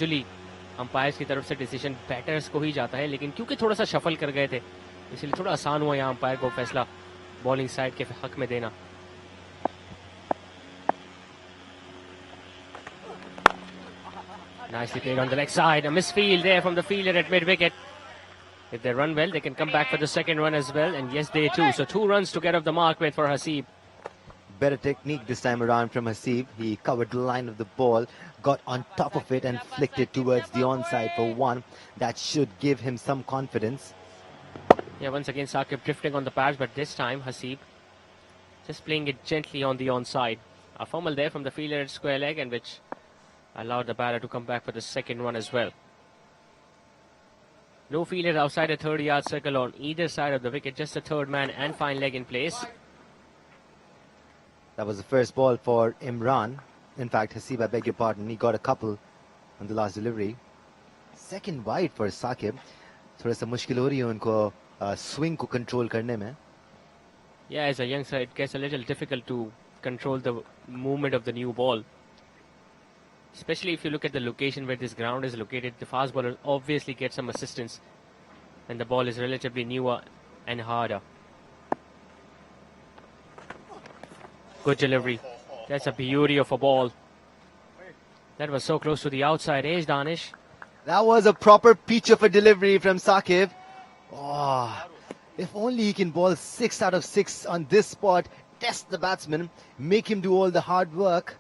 Usually umpires की तरफ से डिसीजन बैटर्स को ही जाता है, लेकिन क्योंकि थोड़ा सा शफल कर गए थे इसलिए थोड़ा आसान हुआ यहाँ अंपायर को फैसला बॉलिंग साइड के हक में देना. Nicely played on the leg side. A misfield there from the fielder at mid-wicket. If they run well, they can come back for the second run as well. And yes, they too. So 2 runs to get off the mark with for Haseeb. Better technique this time around from Haseeb. He covered the line of the ball, got on top of it and flicked it towards the onside for 1. That should give him some confidence. Yeah, once again Saqib drifting on the pads, but this time Haseeb just playing it gently on the onside. A fumble there from the fielder at square leg, and which allowed the batter to come back for the second run as well. No fielder outside a 30-yard circle on either side of the wicket, just the third man and fine leg in place. That was the first ball for Imran. In fact, Haseeb, I beg your pardon, he got a couple on the last delivery. Second wide for Saqib. थोड़ा सा मुश्किल हो रही है उनको swing को control करने में. Yeah, as a youngster, it gets a little difficult to control the movement of the new ball. Especially if you look at the location where this ground is located, the fast bowler obviously gets some assistance and the ball is relatively newer and harder. Good delivery. That's a beauty of a ball. That was so close to the outside edge, Danish. That was a proper peach of a delivery from Saqib. Oh, if only he can bowl 6 out of 6 on this spot, test the batsman, make him do all the hard work.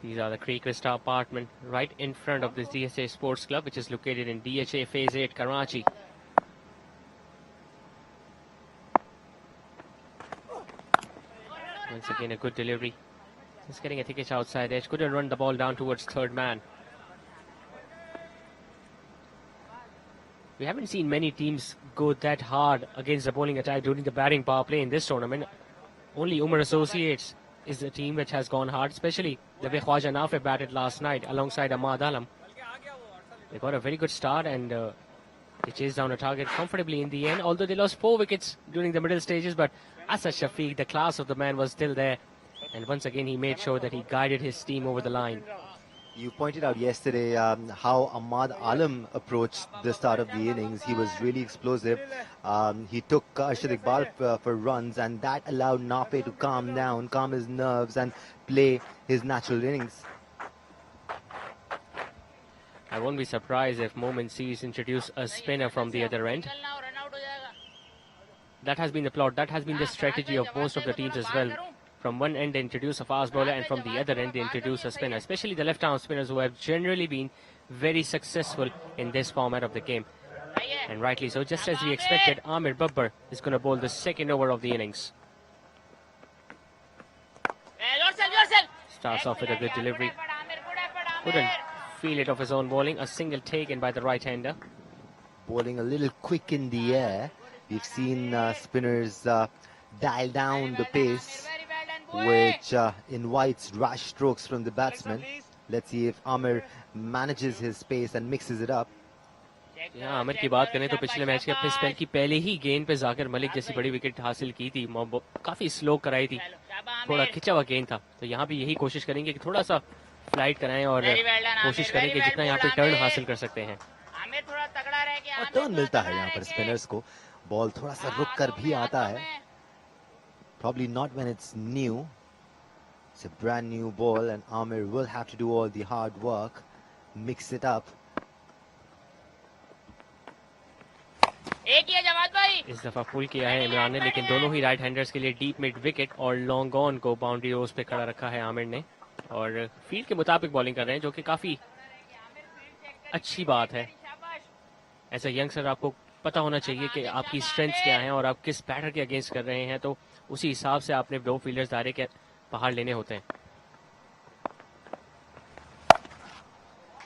These are the Creek Vista apartment right in front of this DHA Sports Club, which is located in DHA Phase 8, Karachi. Once again, a good delivery. Just getting a thickish outside edge. Couldn't run the ball down towards third man. We haven't seen many teams go that hard against the bowling attack during the batting power play in this tournament. Only Umar Associates is the team which has gone hard, especially the way Khwaja Nafi batted last night alongside Ahmad Alam. They got a very good start and they chased down a target comfortably in the end, although they lost 4 wickets during the middle stages, but Asad Shafiq, the class of the man, was still there. And once again, he made sure that he guided his team over the line. You pointed out yesterday how Ahmad Alam approached the start of the innings. He was really explosive. He took Arshad Iqbal for runs, and that allowed Nafi to calm down, calm his nerves, and play his natural innings. I won't be surprised if Momin sees introduce a spinner from the other end. That has been the plot, that has been the strategy of most of the teams as well. From one end they introduce a fast bowler, and from the other end they introduce a spinner, especially the left-arm spinners who have generally been very successful in this format of the game. And rightly so, just as we expected, Amir Babbar is going to bowl the second over of the innings. Starts off with a good delivery. Couldn't feel it off his own bowling, a single taken by the right-hander. Bowling a little quick in the air. We've seen spinners dial down the pace, which invites rash strokes from the batsman. Let's see if Amir manages his pace and mixes it up. यहाँ आमिर की बात करें तो पिछले match के अपने spell की पहले ही गेंद पे जाकिर मलिक जैसी बड़ी विकेट हासिल की थी, काफी स्लो कराई थी, थोड़ा खिंचा हुआ गेंद था. तो यहाँ भी यही कोशिश करेंगे कि थोड़ा सा फ्लाइट कराएं और कोशिश करें कि जितना यहाँ पे टर्न हासिल कर सकते हैं. और टर्न मिलता है यहाँ पर स्पिनर्स को. बॉल थोड़ा सा रुक कर भी आता है. Probably not when it's new. It's a brand new ball and Amir will have to do all the hard work, mix it up. इस दफा पुल किया है इमरान ने, लेकिन दोनों ही राइट हैंडर्स के लिए डीप मिड विकेट और लॉन्ग ऑन को बाउंड्री रोज पे खड़ा रखा है आमिर ने, और फील्ड के मुताबिक बॉलिंग कर रहे हैं, जो कि काफी अच्छी बात है. ऐसा यंगस्टर आपको पता होना चाहिए कि आपकी स्ट्रेंथ्स क्या हैं और आप किस बैटर के अगेंस्ट कर रहे हैं, तो उसी हिसाब से आपने 2 फील्डर्स दायरे के बाहर लेने होते हैं.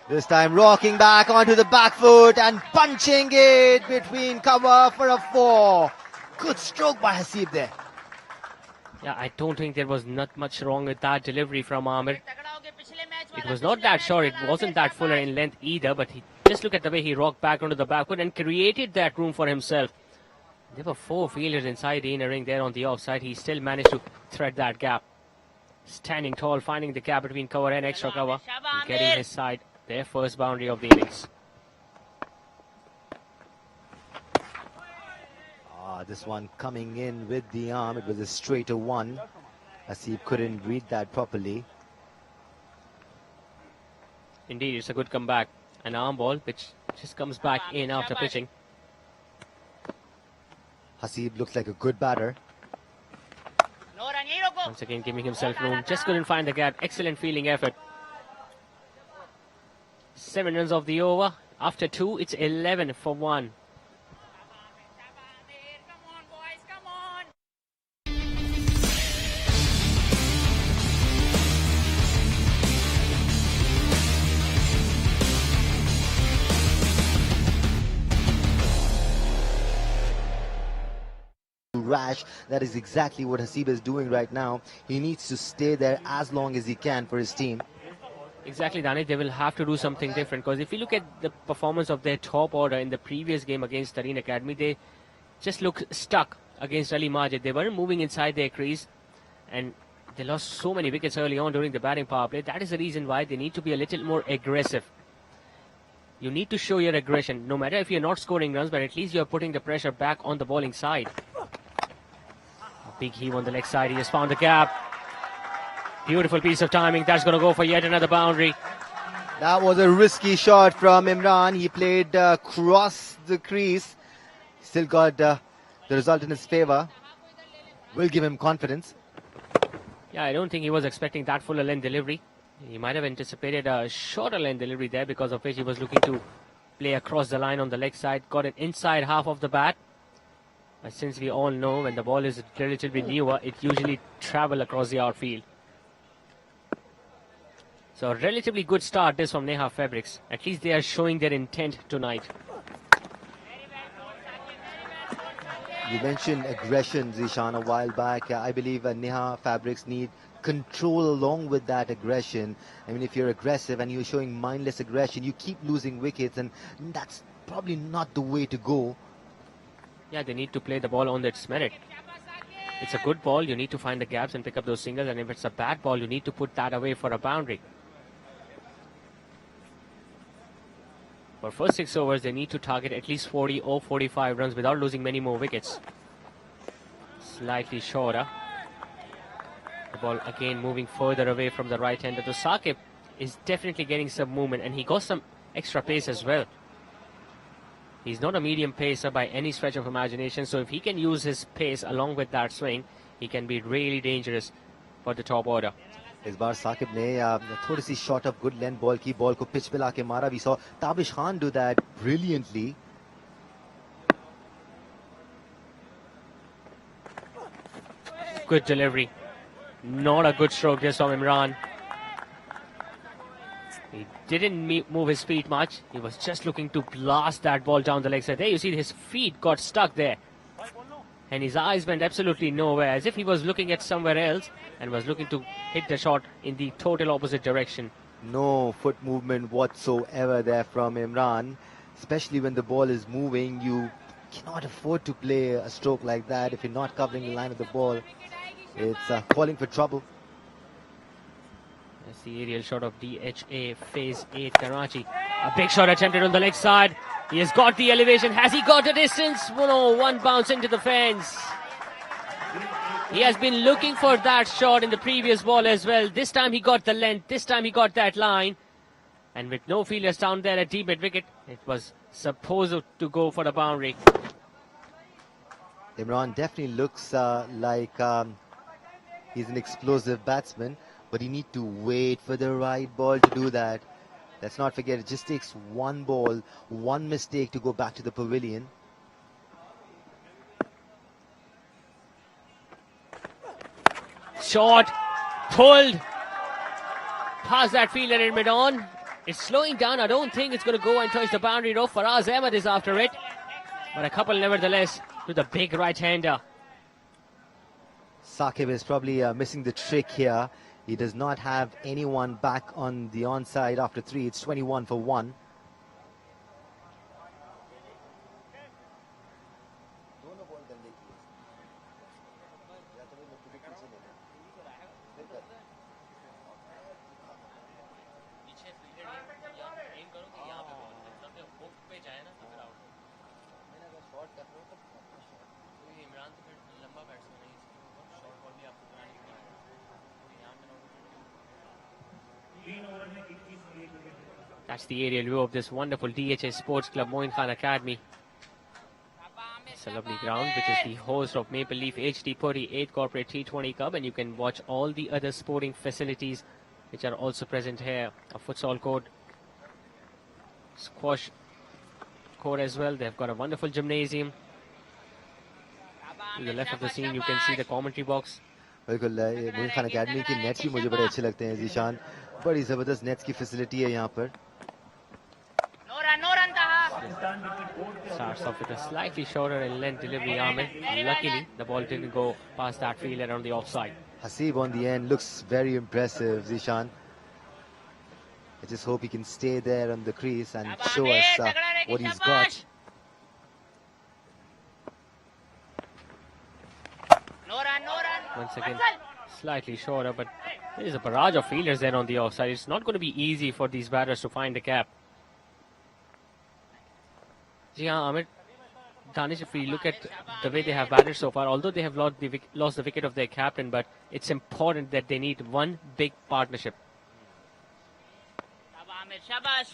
This time rocking back onto the back foot and punching it between cover for a 4. Good stroke by Haseeb there. Yeah, I don't think there was not much wrong with that delivery from Amir. It was not that short, it wasn't that fuller in length either, but just look at the way he rocked back onto the back foot and created that room for himself. There were 4 fielders inside the inner ring there on the offside. He still managed to thread that gap. Standing tall, finding the gap between cover and extra cover, and getting his side their first boundary of the innings. This one coming in with the arm. It was a straighter one. Hasib couldn't read that properly. Indeed, it's a good comeback. An arm ball which just comes back in after pitching. Hasib looks like a good batter. Once again giving himself room. Just couldn't find the gap. Excellent fielding effort. 7 runs of the over. After 2, it's 11 for 1. Rash. That is exactly what Hasib is doing right now. He needs to stay there as long as he can for his team. Exactly, Danish. They will have to do something different, because if you look at the performance of their top order in the previous game against Tareen Academy, they just look stuck against Ali Majid. They weren't moving inside their crease, and they lost so many wickets early on during the batting power play. That is the reason why they need to be a little more aggressive. You need to show your aggression, no matter if you're not scoring runs, but at least you're putting the pressure back on the bowling side. Big heave on the leg side. He just found the gap. Beautiful piece of timing. That's going to go for yet another boundary. That was a risky shot from Imran. He played cross the crease. Still got the result in his favour. Will give him confidence. Yeah, I don't think he was expecting that full a length delivery. He might have anticipated a shorter length delivery there, because of which he was looking to play across the line on the leg side. Got it inside half of the bat. But since we all know when the ball is relatively newer, it usually travels across the outfield. So a relatively good start this from Neha Fabrics. At least they are showing their intent tonight. You mentioned aggression, Zishan, a while back. I believe Neha Fabrics need control along with that aggression. I mean, if you're aggressive and you're showing mindless aggression, you keep losing wickets, and that's probably not the way to go. Yeah, they need to play the ball on its merit. It's a good ball, you need to find the gaps and pick up those singles, and if it's a bad ball, you need to put that away for a boundary. For first 6 overs, they need to target at least 40 or 45 runs without losing many more wickets. Slightly shorter. The ball again moving further away from the right hander. So Saqib is definitely getting some movement, and he got some extra pace as well. He's not a medium pacer by any stretch of imagination, so if he can use his pace along with that swing, he can be really dangerous for the top order. इस बार साकिब ने थोड़ी सी short of good length ball की, ball को pitch पे लाके मारा. We saw Tabish Khan do that brilliantly. Good delivery. Not a good stroke just from Imran. He didn't move his feet much. He was just looking to blast that ball down the leg side. There you see his feet got stuck there. And his eyes went absolutely nowhere, as if he was looking at somewhere else and was looking to hit the shot in the total opposite direction. No foot movement whatsoever there from Imran. Especially when the ball is moving, you cannot afford to play a stroke like that if you're not covering the line of the ball. It's calling for trouble. That's the aerial shot of DHA Phase 8 Karachi. A big shot attempted on the leg side. He has got the elevation. Has he got the distance? Oh, no, one bounce into the fence. He has been looking for that shot in the previous ball as well. This time he got the length. This time he got that line. And with no fielders down there at deep mid wicket, it was supposed to go for the boundary. Imran definitely looks like he's an explosive batsman, but he needs to wait for the right ball to do that. Let's not forget, it just takes one ball, one mistake to go back to the pavilion. Shot, pulled, past that fielder in mid-on. It's slowing down. I don't think it's going to go and touch the boundary rope. Faraz Ahmed is after it. But a couple nevertheless to the big right-hander. Saqib is probably missing the trick here. He does not have anyone back on the onside after 3. It's 21 for 1. That's the aerial view of this wonderful DHA Sports Club Moin Khan Academy. It's a lovely ground, which is the host of Maple Leaf HD 48 Corporate T20 Cup, and you can watch all the other sporting facilities which are also present here. A futsal court, squash court as well. They've got a wonderful gymnasium. To the left of the scene, you can see the commentary box. बिल्कुल Moin Khan academy की nets भी मुझे बड़े अच्छे लगते हैं जीशान. बड़ी ज़बरदस्त नेट्स की फैसिलिटी है यहाँ पर. Starts off with a slightly shorter in length delivery, Ahmed. Luckily, the ball didn't go past that fielder on the offside. Hasib on the end looks very impressive, Zishan. I just hope he can stay there on the crease and show us what he's got. Once again, slightly shorter, but there is a barrage of fielders there on the offside. It's not going to be easy for these batters to find the gap. Ahmed, Danish, if we look at the way they have batted so far, although they have lost the wicket of their captain, but it's important that they need one big partnership.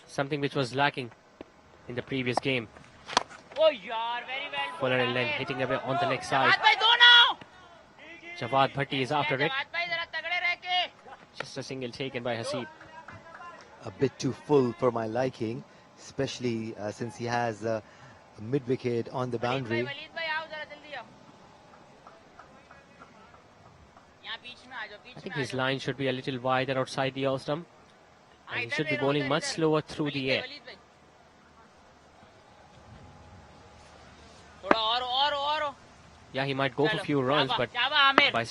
Something which was lacking in the previous game. Fuller and Len hitting away on the leg side. Jawad Bhatti is after it. Just a single taken by Hasib. A bit too full for my liking, especially since he has a mid-wicket on the boundary. I think his line should be a little wider outside the off stump. And he should be bowling much slower through the air. Yeah, he might go for a few runs, but by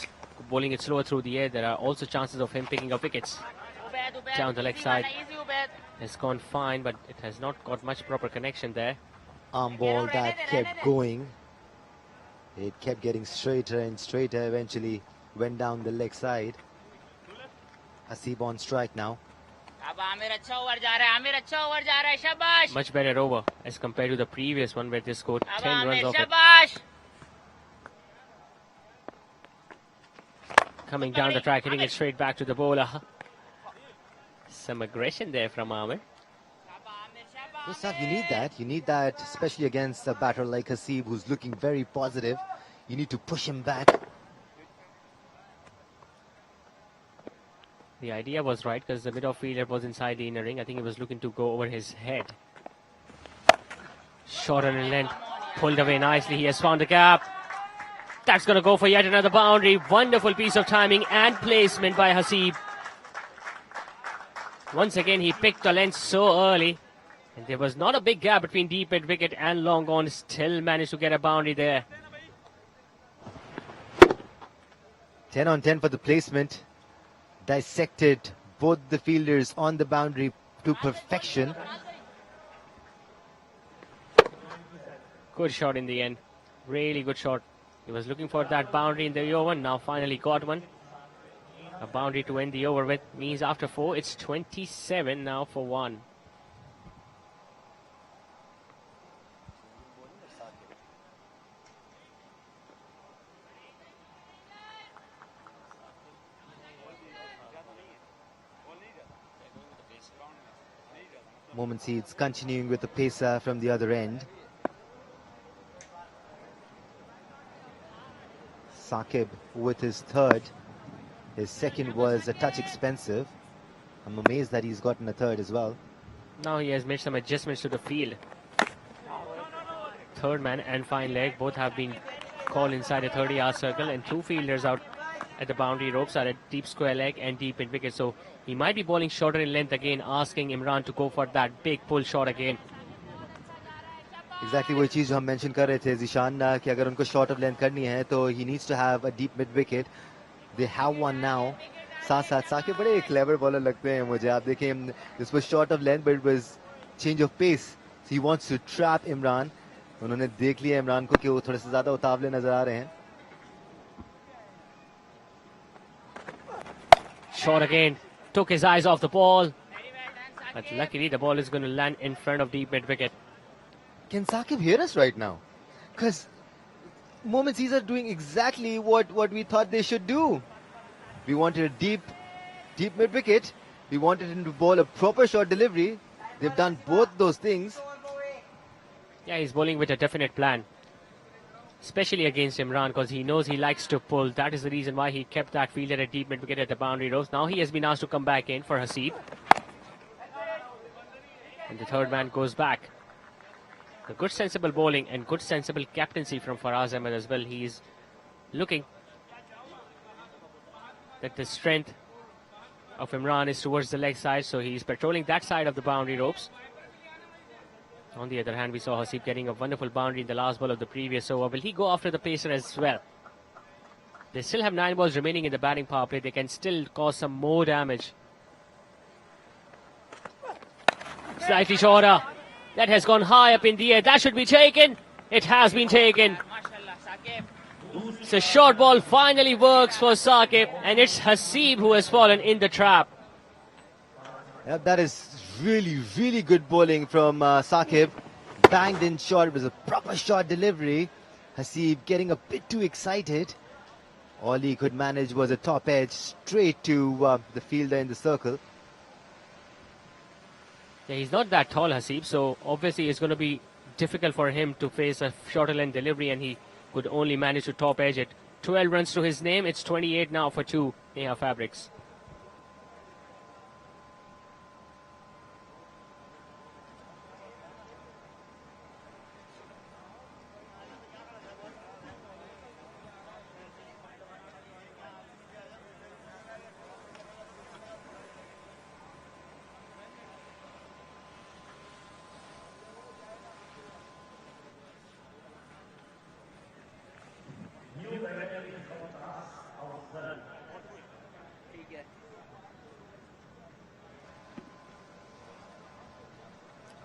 bowling it slower through the air, there are also chances of him picking up wickets. Down the leg side. It's gone fine, but it has not got much proper connection there. Arm ball that kept going. It kept getting straighter and straighter, eventually went down the leg side. Hasib on strike now. Much better over as compared to the previous one where they scored 10 runs off it. Coming down the track, hitting it straight back to the bowler. Some aggression there from Amir. You need that. You need that, especially against a batter like Hasib, who's looking very positive. You need to push him back. The idea was right because the mid-off fielder was inside the inner ring. I think he was looking to go over his head. Shorter in length, pulled away nicely. He has found the gap. That's going to go for yet another boundary. Wonderful piece of timing and placement by Hasib. Once again, he picked the length so early. And there was not a big gap between deep mid wicket and long on. Still managed to get a boundary there. 10 on 10 for the placement. Dissected both the fielders on the boundary to perfection. Good shot in the end. Really good shot. He was looking for that boundary in the over. Now finally got one. A boundary to end the over with means after 4, it's 27 now for 1. Momin Seeds continuing with the pacer from the other end. Saqib with his third. His second was a touch expensive. I'm amazed that he's gotten a third as well. Now he has made some adjustments to the field. Third man and fine leg both have been called inside a 30-yard circle, and two fielders out at the boundary ropes are at deep square leg and deep mid wicket. So he might be bowling shorter in length again, asking Imran to go for that big pull shot again. Exactly वही चीज जो हम mention कर रहे थे जिशान कि अगर उनको शॉर्ट ऑफ लेंथ करनी है तो he needs to have a deep mid wicket. They have one now. साथ साथ साकिब बड़े clever bowler लगते हैं मुझे. आप देखें, this was short of length but it was change of pace. So he wants to trap Imran. उन्होंने देख लिया इमरान को कि वो थोड़े से ज्यादा उतावले नजर आ रहे हैं. Short again. Took his eyes off the ball. But luckily the ball is going to land in front of deep mid wicket. Can Saqib hear us right now? Because Moments are doing exactly what we thought they should do. We wanted a deep mid wicket. We wanted him to bowl a proper short delivery. They've done both those things. Yeah, he's bowling with a definite plan, especially against Imran, because he knows he likes to pull. That is the reason why he kept that fielder at deep mid wicket at the boundary ropes. Now he has been asked to come back in for Haseeb. And the third man goes back. A good sensible bowling and good sensible captaincy from Faraz Ahmed as well. He's looking that the strength of Imran is towards the leg side, so he's patrolling that side of the boundary ropes. On the other hand, we saw Haseeb getting a wonderful boundary in the last ball of the previous over. Will he go after the pacer as well? They still have 9 balls remaining in the batting power play. They can still cause some more damage. Slightly shorter. That has gone high up in the air. That should be taken. It has been taken. So short ball finally works for Saqib, and it's Haseeb who has fallen in the trap. Yep, that is really good bowling from Saqib. Banged in short. It was a proper short delivery. Haseeb getting a bit too excited. All he could manage was a top edge straight to the fielder in the circle. Yeah, he's not that tall, Haseeb, so obviously it's going to be difficult for him to face a shorter length delivery, and he could only manage to top edge it. 12 runs to his name. It's 28 now for 2 Neha Fabrics.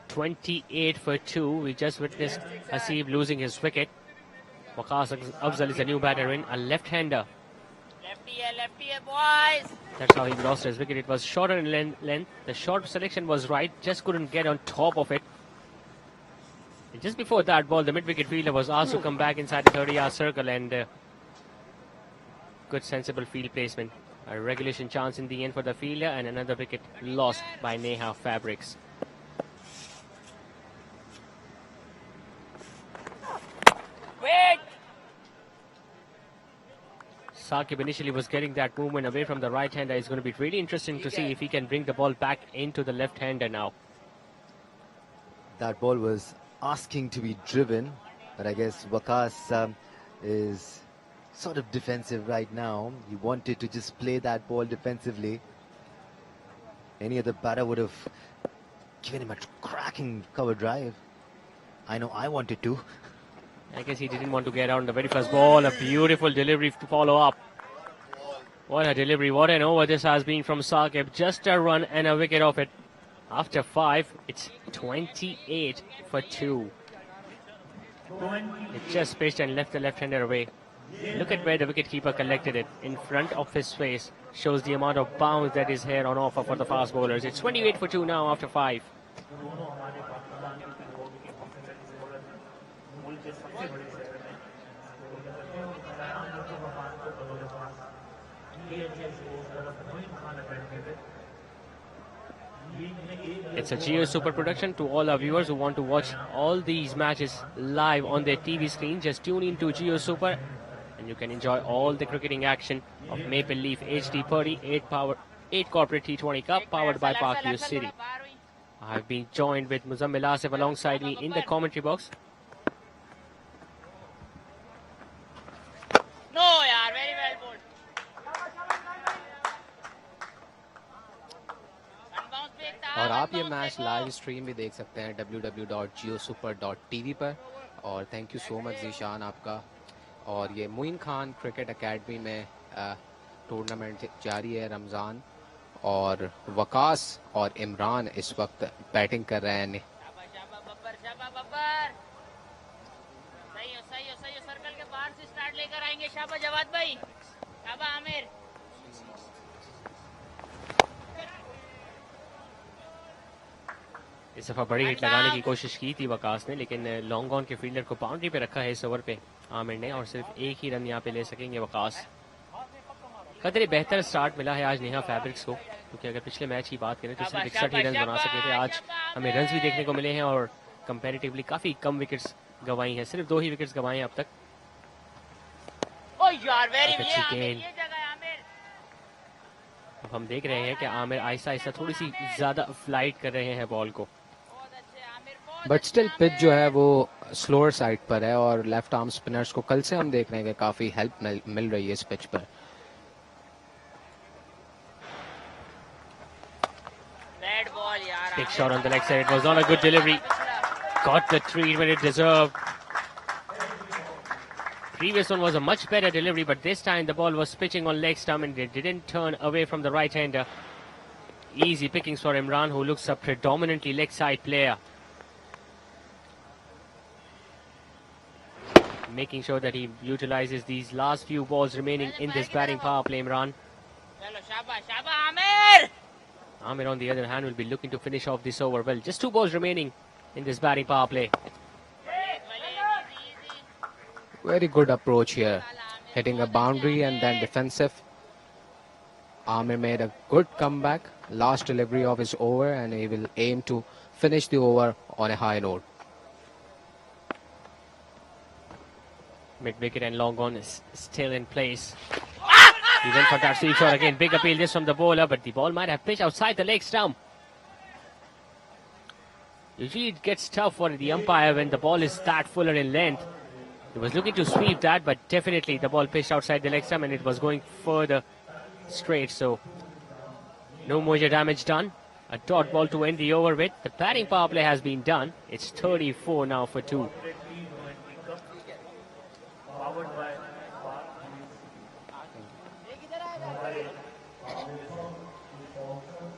"28 for 2. We just witnessed Haseeb losing his wicket. Waqas Afzal is a new batter in, a left-hander. Lefty here, boys. That's how he lost his wicket. It was shorter in length. The short selection was right, just couldn't get on top of it. And just before that ball, the mid-wicket fielder was asked to come back inside the 30-yard circle, and good sensible field placement. A regulation chance in the end for the fielder, and another wicket lost by Neha Fabrics. Wait. Saqib initially was getting that movement away from the right-hander. It's going to be really interesting to see if he can bring the ball back into the left-hander now. That ball was asking to be driven, but I guess Waqas is sort of defensive right now. He wanted to just play that ball defensively. Any other batter would have given him a cracking cover drive. I know I wanted to. I guess he didn't want to get out on the very first ball. A beautiful delivery to follow up. What a delivery, what an over this has been from Saqib. Just a run and a wicket off it. After 5, it's 28 for 2. It just pitched and left the left-hander away. Look at where the wicketkeeper collected it. In front of his face. Shows the amount of bounce that is here on offer for the fast bowlers. It's 28 for 2 now after 5. It's a Geo Super production. To all our viewers who want to watch all these matches live on their TV screen, just tune in to Geo Super and you can enjoy all the cricketing action of Maple Leaf HD Purdy 8 Corporate T20 Cup powered by Park View City. I've been joined with Muzammil Asif alongside me in the commentary box. No, yaar, very well bowled. और आप ये match live stream भी देख सकते हैं www.geosuper.tv पर। और thank you so much Zeeshan आपका। और ये मोइन खान क्रिकेट एकेडमी में टूर्नामेंट जारी है रमज़ान, और वकास और इमरान इस वक्त बैटिंग कर रहे हैं। सही हो सर्कल के बाहर से स्टार्ट लेकर आएंगे। शाबाश जवाद भाई, शाबाश आमिर। इस दफा बड़ी हिट लगाने की कोशिश की थी वकास ने, लेकिन लॉन्ग ऑन के फील्डर को बाउंड्री पे रखा है इस ओवर पे आमिर ने, और सिर्फ एक ही रन यहाँ पे ले सकेंगे वकास। कदरे बेहतर स्टार्ट मिला है आज नेहा फैब्रिक्स को, क्योंकि अगर पिछले मैच की बात करें तो सिर्फ 61 ही रन बना सके थे। आज हमें रन भी देखने को मिले हैं और कंपैरेटिवली काफी कम विकेट्स गंवाई हैं, सिर्फ 2 ही विकेट्स गंवाए हैं अब तक। अब हम देख रहे हैं कि आमिर आहिस्ता आहिस्ता थोड़ी सी ज्यादा फ्लाइट कर रहे हैं बॉल को, बट स्टिल पिच जो है वो स्लोअर साइड पर है और लेफ्ट आर्म स्पिनर्स को कल से हम देख रहे हैं कि काफी हेल्प मिल रही है इस पिच पर। Big shot on the leg side. It was not a good delivery. Got the treatment it deserved. Previous one was a much better delivery, but this time the ball was pitching on leg stump and it didn't turn away from the right-hander. Easy pickings for Imran, who looks a predominantly leg side player. Making sure that he utilizes these last few balls remaining in this batting power play, Imran. Amir, on the other hand, will be looking to finish off this over well. Just 2 balls remaining in this batting power play. Very good approach here, hitting a boundary and then defensive. Amir made a good comeback, last delivery of his over, and he will aim to finish the over on a high note. Mid-wicket and long on is still in place. He went for that sweep shot again. Big appeal this from the bowler, but the ball might have pitched outside the leg stump. Usually it gets tough for the umpire when the ball is that fuller in length. He was looking to sweep that, but definitely the ball pitched outside the leg stump and it was going further straight. So no major damage done. A dot ball to end the over with. The batting power play has been done. It's 34 now for 2.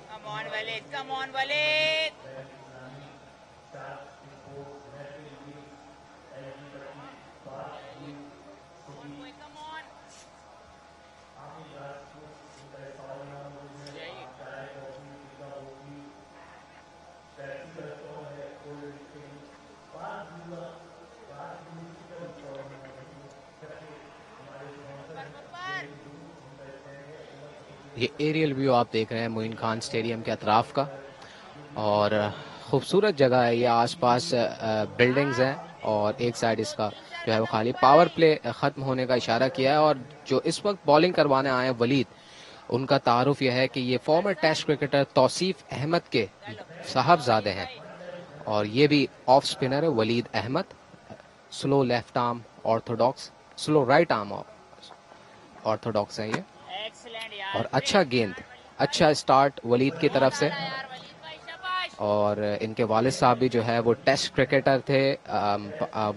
Come on, Walid. Come on. ये aerial view आप देख रहे हैं Moin Khan stadium के अतराफ का, और खूबसूरत जगह है ये। आसपास बिल्डिंग्स हैं और एक साइड इसका जो है वो खाली। पावर प्ले ख़त्म होने का इशारा किया है, और जो इस वक्त बॉलिंग करवाने आए हैं वलीद, उनका तारुफ यह है कि ये former test cricketer Tauseef Ahmed के साहबजादे हैं, और ये भी ऑफ स्पिनर है Waleed Ahmed. Slow left arm orthodox, slow right arm orthodox है ये। और अच्छा गेंद, अच्छा स्टार्ट वलीद की तरफ से। और इनके वालिद साहब भी जो है वो टेस्ट क्रिकेटर थे।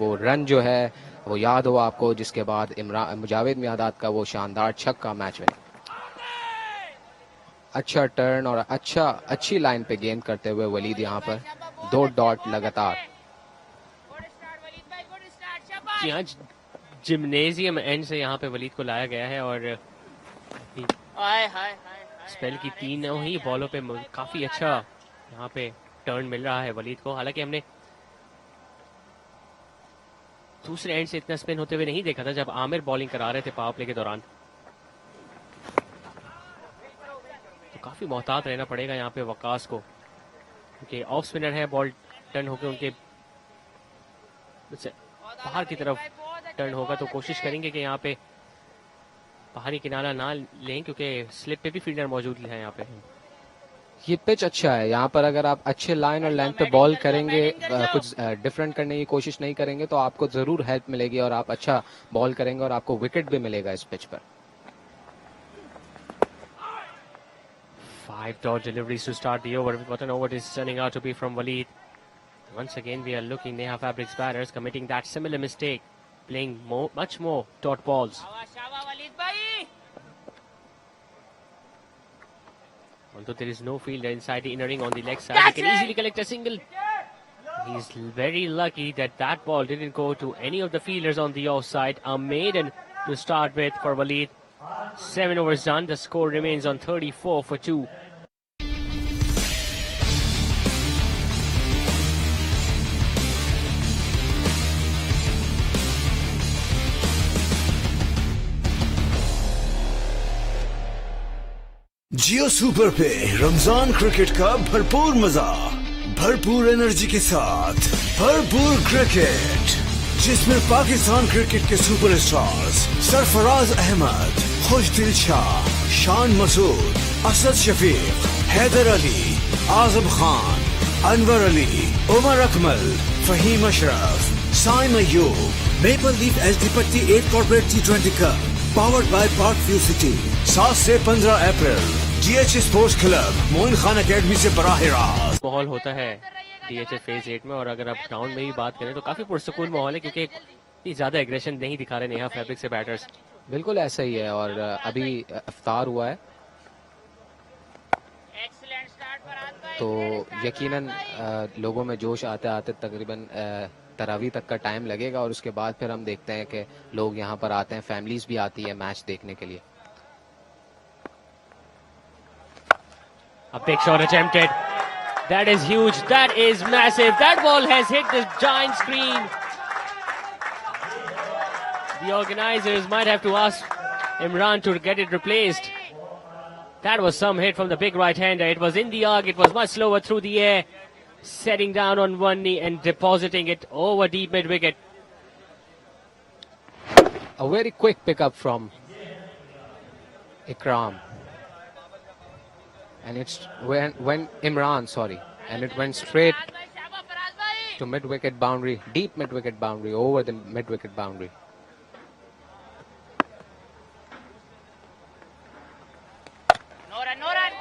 वो रन जो है वो याद हो आपको, जिसके बाद मुजाविद मियादाद का वो शानदार छक्का मैच में। अच्छा टर्न और अच्छी लाइन पे गेंद करते हुए वलीद यहाँ पर 2 डॉट लगातार। जी हाँ, जिम्नेजियम एंड से यहाँ पे वलीद को लाया गया है, और स्पेल की 3 ही बॉलों पे काफी अच्छा यहाँ पे टर्न मिल रहा है वलीद को। हालांकि हमने दूसरे एंड से इतना स्पिन होते हुए नहीं देखा था जब आमिर बॉलिंग करा रहे थे पावर प्ले के दौरान, तो काफी मोहतात रहना पड़ेगा यहाँ पे वकास को, क्योंकि ऑफ स्पिनर है। बॉल टर्न होकर उनके बाहर की तरफ टर्न होगा, तो कोशिश करेंगे कि यहाँ पे बाहरी किनारा ना लें, क्योंकि स्लिप पे भी फील्डर मौजूद है यहाँ पे। ये पिच अच्छा है, यहाँ पर अगर आप अच्छे लाइन और लेंथ पे बॉल करेंगे, कुछ डिफरेंट करने की कोशिश नहीं करेंगे, तो आपको जरूर हेल्प मिलेगी और आप अच्छा बॉल करेंगे और आपको विकेट भी मिलेगा इस पिच पर। 5 dot deliveries to start the over. What an over it is turning out to be from Waleed. Once again, we are looking Neha Fabrics batters committing that similar mistake, playing much more dot balls. Although there is no fielder inside the inner ring on the leg side, he can easily collect a single. He's very lucky that that ball didn't go to any of the fielders on the offside. A maiden to start with for Waleed. 7 overs done. The score remains on 34 for 2. Jio super पे Ramzan cricket का भरपूर मजा, भरपूर energy के साथ भरपूर cricket, जिसमें Pakistan cricket के superstars Sarfaraz Ahmed, Khushdil Shah, Shan Masood, Asad Shafiq, Haider Ali, Azam Khan, Anwar Ali, Umar Akmal, Faheem Ashraf, Saim Ayub, maple leaf HD पट्टी 8 corporate T20 cup powered by Park View City 7 से 15 अप्रैल DH sports club Moin Khan academy से बराह रास्त माहौल होता है DH फेज 8 में। और अगर आप ग्राउंड में ही बात करें तो काफी पुरसुकून माहौल है, क्योंकि इतनी ज्यादा एग्रेशन नहीं दिखा रहे नेहा फैब्रिक से बैटर्स। बिल्कुल ऐसा ही है। और अभी इफ्तार हुआ है तो यकीनन लोगों में जोश आते आते तकरीबन तरावी तक का टाइम लगेगा, और उसके बाद फिर हम देखते हैं कि लोग यहाँ पर आते हैं, फैमिलीज भी आती है मैच देखने के लिए। A big shot attempted. That is huge. That is massive. That ball has hit the giant screen. The organizers might have to ask Imran to get it replaced. That was some hit from the big right-hander. It was in the arc. It was much slower through the air, setting down on one knee and depositing it over deep mid-wicket. A very quick pickup from Ikram. And it's when Imran, and it went straight to mid-wicket boundary, deep mid-wicket boundary, over the mid-wicket boundary.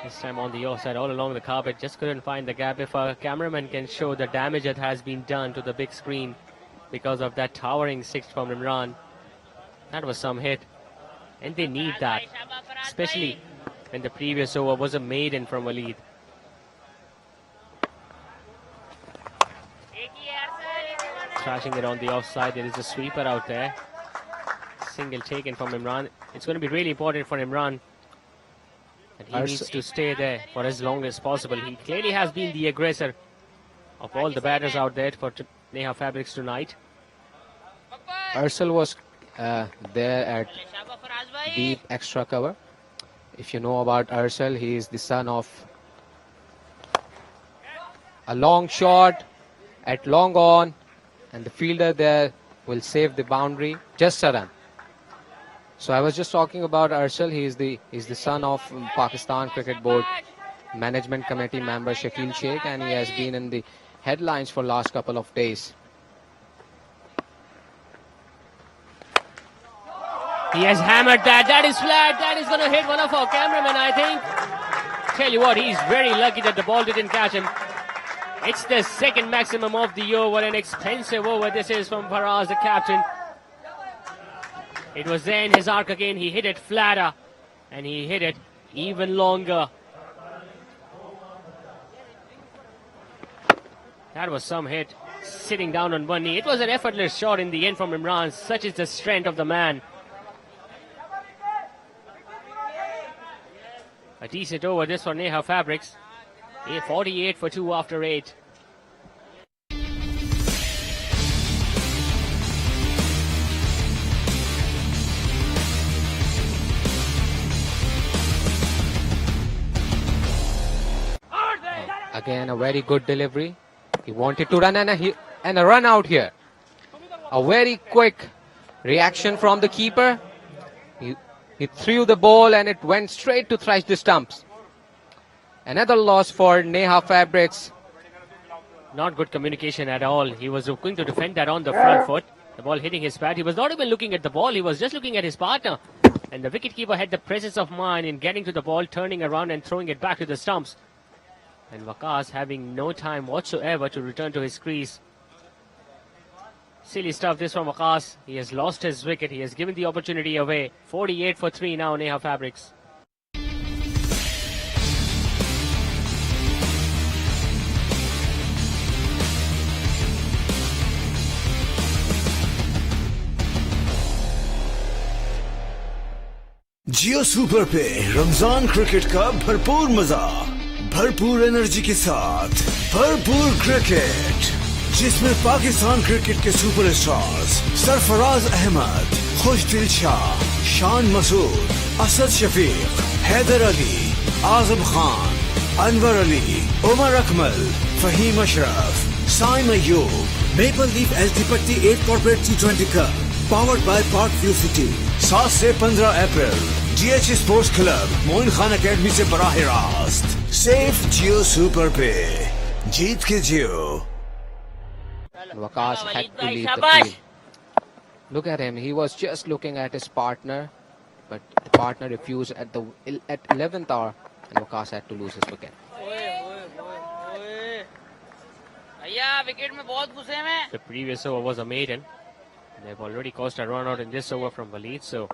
This time on the offside, all along the carpet, just couldn't find the gap. If a cameraman can show the damage that has been done to the big screen because of that towering six from Imran, that was some hit. And they need that, especially when the previous over was a maiden from Waleed. Trashing it on the offside, there is a sweeper out there. Single taken from Imran. It's going to be really important for Imran. And he needs to stay there for as long as possible. He clearly has been the aggressor of all the batters out there for Neha Fabrics tonight. Arcel was there at deep extra cover. If you know about Arcel, he is the son of a long shot at long on, and the fielder there will save the boundary, just a run. So I was just talking about Arcel. He is the son of Pakistan Cricket Board Management Committee member Shakil Sheikh, and he has been in the headlines for last couple of days. He has hammered that. That is flat. That is going to hit one of our cameramen, I think. Tell you what, he's very lucky that the ball didn't catch him. It's the second maximum of the over. An expensive over this is from Faraz, the captain. It was then his arc again. He hit it flatter, and he hit it even longer. That was some hit. Sitting down on one knee. It was an effortless shot in the end from Imran. Such is the strength of the man. A decent over this for Neha Fabrics. 48 for 2 after 8. Again, a very good delivery. He wanted to run and a run out here. A very quick reaction from the keeper. He threw the ball and it went straight to thrash the stumps. Another loss for Neha Fabrics. Not good communication at all. He was going to defend that on the front foot. The ball hitting his pad. He was not even looking at the ball. He was just looking at his partner. And the wicketkeeper had the presence of mind in getting to the ball, turning around and throwing it back to the stumps. And Waqas having no time whatsoever to return to his crease. Silly stuff this from Waqas. He has lost his wicket. He has given the opportunity away. 48 for 3 now, Neha Fabrics. Jio super पे Ramzan cricket का भरपूर मजा, भरपूर energy के साथ भरपूर cricket, जिसमें Pakistan cricket के superstars Sarfaraz Ahmed, Khushdil Shah, Shan Masood, Asad Shafiq, Haider Ali, Azam Khan, Anwar Ali, Omar Akmal, Fahim Ashraf, Saim Ayyub. Maple Leaf LT 8 Corporate T20 Cup, powered by Parkview City. 7 से 15 अप्रैल GH sports club Moin Khan academy से बराह रास्त। सेफ जियो सुपर पे जीत के जियो। Waqas had to leave the field. Look at him. He was just looking at his partner, but the partner refused at 11th hour, and Waqas had to lose his wicket. The previous over was a maiden. They've already caused a run out in this over from Waleed, so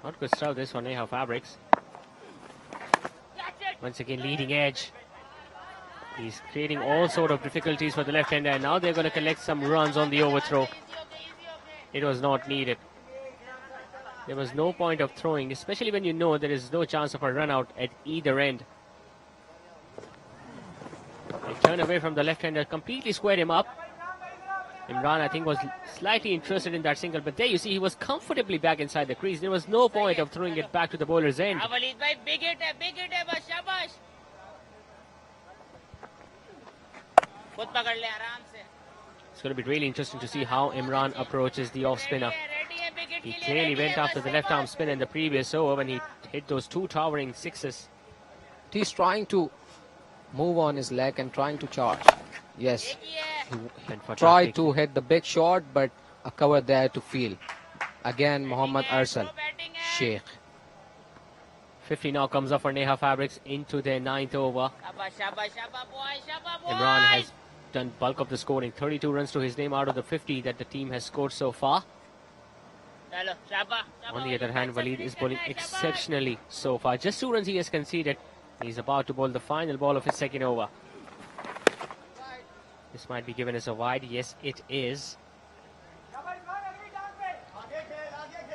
not good stuff this for Neha Fabrics. Once again leading edge. He's creating all sort of difficulties for the left-hander, and now they're going to collect some runs on the overthrow. It was not needed. There was no point of throwing, especially when you know there is no chance of a run out at either end. They turn away from the left-hander, completely squared him up. Imran, I think, was slightly interested in that single, but there you see he was comfortably back inside the crease. There was no point of throwing it back to the bowler's end. Big hit hai, bas shabash. It's going to be really interesting to see how Imran approaches the off-spinner. He clearly went after the left-arm spin in the previous over when he hit those two towering sixes. He's trying to move on his leg and trying to charge. Yes, he tried to hit the big shot, but a cover there to field. Again, Mohammad Arsal Sheikh. 50 now comes up for Neha Fabrics into their 9th over. Imran has done bulk of the scoring, 32 runs to his name out of the 50 that the team has scored so far. On the other hand, Waleed is bowling exceptionally so far. Just 2 runs he has conceded. He's about to bowl the final ball of his second over. This might be given as a wide. Yes, it is.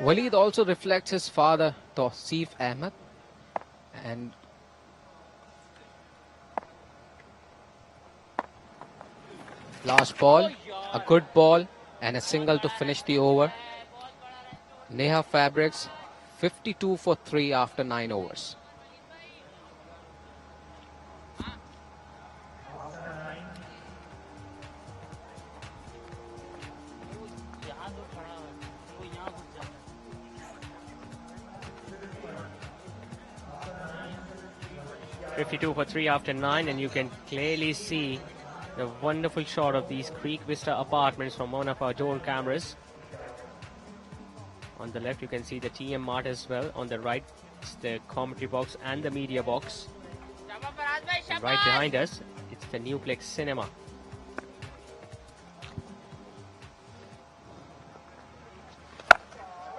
Waleed also reflects his father, Tausif Ahmed. And last ball, a good ball and a single to finish the over. Neha Fabrics 52 for 3 after 9 overs. .52 for 3 after 9, and you can clearly see the wonderful shot of these Creek Vista apartments from one of our drone cameras. On the left you can see the TM Mart as well. On the right it's the commentary box and the media box. And right behind us it's the Newplex Cinema.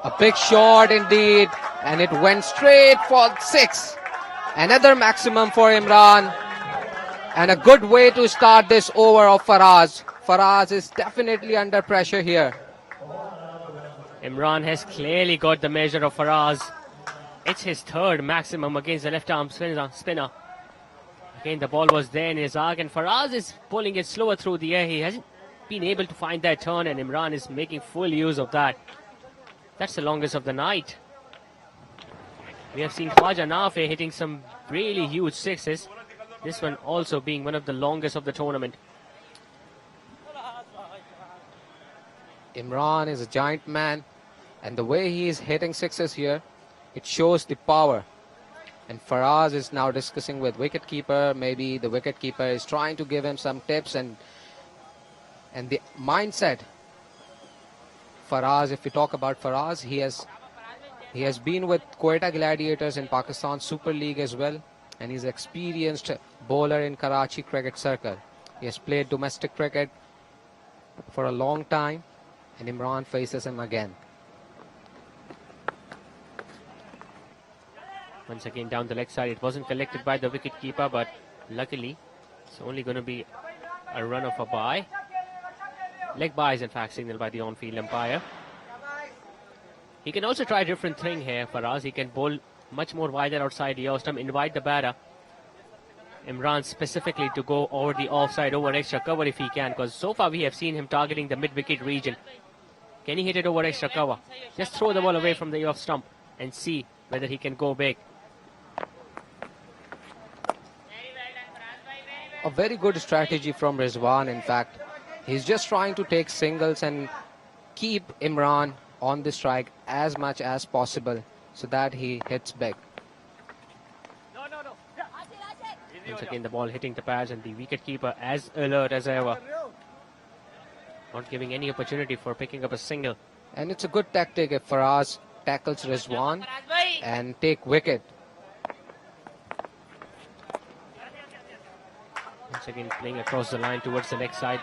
A big shot indeed, and it went straight for 6. Another maximum for Imran, and a good way to start this over of Faraz. Faraz is definitely under pressure here. Imran has clearly got the measure of Faraz. It's his 3rd maximum against the left-arm spinner. Again, the ball was there in his arc, and Faraz is pulling it slower through the air. He hasn't been able to find that turn, and Imran is making full use of that. That's the longest of the night. We have seen Khwaja Nafe hitting some really huge sixes. This one also being one of the longest of the tournament. Imran is a giant man, and the way he is hitting sixes here, it shows the power. And Faraz is now discussing with wicketkeeper. Maybe the wicketkeeper is trying to give him some tips and the mindset. Faraz, if we talk about Faraz, he has been with Quetta Gladiators in Pakistan Super League as well, and he's an experienced bowler in Karachi cricket circle. He has played domestic cricket for a long time, and Imran faces him again. Once again down the leg side, it wasn't collected by the wicketkeeper, but luckily it's only going to be a run of a bye. Leg bye is in fact signaled by the on-field umpire. He can also try a different thing here for us. He can bowl much more wider outside the off stump, invite the batter, Imran specifically, to go over the offside, over extra cover if he can, because so far we have seen him targeting the mid-wicket region. Can he hit it over extra cover? Just throw the ball away from the off stump and see whether he can go big. a very good strategy from Rizwan. In fact, he's just trying to take singles and keep Imran on the strike as much as possible so that he hits big. Once again, the ball hitting the pads and the wicketkeeper as alert as ever. Not giving any opportunity for picking up a single. And it's a good tactic if Faraz tackles Rizwan and take wicket. Once again, playing across the line towards the leg side.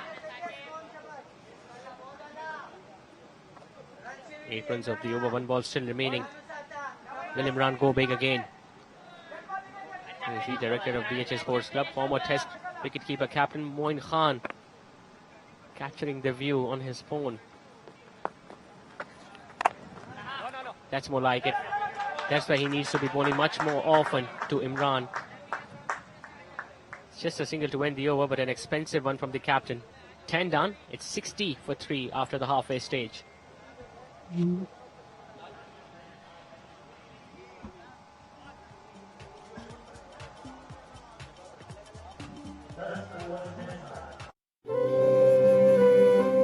8 runs of the over, 1 ball still remaining. Will Imran go big again? The director of BHA Sports Club, former Test wicketkeeper captain Momin Khan, capturing the view on his phone. That's more like it. That's why he needs to be bowling much more often to Imran. It's just a single to end the over, but an expensive one from the captain. 10 done. It's 60 for 3 after the halfway stage.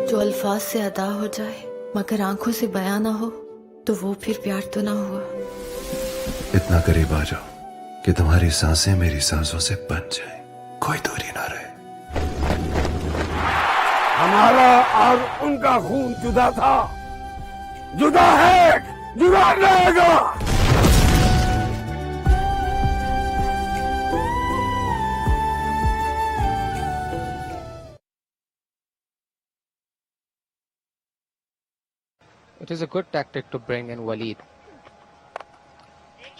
जो अल्फाज से अदा हो जाए मगर आंखों से बयां ना हो तो वो फिर प्यार तो ना हुआ। इतना करीब आ जाओ कि तुम्हारी सांसें मेरी सांसों से बन जाएं, कोई दूरी ना रहे। हमारा और उनका खून जुदा था, जुदा है, जुदा रहेगा। It is a good tactic to bring in Waleed.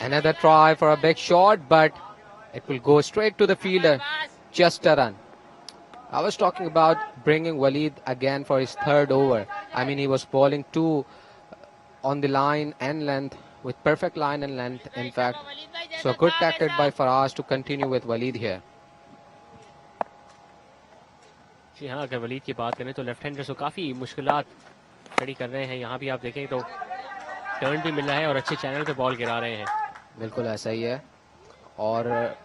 Another try for a big shot, but it will go straight to the fielder. Just a run. I was talking about bringing Waleed again for his 3rd over. I mean, he was bowling 2 on the line and length, with perfect line and length, in fact. So a good tactic by Faraz to continue with Waleed here. जी हाँ, अगर वलीद की बात करें तो left handers को काफ़ी मुश्किलात खड़ी कर रहे हैं। यहाँ भी आप देखें तो टर्न भी मिल रहा है और अच्छे चैनल पे बॉल गिरा रहे हैं। बिल्कुल ऐसा ही है। और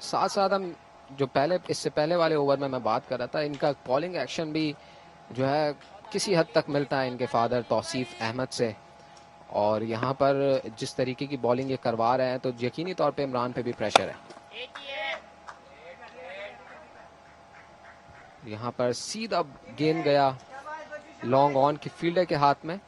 साथ साथ हम जो इससे पहले वाले ओवर में मैं बात कर रहा था, इनका बॉलिंग एक्शन भी जो है किसी हद तक मिलता है इनके फादर तौसीफ अहमद से। और यहाँ पर जिस तरीके की बॉलिंग ये करवा रहे हैं तो यकीनी तौर पे इमरान पे भी प्रेशर है। यहाँ पर सीधा गेंद गया लॉन्ग ऑन की फील्डर के हाथ में,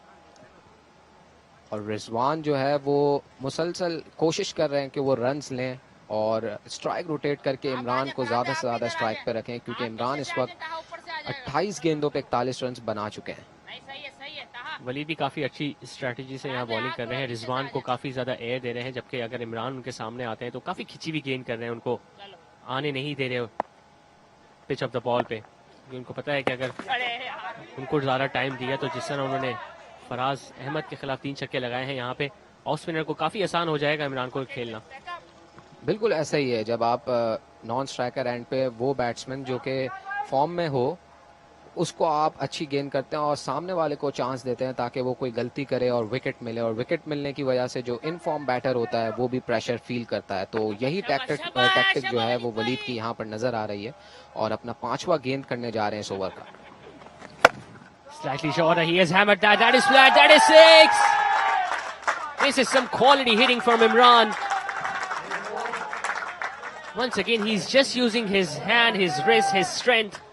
और रिजवान जो है वो मुसलसल कोशिश कर रहे हैं कि वो रन्स लें और स्ट्राइक रोटेट करके इमरान को ज़्यादा से ज़्यादा स्ट्राइक पे रखें, क्योंकि इमरान इस वक्त 28 गेंदों पे 41 रन बना चुके हैं। वलीद भी काफ़ी अच्छी स्ट्रैटेजी से यहाँ बॉलिंग कर रहे हैं, रिजवान को काफ़ी ज़्यादा एयर दे रहे हैं, जबकि अगर इमरान उनके सामने आते हैं तो काफ़ी खिंची हुई गेंद कर रहे हैं, उनको आने नहीं दे रहे पिच ऑफ द बॉल पे। उनको पता है कि अगर उनको ज़्यादा टाइम दिया तो जिस तरह उन्होंने फराज अहमद के खिलाफ 3 छक्के लगाए हैं, यहाँ पे ऑफ स्पिनर को काफ़ी आसान हो जाएगा इमरान को खेलना। बिल्कुल ऐसा ही है, जब आप नॉन स्ट्राइकर एंड पे वो बैट्समैन जो कि फॉर्म में हो उसको आप अच्छी गेंद करते हैं और सामने वाले को चांस देते हैं ताकि वो कोई गलती करे और विकेट मिले, और विकेट मिलने की वजह से जो इन फॉर्म बैटर होता है वो भी प्रेशर फील करता है। तो यही टैक्टिक जो है वो वलीद की यहाँ पर नजर आ रही है, और अपना 5वां गेंद करने जा रहे हैं इस ओवर का। Slightly shorter, he has hammered that. That is flat. That is 6. This is some quality hitting from Imran. Once again, he's just using his hand, his wrist, his strength.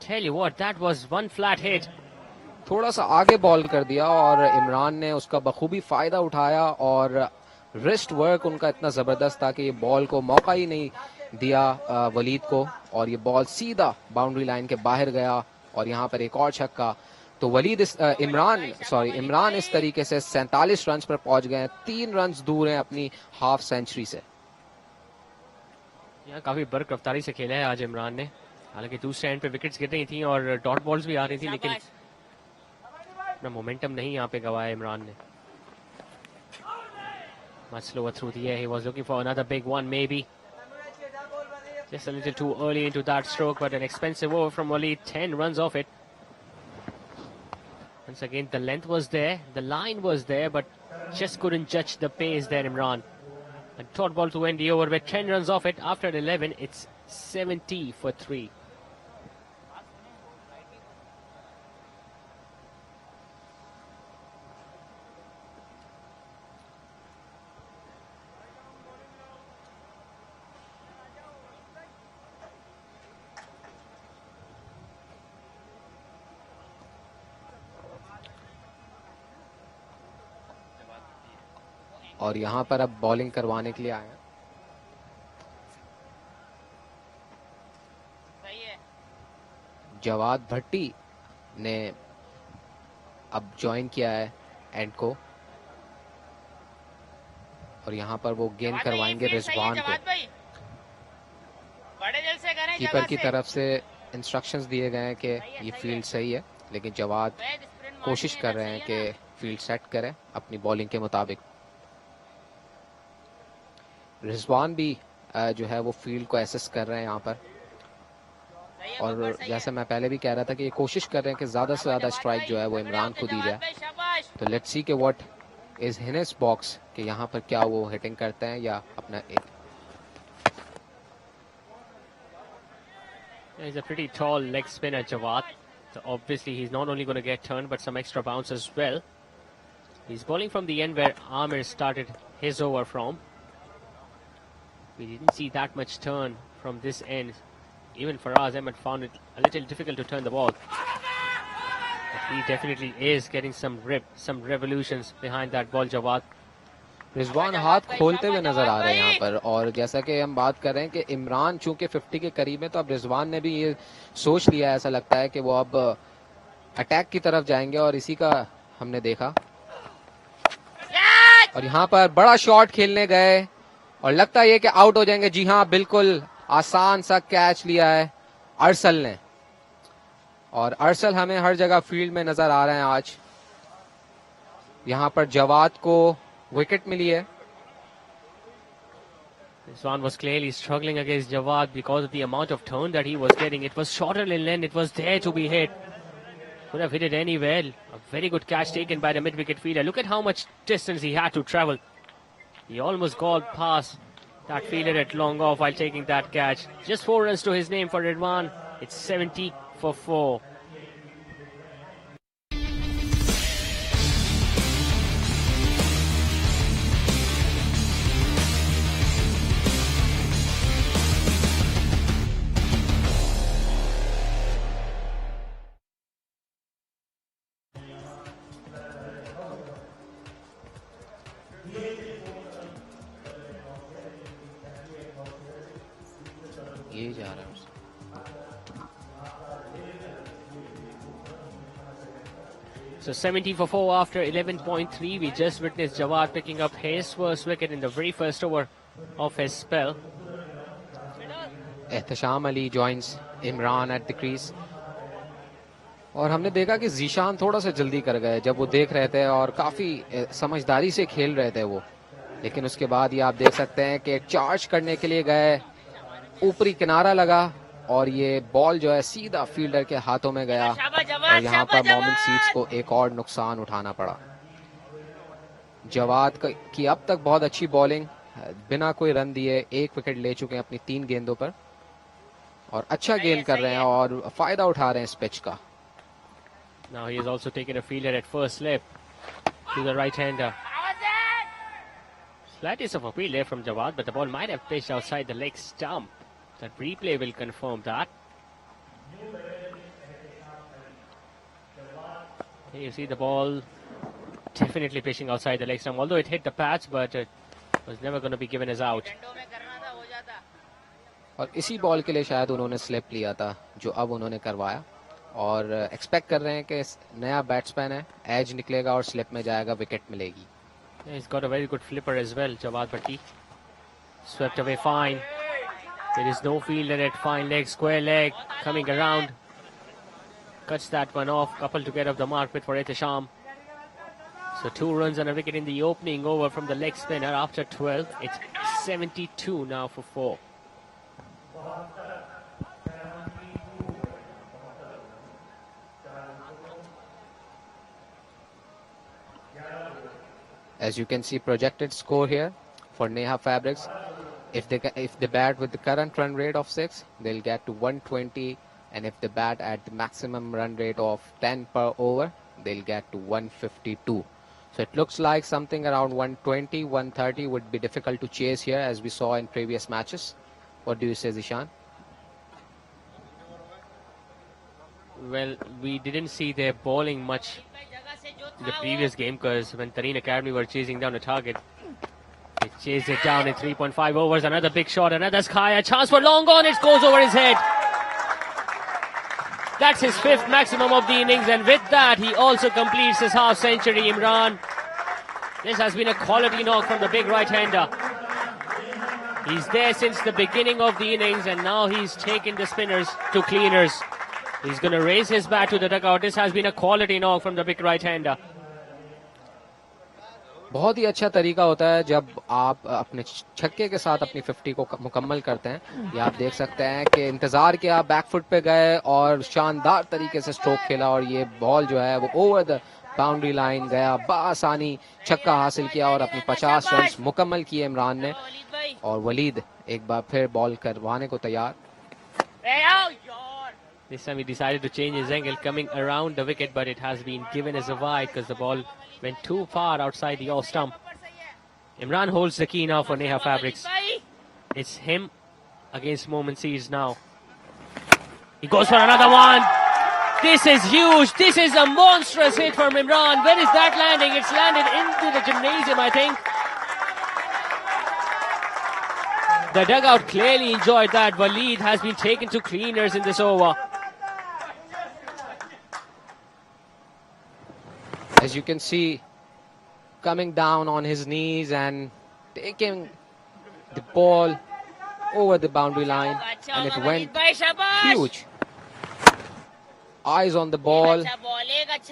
Tell you what, that was one flat hit. थोड़ा सा आगे ball कर दिया और इमरान ने उसका बखूबी फायदा उठाया, और रिस्ट वर्क उनका इतना जबरदस्त था कि ये बॉल को मौका ही नहीं दिया वलीद को, और ये बॉल सीधा बाउंड्री लाइन के बाहर गया, और यहाँ पर एक और छक्का। तो इमरान इस तरीके से 47 रन पर पहुंच गए हैं, 3 रन दूर हैं अपनी हाफ सेंचुरी से। यहाँ काफी बर्क रफ्तारी से खेला है आज इमरान ने, हालांकि दूसरे एंड पे विकेट्स गिर रही थी और डॉट बॉल्स भी आ रही थी, लेकिन अपना मोमेंटम नहीं यहाँ पे गवाया इमरान ने। Much slower through the air. He was looking for another big one, maybe. Just a little too early into that stroke, but an expensive over from Waleed. 10 runs off it. Once again, the length was there, the line was there, but just couldn't judge the pace there, Imran. And third ball to end the over with 10 runs off it. After 11, it's 70 for 3. और यहाँ पर अब bowling करवाने के लिए आए हैं। जवाद भट्टी ने अब ज्वाइन किया है एंड को, और यहाँ पर वो गेंद करवाएंगे रिजवान को। कीपर की तरफ से इंस्ट्रक्शंस दिए गए हैं कि ये फील्ड सही है, लेकिन जवाद कोशिश कर रहे हैं कि फील्ड सेट करें अपनी बॉलिंग के मुताबिक। रिजवान भी जो है वो फील्ड को एसेस कर रहे हैं यहाँ पर, और जैसे मैं पहले भी कह रहा था कि ये कोशिश कर रहे हैं कि ज्यादा से ज्यादा स्ट्राइक जो है वो इमरान को दी जाए। तो लेट्स सी कि what is in his box, कि यहाँ पर क्या वो हिटिंग करते हैं या अपना एक। He's a pretty tall leg spinner, Jawad. So obviously he's not only going to get turned, but some extra bounce as well. He's bowling from the end where Amir started his over from. We didn't see that much turn from this end. Even Faraz Ahmed found it a little difficult to turn the ball. But he definitely is getting some revolutions behind that ball, Jawad. Rizwan हाथ खोलते हुए नजर आ रहे हैं यहाँ पर, और जैसा कि हम बात कर रहे हैं कि इमरान चूंकि 50 के करीब है, तो अब रिजवान ने भी ये सोच लिया है, ऐसा लगता है कि वो अब अटैक की तरफ जाएंगे, और इसी का हमने देखा। और यहाँ पर बड़ा शॉट खेलने गए और लगता है कि आउट हो जाएंगे। जी हाँ, बिल्कुल आसान सा कैच लिया है अरसल ने, और अरसल हमें हर जगह फील्ड में नजर आ रहे हैं आज। यहाँ पर जवाद को विकेट मिली है। Rizwan was clearly struggling against Jawad because of the amount of turn that he was getting. It was shorter in length. It was there to be hit. Could have hit it anywhere. A very good catch taken by the mid-wicket fielder. Look at how much distance he had to travel. He almost got past that fielder at long off while taking that catch. Just 4 runs to his name for Ridwan. It's 70 for 4. ये जा रहा है। So 70 for 4 after 11.3. We just witnessed Jawad picking up his first wicket in the very first over of his spell. Ehtesham Ali joins Imran at the crease, और हमने देखा कि जीशान थोड़ा सा जल्दी कर गए जब वो देख रहे थे, और काफी समझदारी से खेल रहे थे वो। लेकिन उसके बाद ये आप देख सकते हैं कि चार्ज करने के लिए गए, ऊपरी किनारा लगा, और ये बॉल जो है सीधा फील्डर के हाथों में गया, और यहाँ पर मोमिन सीड्स को एक और नुकसान उठाना पड़ा। जवाद की अब तक बहुत अच्छी बॉलिंग, बिना कोई रन दिए 1 विकेट ले चुके हैं अपनी 3 गेंदों पर, और अच्छा गेंद कर रहे हैं और फायदा उठा रहे हैं इस पिच का। Now he has also taken a fielder at first slip to the right-hander. Slightest of appeal there from Jawad, but the ball might have pitched outside the leg stump. That replay will confirm that. Here you see the ball definitely pitching outside the leg stump, although it hit the pads, but it was never going to be given as out. और इसी ball के लिए शायद उन्होंने slip लिया था जो अब उन्होंने करवाया, और एक्सपेक्ट कर रहे हैं कि नया बैट्समैन है, एज निकलेगा और स्लिप में जाएगा, विकेट मिलेगी। He's got a very good flipper as well, Jawad Bhatti. Swept away fine. There is no fielder at fine leg, square leg, coming around. Cuts that one off, couple to get off the mark with for Ihtisham. So 2 runs and a wicket in the opening over from the leg spinner after 12. It's 72 now for 4. As you can see, projected score here for Neha Fabrics. If they bat with the current run rate of 6, they'll get to 120, and if they bat at the maximum run rate of 10 per over, they'll get to 152. So it looks like something around 120, 130 would be difficult to chase here, as we saw in previous matches. What do you say, Zishan? Well, we didn't see their bowling much in the previous game, because when Tareen Academy were chasing down a target, they chased it down in 3.5 overs. Another big shot, another sky, a chance for long on. It goes over his head. That's his 5th maximum of the innings, and with that, he also completes his half century. Imran, this has been a quality knock from the big right-hander. He's there since the beginning of the innings, and now he's taken the spinners to cleaners. He's going to raise his bat to the dugout. This has been a quality knock from the big right-hander. बहुत ही अच्छा तरीका होता है जब आप अपने छक्के के साथ अपनी 50 को मुकम्मल करते हैं। ये आप देख सकते हैं कि इंतजार किया, बैकफुट पे गए और शानदार तरीके से स्ट्रोक खेला, और ये बॉल जो है वो ओवर द बाउंड्री लाइन गया, बआसानी छक्का हासिल किया और अपनी 50 रन मुकम्मल किए इमरान ने। और वलीद एक बार फिर बॉल करवाने को तैयार। This time he decided to change his angle coming around the wicket, but it has been given as a wide because the ball went too far outside the off stump. Imran holds the key now for Neha Fabrics. It's him against Momin Seeds now. He goes for another one. This is huge. This is a monstrous hit from Imran. Where is that landing? It's landed into the gymnasium, I think. The dugout clearly enjoyed that. Waleed has been taken to cleaners in this over. As you can see, coming down on his knees and taking the ball over the boundary line, and it went huge. Eyes on the ball,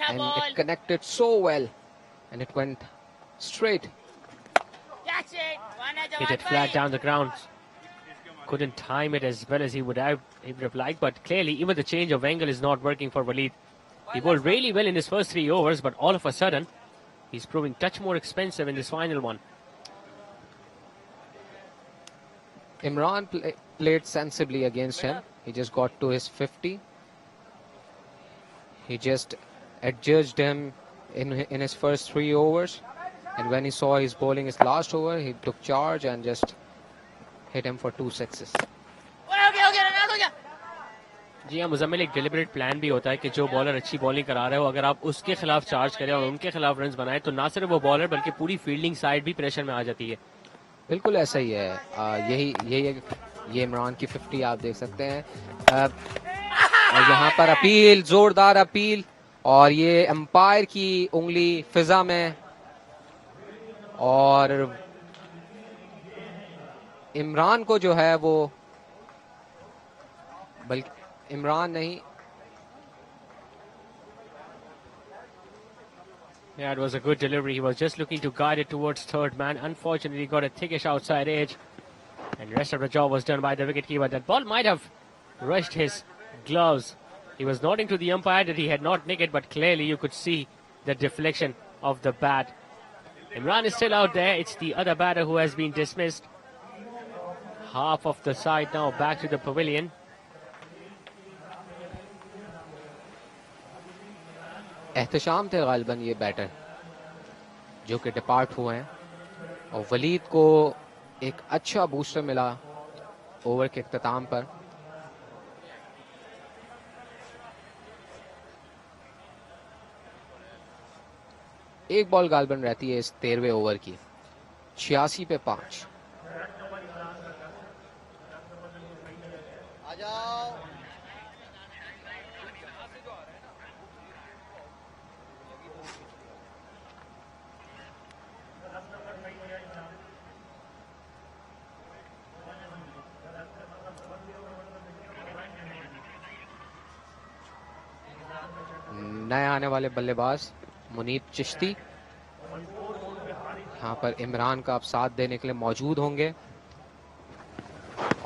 and it connected so well, and it went straight. Hit it flat down the ground. Couldn't time it as well as he would have liked, but clearly even the change of angle is not working for Waleed. He bowled really well in his first 3 overs, but all of a sudden, he's proving touch more expensive in this final one. Imran played sensibly against him. He just got to his 50. He just adjudged him in his first 3 overs. And when he saw he's bowling his last over, he took charge and just hit him for 2 sixes. जी हाँ, मुजम्मिल, एक deliberate plan भी होता है कि जो bowler अच्छी bowling करा रहे हो, अगर आप उसके खिलाफ चार्ज करें और उनके खिलाफ रन्स बनाए, तो ना सिर्फ वो बॉलर बल्कि पूरी फील्डिंग साइड भी प्रेशर में आ जाती है। बिल्कुल ऐसा ही है। ये इमरान की 50 आप देख सकते हैं। और यहाँ पर अपील, जोरदार अपील, और ये अंपायर की उंगली फिजा में, और इमरान को जो है वो, बल्कि इमरान नहीं, Yeah, it was a good delivery. He was just looking to guide it towards third man. Unfortunately, got a thickish outside edge, and the rest of the job was done by the wicketkeeper. That ball might have rushed his gloves. He was nodding to the umpire that he had not nicked it, but clearly you could see the deflection of the bat. Imran is still out there. It's the other batter who has been dismissed. Half of the side now back to the pavilion. Ehtesham थे गालिबन ये batter जो कि depart हुए हैं, और वलीद को एक अच्छा बूस्टर मिला ओवर के इख्तिताम पर। एक बॉल गालिबन रहती है इस 13वें ओवर की, 86 पे 5। नए आने वाले बल्लेबाज मुनीब चिश्ती यहाँ पर इमरान का अब साथ देने के लिए मौजूद होंगे,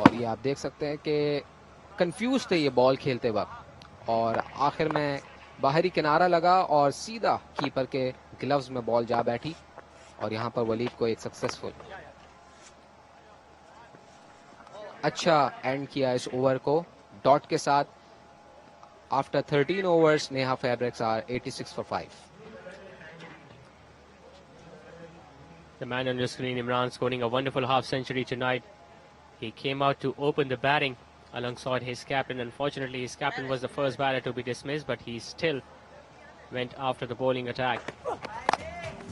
और ये आप देख सकते हैं कि कंफ्यूज थे ये बॉल खेलते वक्त, और आखिर में बाहरी किनारा लगा और सीधा कीपर के ग्लव्स में बॉल जा बैठी, और यहाँ पर वलीद को एक सक्सेसफुल अच्छा एंड किया इस ओवर को डॉट के साथ. After 13 overs, Neha Fabrics are 86 for 5. The man on your screen, Imran, scoring a wonderful half century tonight. He came out to open the batting alongside his captain. Unfortunately, his captain was the first batter to be dismissed, but he still went after the bowling attack.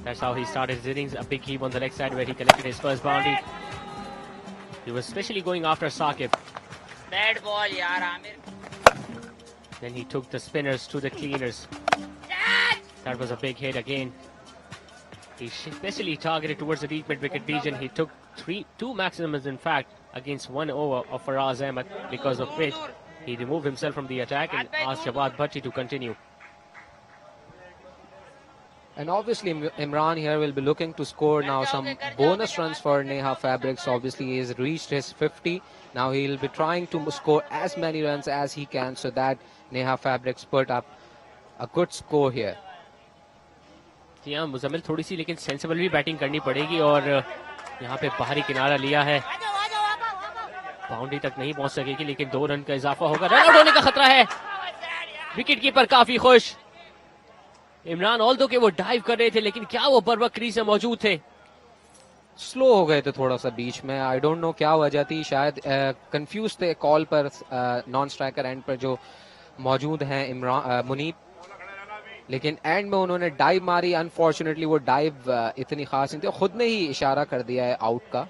That's how he started his innings. A big heave on the leg side where he collected his first boundary. He was especially going after Saqib. Bat ball यार Aamir. Then he took the spinners to the cleaners. That was a big hit again. He especially targeted towards the deep mid-wicket region. He took two maximums, in fact, against 1 over of Faraz Ahmed, because of which he removed himself from the attack and asked Jawad Bhatti to continue. And obviously Imran here will be looking to score now some bonus runs for Neha Fabrics. Obviously he has reached his 50. Now he will be trying to score as many runs as he can so that Neha Fabrics put up a good score here. जी हाँ, मुजम्मिल थोड़ी सी लेकिन sensible भी batting करनी पड़ेगी और यहाँ पे बाहरी किनारा लिया है. बाउंड्री तक नहीं पहुंच सकेगी लेकिन 2 रन का इजाफा होगा. रन आउट होने का खतरा है. विकेट कीपर काफी खुश. इमरान ऑल्दो के वो डाइव कर रहे थे लेकिन क्या वो बर वक्त क्रीज में मौजूद थे. स्लो हो गए थे थोड़ा सा बीच में. आई डोंट नो क्या वजह थी. शायद कंफ्यूज थे कॉल पर. नॉन स्ट्राइकर एंड पर जो मौजूद हैं इमरान मुनीब, लेकिन एंड में उन्होंने डाइव मारी. अनफॉर्चुनेटली वो डाइव इतनी खास नहीं थी. खुद ने ही इशारा कर दिया है आउट का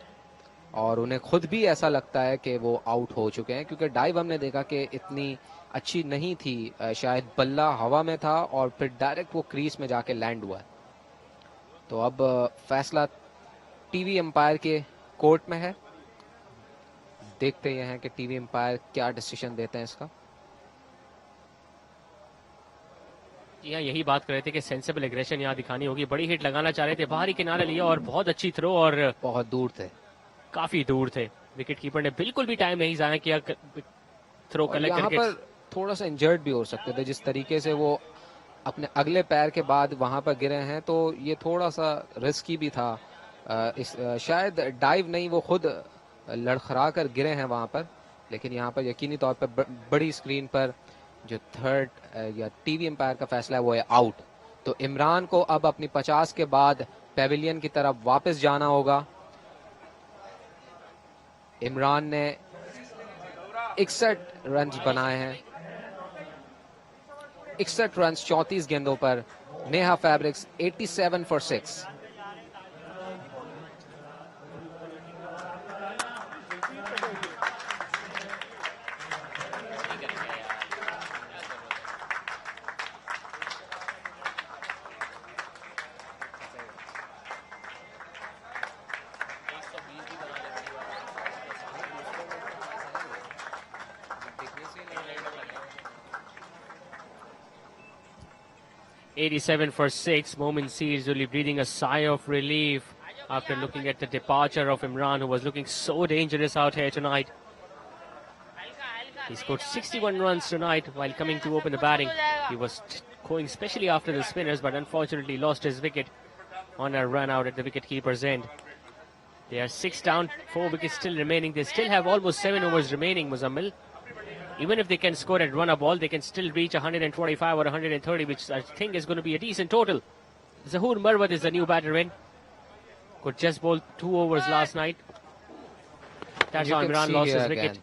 और उन्हें खुद भी ऐसा लगता है कि वो आउट हो चुके हैं क्योंकि डाइव हमने देखा कि इतनी अच्छी नहीं थी. शायद बल्ला हवा में था और फिर डायरेक्ट वो क्रीज में जाके लैंड हुआ. तो अब फैसला टीवी एम्पायर के कोर्ट में है. देखते हैं कि टीवी एम्पायर क्या डिसीजन देते हैं इसका. जी हाँ, यही बात कर रहे थे कि सेंसिबल एग्रेशन यहाँ दिखानी होगी. बड़ी हिट लगाना चाह रहे थे, बाहरी किनारा लिया और बहुत अच्छी थ्रो और बहुत दूर थे, काफी दूर थे. विकेट कीपर ने बिल्कुल भी टाइम नहीं जाया किया थ्रो कलेक्ट करके. यहाँ पर थोड़ा सा इंजर्ड भी हो सकते थे जिस तरीके से वो अपने अगले पैर के बाद वहां पर गिरे हैं. तो ये थोड़ा सा रिस्की भी था. शायद डाइव नहीं, वो खुद लड़खड़ा कर गिरे हैं वहां पर. लेकिन यहाँ पर यकीनी तौर पर बड़ी स्क्रीन पर जो थर्ड या टीवी एम्पायर का फैसला है वो है आउट. तो इमरान को अब अपनी 50 के बाद पेविलियन की तरफ वापस जाना होगा. इमरान ने 61 रन बनाए हैं. 61 रन 34 गेंदों पर. Neha fabrics 87 for 6. $87 for 6. Momin is really breathing a sigh of relief after looking at the departure of Imran, who was looking so dangerous out here tonight. He scored 61 runs tonight while coming to open the batting. He was going especially after the spinners, but unfortunately lost his wicket on a run out at the wicket-keeper's end. They are 6 down, 4 wickets still remaining. They still have almost 7 overs remaining, Muzammil. Even if they can score at run a ball, they can still reach 125 or 130, which I think is going to be a decent total. Zahoor Marwat is the new batter in. Could just bowl 2 overs last night. That's how Imran lost his wicket.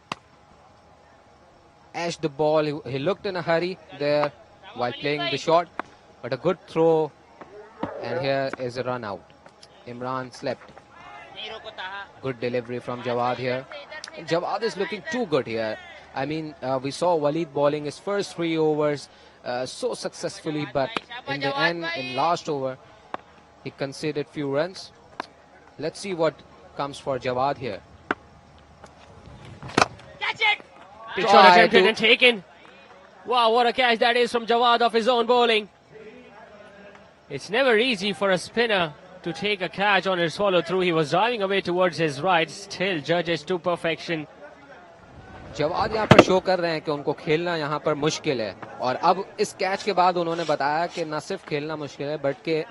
Edged the ball. He looked in a hurry there while playing the shot, but a good throw, and here is a run out. Imran slept. Good delivery from Jawad here. Jawad is looking too good here. I mean, we saw Waleed bowling his first 3 overs so successfully, but in the end, in last over, he conceded few runs. Let's see what comes for Jawad here. Catch it! Big shot attempted and taken. Wow, what a catch that is from Jawad off his own bowling. It's never easy for a spinner to take a catch on his follow through. He was driving away towards his right, still judges to perfection. Jawad यहाँ पर show कर रहे हैं कि उनको खेलना यहाँ पर मुश्किल है. और अब इस कैच के बाद उन्होंने बताया कि न सिर्फ खेलना मुश्किल है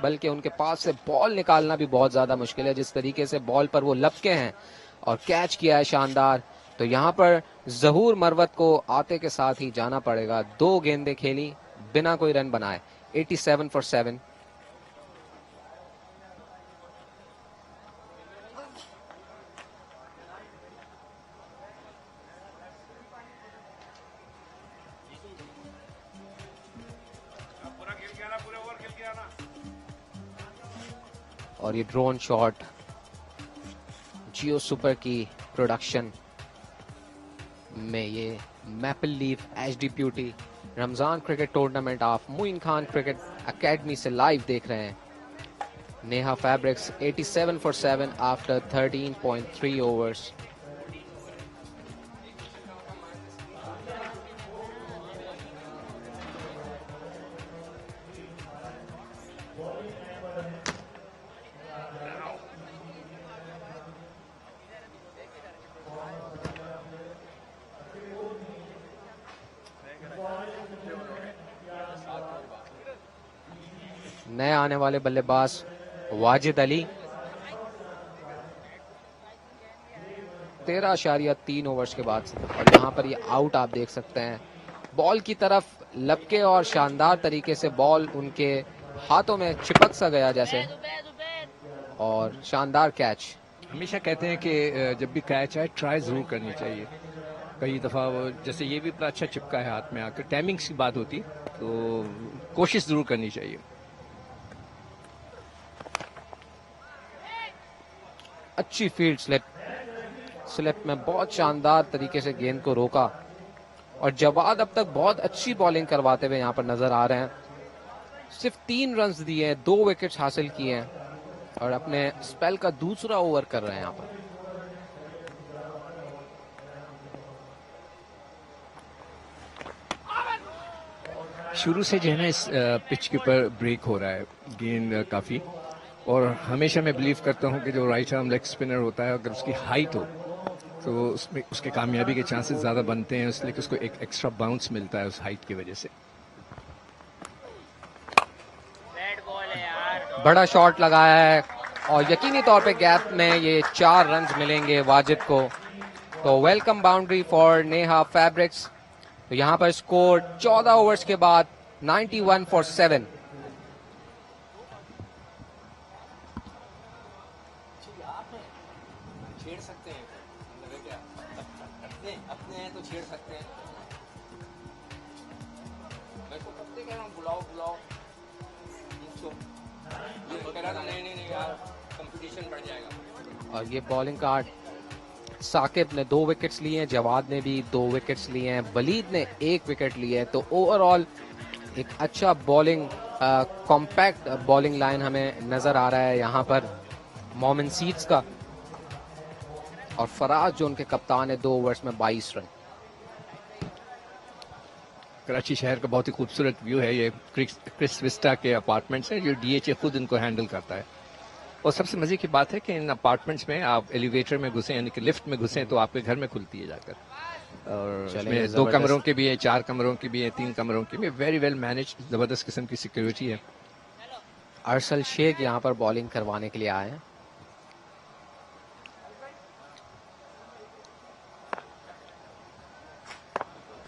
बल्कि उनके पास से बॉल निकालना भी बहुत ज्यादा मुश्किल है. जिस तरीके से बॉल पर वो लपके हैं और कैच किया है शानदार. तो यहाँ पर जहूर मरवत को आते के साथ ही जाना पड़ेगा। 2 गेंदें खेली बिना कोई रन बनाए, 87 फॉर 7। और ये ड्रोन शॉट जियो सुपर की प्रोडक्शन में ये maple leaf HD beauty Ramzan cricket tournament आप मोइन खान क्रिकेट एकेडमी से लाइव देख रहे हैं। Neha fabrics 87 for 7 after 13.3 overs. नए आने वाले बल्लेबाज वाजिद अली 13.3 ओवर्स के बाद से, और यहाँ पर ये आउट आप देख सकते हैं। बॉल की तरफ लपके और शानदार तरीके से बॉल उनके हाथों में चिपक सा गया जैसे, और शानदार कैच। हमेशा कहते हैं कि जब भी कैच आए ट्राई जरूर करनी चाहिए। कई दफ़ा वो जैसे ये भी इतना अच्छा चिपका है हाथ में आकर, टाइमिंग्स की बात होती तो कोशिश जरूर करनी चाहिए। अच्छी फील्ड स्लिप में बहुत शानदार तरीके से गेंद को रोका, और जवाद अब तक बहुत अच्छी बॉलिंग करवाते हुए यहाँ पर नजर आ रहे हैं। सिर्फ 3 रन्स दिए हैं, 2 विकेट्स हासिल किए हैं, और अपने स्पेल का दूसरा ओवर कर रहे हैं यहाँ पर। शुरू से जो है ना इस पिच के ऊपर ब्रेक हो रहा है गेंद काफ़ी, और हमेशा मैं बिलीव करता हूं कि जो राइट आर्म लेग स्पिनर होता है अगर उसकी हाइट हो तो उसमें उसके कामयाबी के चांसेस ज़्यादा बनते हैं, इसलिए कि उसको एक एक्स्ट्रा बाउंस मिलता है उस हाइट की वजह से। बड़ा शॉट लगाया है, और यकीनी तौर पे गैप में ये 4 रन्स मिलेंगे वाजिद को। तो welcome boundary for Neha fabrics. तो यहाँ पर स्कोर 14 ओवर्स के बाद 91 फॉर 7। छेड़ सकते हैं क्या? अपने हैं तो छेड़ सकते हैं। मैं तो कब से कह रहा हूँ बुलाओ इसको। ये कह रहा था नहीं यार कंपटीशन बढ़ जाएगा। और ये बॉलिंग कार्ड साकिब ने 2 विकेट्स लिए हैं, जवाद ने भी 2 विकेट्स लिए हैं, वलीद ने 1 विकेट लिया है। तो ओवरऑल एक अच्छा बॉलिंग कॉम्पैक्ट बॉलिंग लाइन हमें नजर आ रहा है यहाँ पर मोमिन सीड्स का। और फराज जो उनके कप्तान है 2 ओवर्स में 22 रन। कराची शहर का बहुत ही खूबसूरत व्यू है। ये क्रिस विस्टा के अपार्टमेंट्स हैं जो डीएचए खुद इनको हैंडल करता है। और सबसे मजे की बात है कि इन अपार्टमेंट्स में आप एलिवेटर में घुसे यानी कि लिफ्ट में घुसे तो आपके घर में खुलती है जाकर, और इसमें 2 कमरों के भी है, 4 कमरों की भी है, 3 कमरों की भी, वेरी वेल मैनेज, जबरदस्त किस्म की सिक्योरिटी है। अरसल शेख यहाँ पर बॉलिंग करवाने के लिए आए हैं।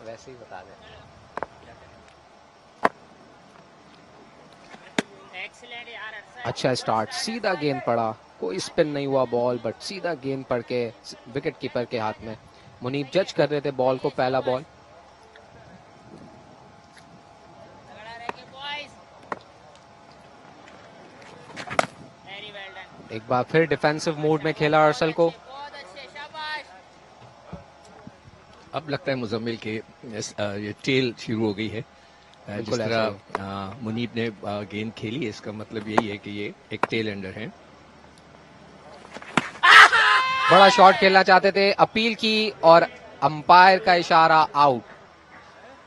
वैसे ही बता दें। अच्छा स्टार्ट, सीधा गेंद पड़ा, कोई स्पिन नहीं हुआ बॉल, बट सीधा गेंद पड़ के विकेट कीपर के हाथ में। मुनीब जज कर रहे थे बॉल को, पहला बॉल। एक बार फिर डिफेंसिव मोड में खेला अरसल को। अब लगता है मुजम्मिल के ये टेल शुरू हो गई है। जिस तरह मुनीब ने गेंद खेली है, इसका मतलब यही है कि ये एक टेल एंडर है। बड़ा शॉट खेलना चाहते थे, अपील की और अंपायर का इशारा आउट।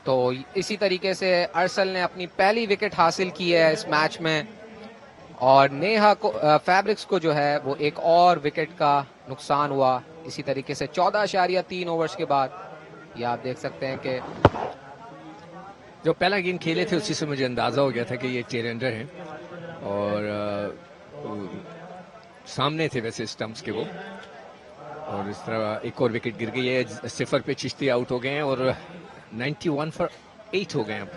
तो इसी तरीके से अरसल ने अपनी पहली विकेट हासिल की है इस मैच में, और नेहा को फैब्रिक्स को जो है वो एक और विकेट का नुकसान हुआ। इसी तरीके से 14.3 ओवर्स के बाद ये आप देख सकते हैं कि जो पहला गेंद खेले थे उसी से मुझे अंदाजा हो गया था कि ये टेल एंडर है, और सामने थे वैसे स्टंप्स के वो, और इस तरह एक और विकेट गिर गई है, 0 पे चिश्ती आउट हो गए हैं और 91 फॉर 8 हो गए हैं अब।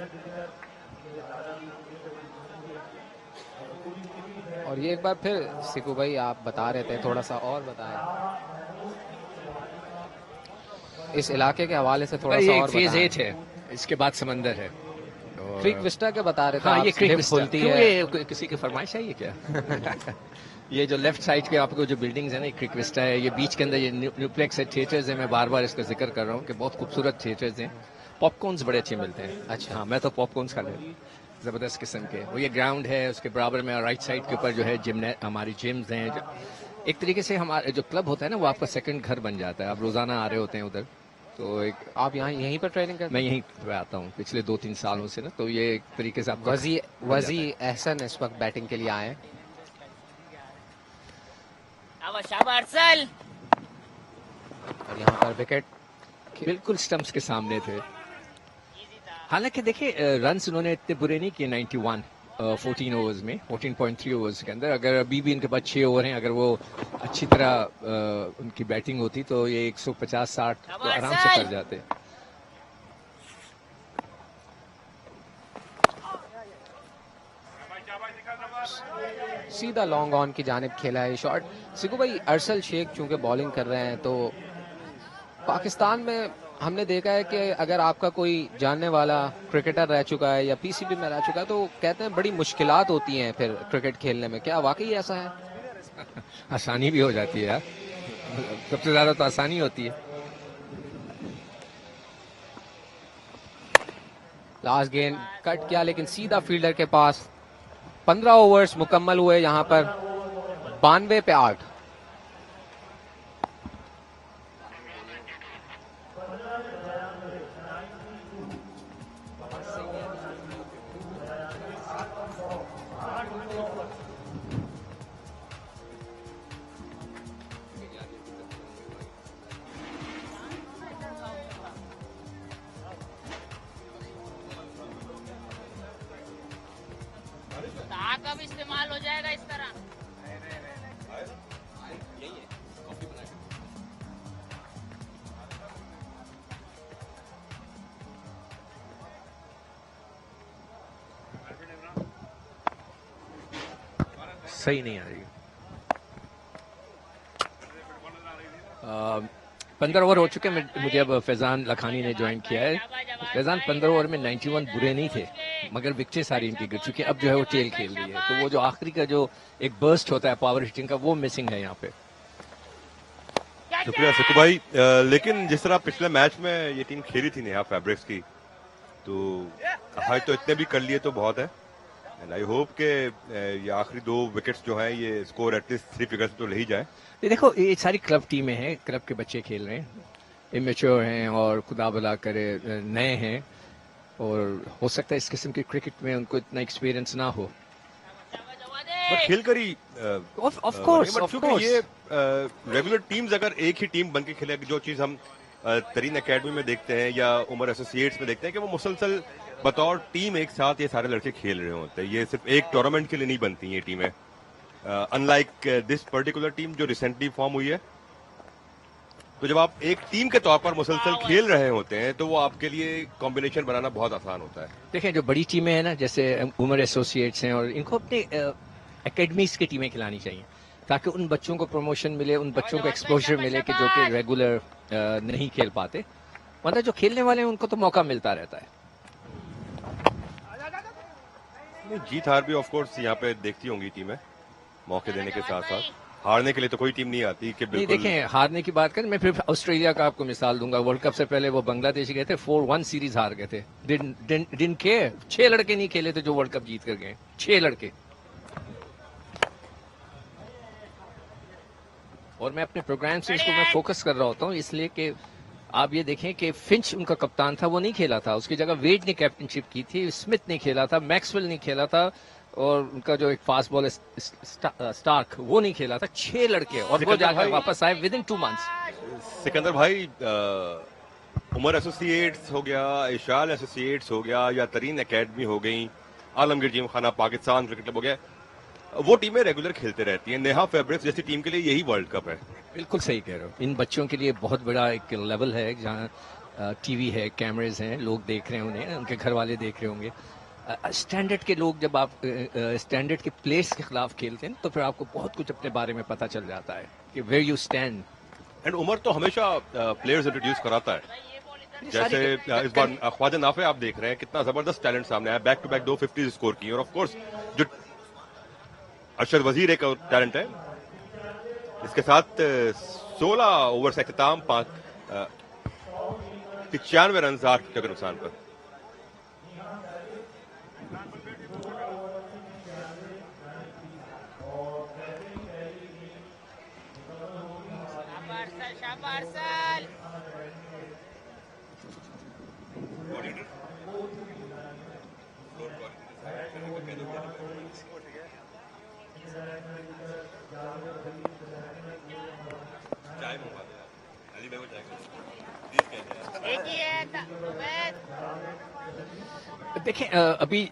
और ये एक बार फिर सिकू भाई आप बता रहे थे, थोड़ा सा और बताएं इस इलाके के हवाले से, थोड़ा सा और फेज बताएं। 8 है, इसके बाद समंदर है। क्रिक विस्टा के बता रहे थे हाँ, आप, ये क्रिक हिप विस्टा खुलती क्यों, है। ये किसी की फरमाइश है ये क्या? ये जो लेफ्ट साइड के आपको जो बिल्डिंग्स है ना, क्रिक विस्टा है, ये बीच के अंदर ये न्यूप्लेक्स है, थिएटर्स है। मैं बार बार इसका जिक्र कर रहा हूँ कि बहुत खूबसूरत थिएटर्स हैं, पॉपकॉर्न्स बड़े अच्छे मिलते हैं। अच्छा। हाँ, मैं तो पॉपकॉर्न्स खा लेता हूँ, जबरदस्त किस्म के। वो ये ग्राउंड है, उसके बराबर में राइट साइड के ऊपर जो है हमारी जिम्स हैं। एक तरीके से हमारे जो क्लब होता है ना, वो आपका सेकंड घर बन जाता है। आप रोजाना आ रहे होते हैं उधर, तो एक आप यहाँ यहीं पर ट्रेनिंग करते मैं यहीं पे आता हूँ पिछले 2-3 सालों से ना, तो ये एक तरीके से आपका वजी एहसन इस वक्त बैटिंग के लिए आए हैं। शाबाश अर्सल। और यहाँ पर विकेट बिल्कुल स्टंप्स के सामने थे। हालांकि देखिए रन्स उन्होंने इतने बुरे नहीं किए 91 14 ओवर्स में, 14.3 ओवर्स के अंदर। अगर अभी भी इनके पास 6 ओवर हैं, अगर वो अच्छी तरह उनकी बैटिंग होती तो ये 150-60 तो आराम से कर जाते। सीधा लॉन्ग ऑन की जानिब खेला है शॉट। सिकू भाई, अरसल शेख चूंकि बॉलिंग कर रहे हैं, तो पाकिस्तान में हमने देखा है कि अगर आपका कोई जानने वाला क्रिकेटर रह चुका है या पीसीबी में रह चुका है, तो कहते हैं बड़ी मुश्किलात होती हैं फिर क्रिकेट खेलने में। क्या वाकई ऐसा है? आसानी भी हो जाती है यार, सबसे ज्यादा तो आसानी होती है। लास्ट गेंद कट किया, लेकिन सीधा फील्डर के पास। 15 ओवर्स मुकम्मल हुए यहाँ पर, 92 पे 8। कब इस्तेमाल हो जाएगा इस तरह? सही नहीं आ रही। 15 ओवर हो चुके हैं। मुझे अब फैजान लखानी ने ज्वाइन किया है। फैजान 15 ओवर में 91 बुरे नहीं थे, मगर विकेटें सारी इनकी गिर चुकी है। अब जो है वो टेल खेल रही है, तो वो जो आखिरी का जो एक बर्स्ट होता है पावर हिटिंग का, वो मिसिंग है यहाँ पे। शुक्रिया सिकू भाई। लेकिन जिस तरह पिछले मैच में ये टीम खेली थी नेहा फैब्रिक्स की, तो आज तो इतने भी कर लिए तो बहुत है। एंड आई होप के ये आखिरी 2 विकेट्स जो है ये स्कोर एटलीस्ट 3 फिगर्स तो ले ही जाए। ये देखो, ये सारी क्लब टीमें हैं, क्लब के बच्चे खेल रहे हैं, इमेच्योर हैं और खुदा भला करे नए हैं, और हो सकता है इस किस्म के क्रिकेट में उनको इतना एक्सपीरियंस ना हो। खेल कर ही ऑफ कोर्स ये रेगुलर टीम्स अगर एक ही टीम बन के खेले, जो चीज हम तरीन एकेडमी में देखते हैं या उमर एसोसिएट्स में देखते हैं कि वो मुसलसल बतौर टीम एक साथ ये सारे लड़के खेल रहे होते हैं। ये सिर्फ एक टूर्नामेंट के लिए नहीं बनती ये टीमें, अनलाइक दिस पर्टिकुलर टीम जो रिसेंटली फॉर्म हुई है। तो जब आप एक टीम के तौर पर मुसलसल खेल रहे होते हैं तो वो आपके लिए कॉम्बिनेशन बनाना बहुत आसान होता है। देखें, जो बड़ी टीमें हैं ना, जैसे उमर एसोसिएट्स हैं, और इनको अपने एकेडमीज की टीमें खिलानी चाहिए, ताकि उन बच्चों को प्रमोशन मिले, उन बच्चों को एक्सपोजर मिले कि जो कि रेगुलर नहीं खेल पाते। मतलब जो खेलने वाले हैं उनको तो मौका मिलता रहता है। जीत हार भी ऑफ कोर्स यहाँ पे देखती होंगी टीमें, मौके देने के साथ साथ। हारने के लिए तो कोई टीम नहीं आती कि नहीं, बिल्कुल। देखें, हारने की बात करें, मैं फिर ऑस्ट्रेलिया का आपको मिसाल दूंगा। वर्ल्ड कप से पहले वो बांग्लादेश गए थे, 4-1 सीरीज हार गए थे। Didn't care. 6 लड़के नहीं खेले थे जो वर्ल्ड कप जीत कर गए, 6 लड़के। और मैं अपने प्रोग्राम से इसको मैं फोकस कर रहा होता हूँ, इसलिए कि आप ये देखें कि फिंच उनका कप्तान था, वो नहीं खेला था, उसकी जगह वेड ने कैप्टनशिप की थी, स्मिथ नहीं खेला था, मैक्सवेल नहीं खेला था, और उनका जो एक फास्ट बॉलर स्टार्क वो नहीं खेला था। 6 लड़के, और वो जाकर वापस आए विद इन 2 मंथ्स। सिकंदर भाई, उमर एसोसिएट्स हो गया, इशाल एसोसिएट्स हो गया, या तरीन एकेडमी हो गई, आलमगीर जिम खाना पाकिस्तान क्रिकेट क्लब हो गया, वो टीमें रेगुलर खेलते रहती हैं। नेहा फैब्रिक्स जैसी टीम के लिए यही वर्ल्ड कप है। बिल्कुल सही कह रहे हो। इन बच्चों के लिए बहुत बड़ा एक लेवल है जहाँ टीवी है, कैमरेज हैं, लोग देख रहे हैं उन्हें, उनके घर वाले देख रहे होंगे। स्टैंडर्ड के लोग जब आप स्टैंडर्ड के प्लेयर्स के खिलाफ खेलते हैं तो फिर आपको बहुत कुछ अपने बारे में पता चल जाता है कि where you stand. And Umar तो हमेशा प्लेयर्स इंट्रोड्यूस कराता है। जैसे इस बार ख्वाजा नाफे आप देख रहे हैं, कितना जबरदस्त टैलेंट सामने आया, बैक टू बैक 250 स्कोर की। और ऑफ कोर्स जो अरशद वजीर एक टैलेंट है, इसके साथ 16 ओवर से अख्ताम 95 रन 8 विकेट के नुकसान पर। देखें, अभी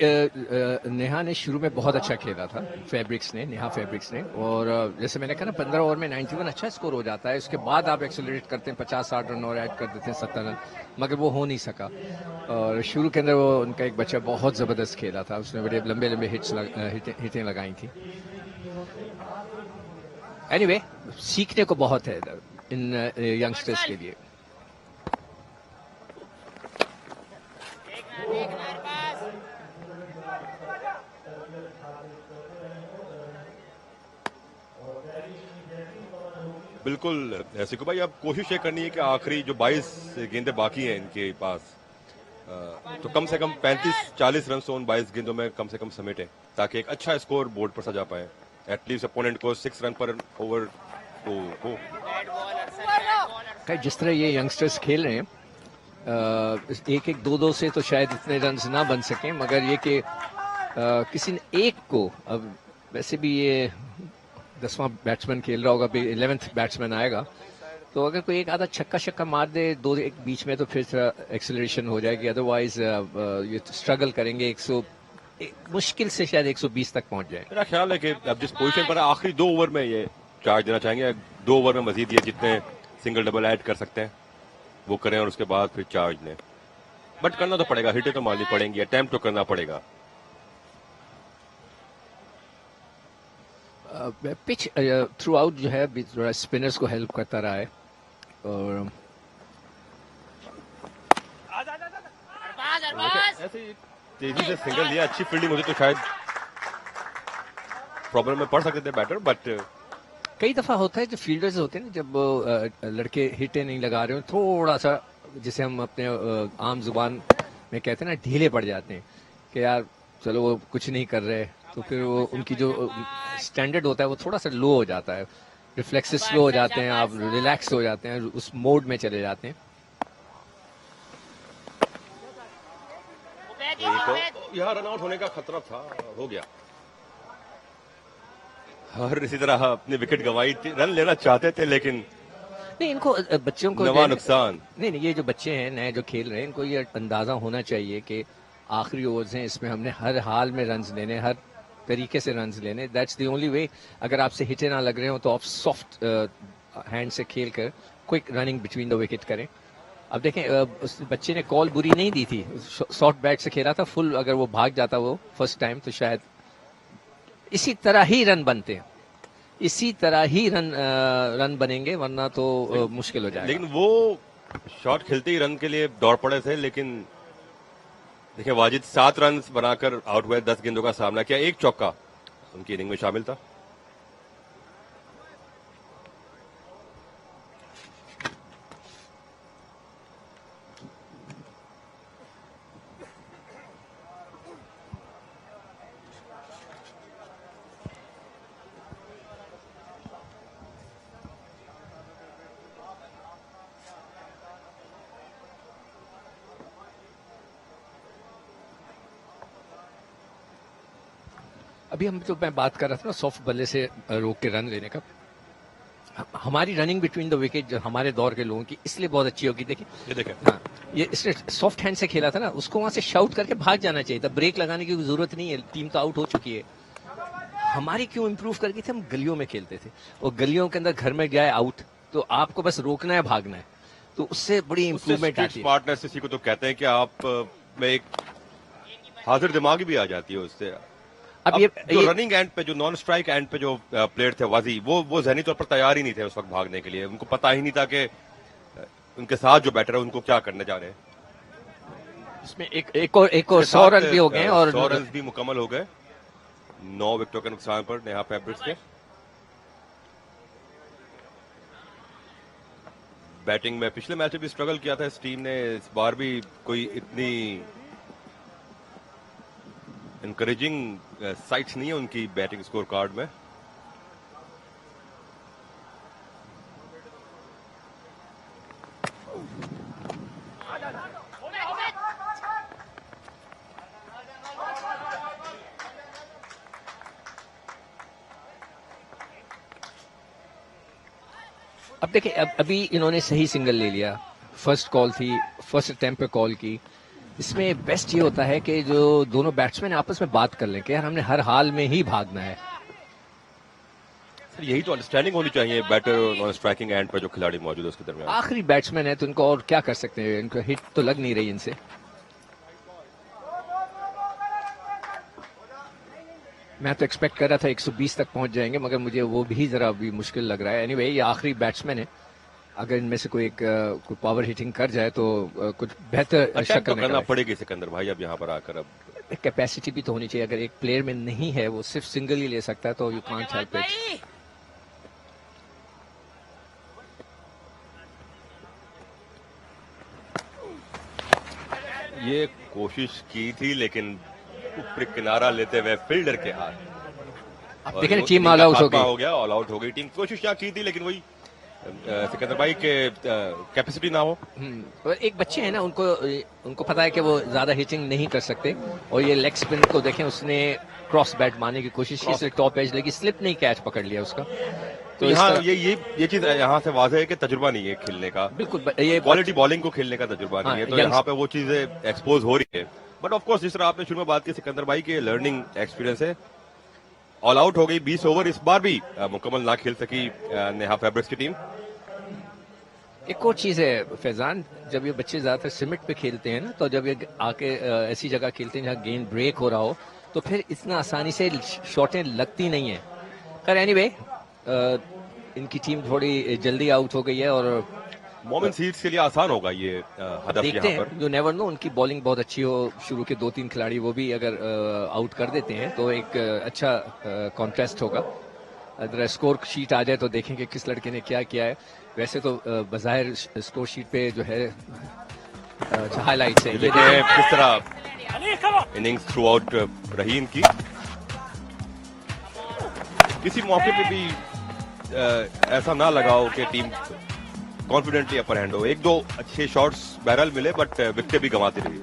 नेहा ने शुरू में बहुत अच्छा खेला था, नेहा फैब्रिक्स ने, और जैसे मैंने कहा ना 15 ओवर में 91 अच्छा स्कोर हो जाता है। उसके बाद आप एक्सेलरेट करते हैं, 50-60 रन और ऐड कर देते हैं 70 रन, मगर वो हो नहीं सका। और शुरू के अंदर वो उनका एक बच्चा बहुत जबरदस्त खेला था, उसने बड़े लंबे लंबे हिटें लगाई थी। एनीवे, सीखने को बहुत है इन यंगस्टर्स के लिए। बिल्कुल सिकू भाई, अब कोशिश ये करनी है कि आखिरी जो 22 गेंदें बाकी हैं इनके पास, तो कम से कम 35-40 रन उन 22 गेंदों में कम से कम समेटें, ताकि एक अच्छा स्कोर बोर्ड पर सजा पाए। एटलीस्ट अपोनेंट को 6 रन पर ओवर हो। जिस तरह ये यंगस्टर्स खेल रहे हैं, 1-1, 2-2 से तो शायद इतने रन ना बन सके, मगर ये कि किसी ने एक को, अब वैसे भी ये 10वां बैट्समैन खेल रहा होगा, 11th बैट्समैन आएगा, तो अगर कोई एक आधा छक्का मार दे 2-1 बीच में तो फिर एक्सेलरेशन हो जाएगी। अदरवाइज ये स्ट्रगल करेंगे, 100 मुश्किल से शायद 120 तक पहुंच जाए। मेरा ख्याल है कि अब जिस पोजीशन पर आखिरी 2 ओवर में ये चार्ज देना चाहेंगे, 2 ओवर में मजीद ये जितने सिंगल डबल ऐड कर सकते हैं वो करें और उसके बाद फिर चार्ज लें। बट करना तो पड़ेगा, हिटें तो मारनी पड़ेंगी, अटेम्प्ट तो करना पड़ेगा। पिच थ्रू आउट जो है थोड़ा स्पिनर्स को हेल्प करता रहा है, और ऐसे तेजी से सिंगल लिया, अच्छी फील्डिंग होती तो शायद प्रॉब्लम में पड़ सकते थे बैटर। बट कई दफा होता है जो फील्डर्स होते हैं ना, जब लड़के हिटें नहीं लगा रहे हो, थोड़ा सा जिसे हम अपने आम जुबान में कहते हैं ना, ढीले पड़ जाते हैं कि यार चलो वो कुछ नहीं कर रहे, तो फिर वो उनकी जो स्टैंडर्ड होता है वो थोड़ा सा लो हो जाता है, रिफ्लेक्सेस स्लो हो जाते हैं, आप रिलैक्स हो जाते हैं, उस मोड में चले जाते हैं। यहाँ रन आउट होने का खतरा था, हो गया। और इसी तरह अपनी विकेट गंवाई थी, रन लेना चाहते थे लेकिन नहीं, इनको बच्चों को नवा नुकसान। नहीं, ये जो बच्चे हैं नए जो खेल रहे हैं, इनको ये अंदाजा होना चाहिए कि आखिरी ओवर्स हैं, इसमें हमने हर हाल में रन्स लेने, हर तरीके से रन्स लेने। That's the only way. अगर आपसे हिटे ना लग रहे हो तो आप सॉफ्ट हैंड से खेल कर quick running between the wicket करें। अब देखें, उस बच्चे ने कॉल बुरी नहीं दी थी, शॉर्ट बैट से खेला था फुल, अगर वो भाग जाता वो फर्स्ट टाइम तो शायद इसी तरह ही रन बनते हैं, इसी तरह ही रन बनेंगे, वरना तो मुश्किल हो जाएगा। लेकिन वो शॉट खेलते ही रन के लिए दौड़ पड़े थे, लेकिन देखिए वाजिद 7 रन बनाकर आउट हुए, 10 गेंदों का सामना किया, 1 चौका उनकी इनिंग में शामिल था। अभी हम तो मैं बात कर रहा था ना सॉफ्ट बल्ले से रोक के रन लेने का। हमारी रनिंग बिटवीन द विकेट जो हमारे दौर के लोगों की इसलिए बहुत अच्छी होगी। देखिए ये देखें, हाँ, ये इसने सॉफ्ट हैंड से खेला था ना, उसको वहां से शाउट करके भाग जाना चाहिए था, ब्रेक लगाने की जरूरत नहीं है, टीम तो आउट हो चुकी है। हमारी क्यों इम्प्रूव कर गई थी, हम गलियों में खेलते थे और गलियों के अंदर घर में गया आउट तो आपको बस रोकना है, भागना है, तो उससे बड़ी इम्प्रूवमेंट आती है। स्मार्टनेस इसी को तो कहते हैं कि आप में एक हाजिर दिमागी भी आ जाती है उससे। अब ये रनिंग एंड पे, जो नॉन स्ट्राइक एंड पे जो प्लेयर थे वाजी, वो ज़हनी तौर पर तैयार ही नहीं थे उस वक्त भागने के लिए। उनको पता ही नहीं था कि उनके साथ जो बैटर है उनको क्या करने जा रहे हैं। इसमें एक और 100 रन भी हो गए और 100 रन भी मुकम्मल हो गए 9 विकेटों के नुकसान पर नेहा फैब्रिक्स के। बैटिंग में पिछले मैच में भी स्ट्रगल किया था इस टीम ने, इस बार भी कोई इतनी इनकरेजिंग साइट्स नहीं है उनकी बैटिंग स्कोर कार्ड में। अब देखिए, अभी इन्होंने सही सिंगल ले लिया, फर्स्ट कॉल थी, फर्स्ट अटेम्प्ट पे कॉल की। इसमें बेस्ट ये होता है कि जो दोनों बैट्समैन आपस में बात कर लें कि यार हमने हर हाल में ही भागना है। सर यही तो अंडरस्टैंडिंग होनी चाहिए बैटर और नॉन स्ट्राइकिंग एंड पर जो खिलाड़ी मौजूद है उसके दरमियान। आखिरी बैट्समैन है तो इनको और क्या कर सकते हैं, इनको हिट तो लग नहीं रही इनसे। मैं तो एक्सपेक्ट कर रहा था 120 तक पहुंच जाएंगे, मगर मुझे वो भी जरा अभी मुश्किल लग रहा है। एनीवे, ये आखिरी बैट्समैन है, अगर इनमें से कोई कोई पावर हिटिंग कर जाए तो कुछ बेहतर शक्ल करना पड़ेगी सिकंदर भाई अब यहाँ पर आकर। अब कैपेसिटी भी तो होनी चाहिए, अगर एक प्लेयर में नहीं है, वो सिर्फ सिंगल ही ले सकता है, तो यू कांट हेल्प इट। ये कोशिश की थी लेकिन ऊपर किनारा लेते हुए फील्डर के हाथ। देखें टीम ऑल आउट हो गया, ऑल आउट हो गई टीम। कोशिश क्या की थी लेकिन वही सिकंदर भाई के कैपेसिटी ना हो। एक बच्चे हैं ना, उनको पता है कि वो ज्यादा हिटिंग नहीं कर सकते, और ये लेग स्पिन को देखें, उसने क्रॉस बैट मारने की कोशिश की, टॉप एज लगी, स्लिप नहीं, कैच पकड़ लिया उसका। तो यहाँ ये चीज यहाँ से वाज़ेह है कि तजुर्बा नहीं है खेलने का। बिल्कुल, ये क्वालिटी बॉलिंग को खेलने का तजुर्बा नहीं है, तो यहाँ पे वो चीजें एक्सपोज हो रही है। बट ऑफ कोर्स जिस तरह आपने शुरू में बात की सिकंदर भाई के लर्निंग एक्सपीरियंस है। ऑल आउट हो गई 20 ओवर, इस बार भी मुकम्मल ना खेल सकी नेहा फैब्रिक्स की टीम। एक और चीज है फैजान, जब ये बच्चे ज्यादातर सिमिट पे खेलते हैं ना, तो जब ये आके ऐसी जगह खेलते हैं जहाँ गेंद ब्रेक हो रहा हो, तो फिर इतना आसानी से शॉटें लगती नहीं है। खैर एनीवे, इनकी टीम थोड़ी जल्दी आउट हो गई है और मोमिन सीड्स के लिए आसान होगा ये हदफ। देखते हैं, यू नेवर नो, उनकी बॉलिंग बहुत अच्छी हो, शुरू के 2-3 खिलाड़ी वो भी अगर आउट कर देते हैं तो एक अच्छा कॉन्टेस्ट होगा। अगर स्कोर शीट आ जाए तो देखेंगे किस लड़के ने क्या किया है। वैसे तो बज़ाहिर स्कोर शीट पे जो है हाईलाइट्स है, किस तरह इनिंग्स थ्रू आउट रही इनकी। किसी मौके पे भी ऐसा ना लगाओ कि टीम कॉन्फिडेंटली अपर हैंड हो। 1-2 अच्छे शॉट्स बहरहाल मिले, बट विकेट भी गंवाती रही।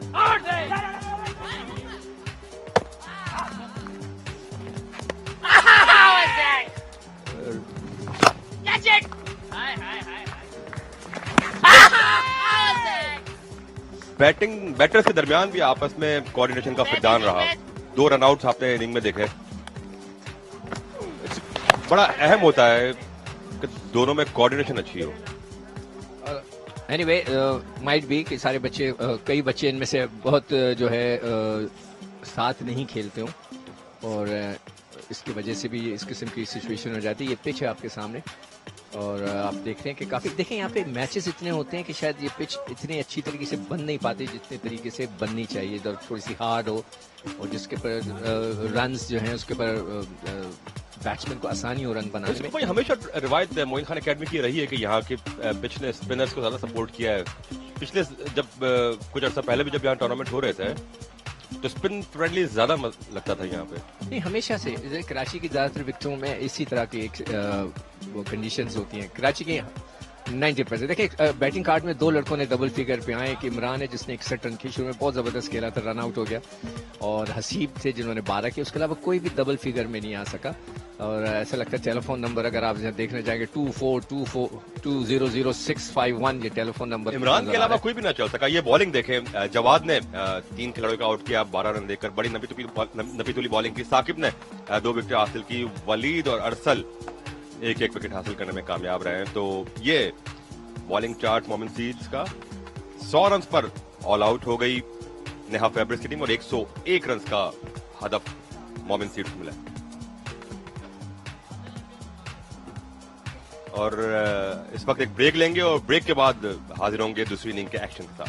बैटर्स के दरमियान भी आपस में कोऑर्डिनेशन का फिरदान रहा। 2 रनआउट्स आपने इनिंग में देखे। बड़ा अहम होता है कि दोनों में कोऑर्डिनेशन अच्छी हो। एनीवे, माइट बी कि सारे बच्चे, कई बच्चे इनमें से बहुत जो है साथ नहीं खेलते हों, और इसकी वजह से भी इस किस्म की सिचुएशन हो जाती है। ये पिच है आपके सामने और आप देख रहे हैं कि काफी, देखें यहाँ पे मैचेस इतने होते हैं कि शायद ये पिच इतनी अच्छी तरीके से बन नहीं पाती जितने तरीके से बननी चाहिए। जब थोड़ी सी हार्ड हो और जिसके पर रन्स जो हैं उसके पर बैट्समैन को आसानी हो रन बनाने में। हमेशा रिवायत मोइन खान एकेडमी की रही है कि यहाँ के पिच ने स्पिनर्स को ज्यादा सपोर्ट किया है। पिछले जब कुछ अर्सा पहले भी जब यहाँ टूर्नामेंट हो रहे थे तो स्पिन फ्रेंडली ज्यादा लगता था यहाँ पे। नहीं, हमेशा से कराची की ज्यादातर विकेटों में इसी तरह की एक वो कंडीशंस होती हैं। कराची के 90%। देखिए बैटिंग कार्ड में 2 लड़कों ने डबल फिगर पे आए। एक इमरान है जिसने 61 रन की, शुरू में बहुत जबरदस्त खेला था, रन आउट हो गया, और हसीब थे जिन्होंने 12 किए। उसके अलावा कोई भी डबल फिगर में नहीं आ सका। और ऐसा लगता है टेलीफोन नंबर अगर आप देखने जाएंगे 2424200651 ये टेलीफोन नंबर। इमरान के अलावा कोई भी ना चल सका। ये बॉलिंग देखें, जवाद ने 3 खिलाड़ियों को आउट किया, 12 रन देकर बड़ी नपीतुली बॉलिंग की। साकिब ने 2 विकेट हासिल की। वलीद और अरसल एक विकेट हासिल करने में कामयाब रहे हैं। तो ये बॉलिंग चार्ट मोमिन सीड्स का 100 रन पर ऑल आउट हो गई नेहा फैब्रिक्स की टीम, और 101 रन का हदफ मोमिन सीड्स को मिला। और इस वक्त एक ब्रेक लेंगे और ब्रेक के बाद हाजिर होंगे दूसरी इनिंग के एक्शन के साथ।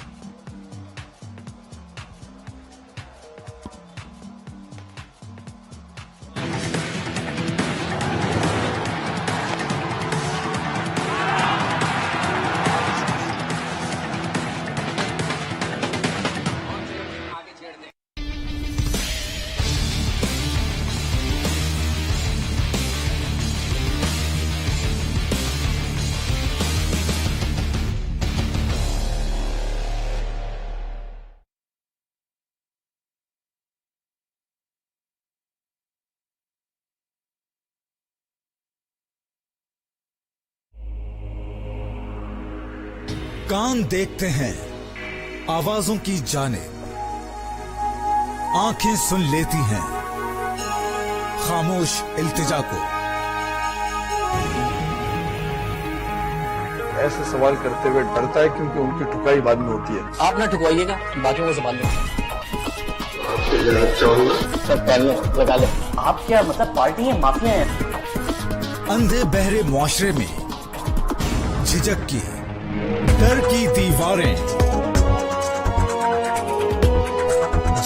कान देखते हैं आवाजों की जाने, आंखें सुन लेती हैं खामोश इल्तिजा को। ऐसे सवाल करते हुए डरता है क्योंकि उनकी ठुकाई बाद में होती है। आप ना ठुकवाइएगा, बाकी को संभाल लो। सर पहले लगा लो। आप क्या मतलब पार्टी है, माफिया है? अंधे बहरे मुआशरे में झिझक की, डर की दीवारें,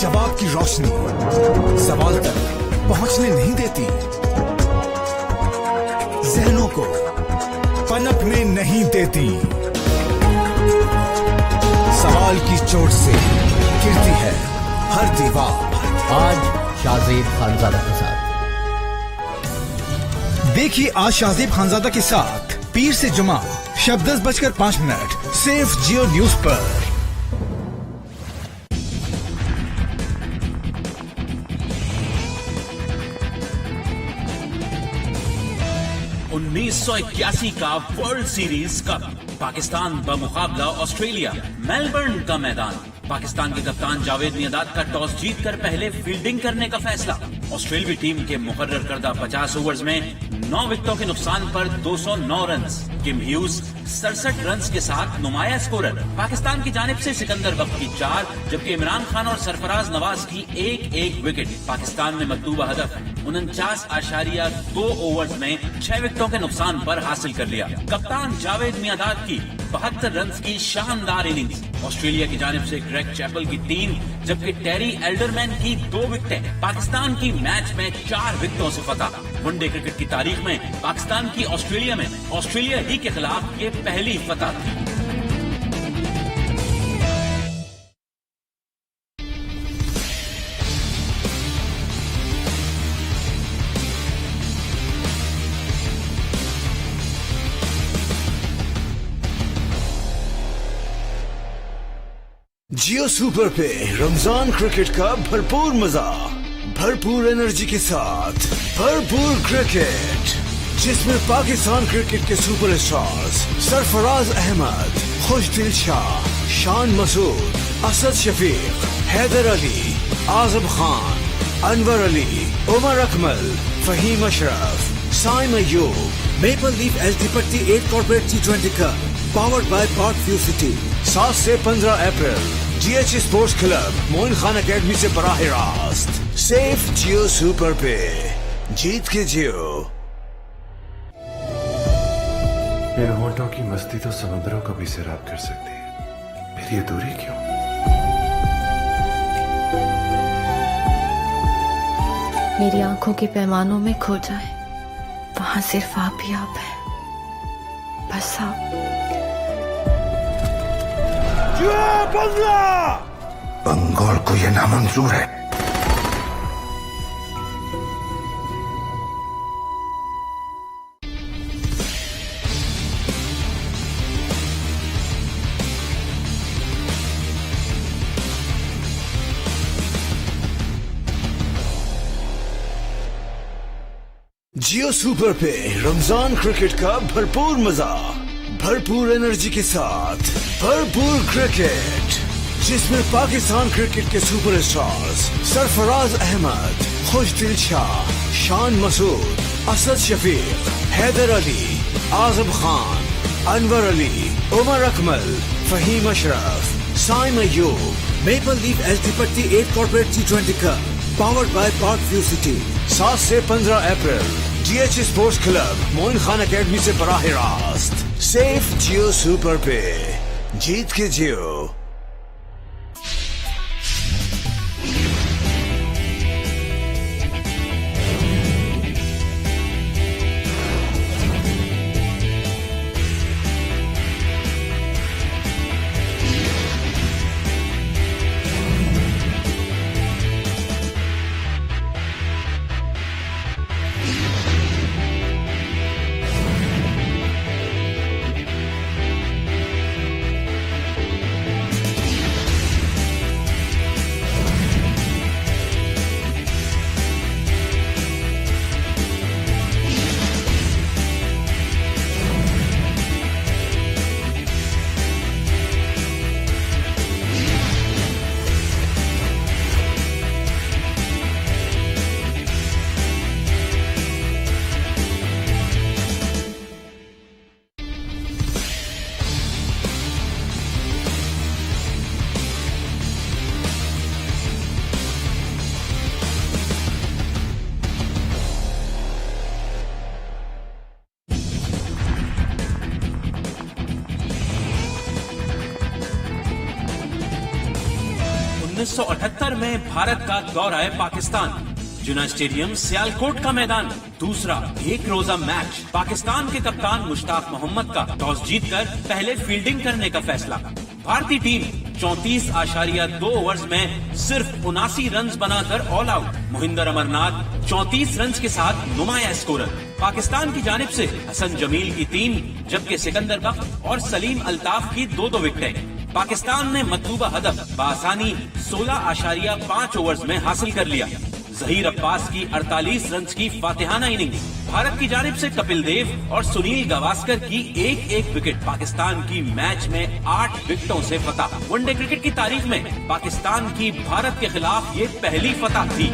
जवाब की रोशनी सवाल तक पहुंचने नहीं देती, जहनों को पनपने नहीं देती, सवाल की चोट से गिरती है हर दीवार। आज शाहजेब खानजादा के साथ देखिए आज शाहजेब खानजादा के साथ पीर से जुमा शब 10:05 सिर्फ जियो न्यूज पर। 1981 का वर्ल्ड सीरीज कप, पाकिस्तान बमुकाबला ऑस्ट्रेलिया, मेलबर्न का मैदान। पाकिस्तान के कप्तान जावेद मियांदाद का टॉस जीतकर पहले फील्डिंग करने का फैसला। ऑस्ट्रेलियावी टीम के मुकर्रर करदा 50 ओवर्स में 9 विकेटों के नुकसान पर 209 रन। किम ह्यूज 67 रन के साथ नुमाया स्कोरर। पाकिस्तान की जानिब से सिकंदर वक्त की 4, जबकि इमरान खान और सरफराज नवाज की एक विकेट। पाकिस्तान ने मतलूबा हदफ 49.2 ओवर्स में 6 विकेटों के नुकसान पर हासिल कर लिया। कप्तान जावेद मियांदाद की 72 रन की शानदार इनिंग्स। ऑस्ट्रेलिया की जानिब से ग्रेग चैपल की 3, जबकि टेरी एल्डरमैन की 2 विकेटें। पाकिस्तान की मैच में 4 विकेटों से फतह। वनडे क्रिकेट की तारीख में पाकिस्तान की ऑस्ट्रेलिया में ऑस्ट्रेलिया ही के खिलाफ ये पहली फतह थी। जियो सुपर पे रमजान क्रिकेट का भरपूर मजा, भरपूर एनर्जी के साथ भरपूर क्रिकेट, जिसमें पाकिस्तान क्रिकेट के superstars Sarfaraz Ahmed, Khushdil Shah, Shan Masood, Asad Shafiq, Haider Ali, Azam Khan, Anwar Ali, Umar Akmal, Faheem Ashraf, Saim Ayub, maple leaf HD पट्टी 8 corporate T20 cup, powered by Park View City. 7 से 15 अप्रैल GH sports club Moin Khan academy से बराह रास्त। सेफ जियो सुपर पे जीत के जियो। इन होठों की मस्ती तो समुद्रों को भी सैराब कर सकती है, फिर ये दूरी क्यों? मेरी आंखों के पैमानों में खो जाए, वहां सिर्फ आप ही आप है, बस आप। बंगाल को यह नामंजूर है। जियो सुपर पे रमजान क्रिकेट का भरपूर मजा, भरपूर एनर्जी के साथ भरपूर क्रिकेट, जिसमें पाकिस्तान क्रिकेट के superstars Sarfaraz Ahmed, Khushdil Shah, Shan Masood, Asad Shafiq, Haider Ali, Azam Khan, Anwar Ali, Umar Akmal, Faheem Ashraf, Saim Ayub, maple leaf HD पट्टी 8 corporate T20 cup powered by Park View City 7 से 15 अप्रैल DH sports club Moin Khan academy से बराह रास्त। सेफ जियो सुपर पे जीत के जियो। में भारत का दौरा है पाकिस्तान। जुना स्टेडियम सियालकोट का मैदान। दूसरा एक रोजा मैच। पाकिस्तान के कप्तान मुश्ताक मोहम्मद का टॉस जीतकर पहले फील्डिंग करने का फैसला। भारतीय टीम 34.2 ओवर्स में सिर्फ 79 रन बनाकर all out. Mohinder Amarnath 34 run के साथ नुमाया स्कोरर। पाकिस्तान की जानिब से हसन जमील की 3 जबकि सिकंदर बख्श और सलीम अल्ताफ की 2 विकेटें। पाकिस्तान ने मतलूबा हदफ बआसानी 16.5 ओवर्स में हासिल कर लिया। जहीर अब्बास की 48 रन की फातिहाना इनिंग्स। भारत की जानिब से कपिल देव और सुनील गावस्कर की एक विकेट। पाकिस्तान की मैच में 8 विकेटों से फतह। वनडे क्रिकेट की तारीख में पाकिस्तान की भारत के खिलाफ ये पहली फतह थी।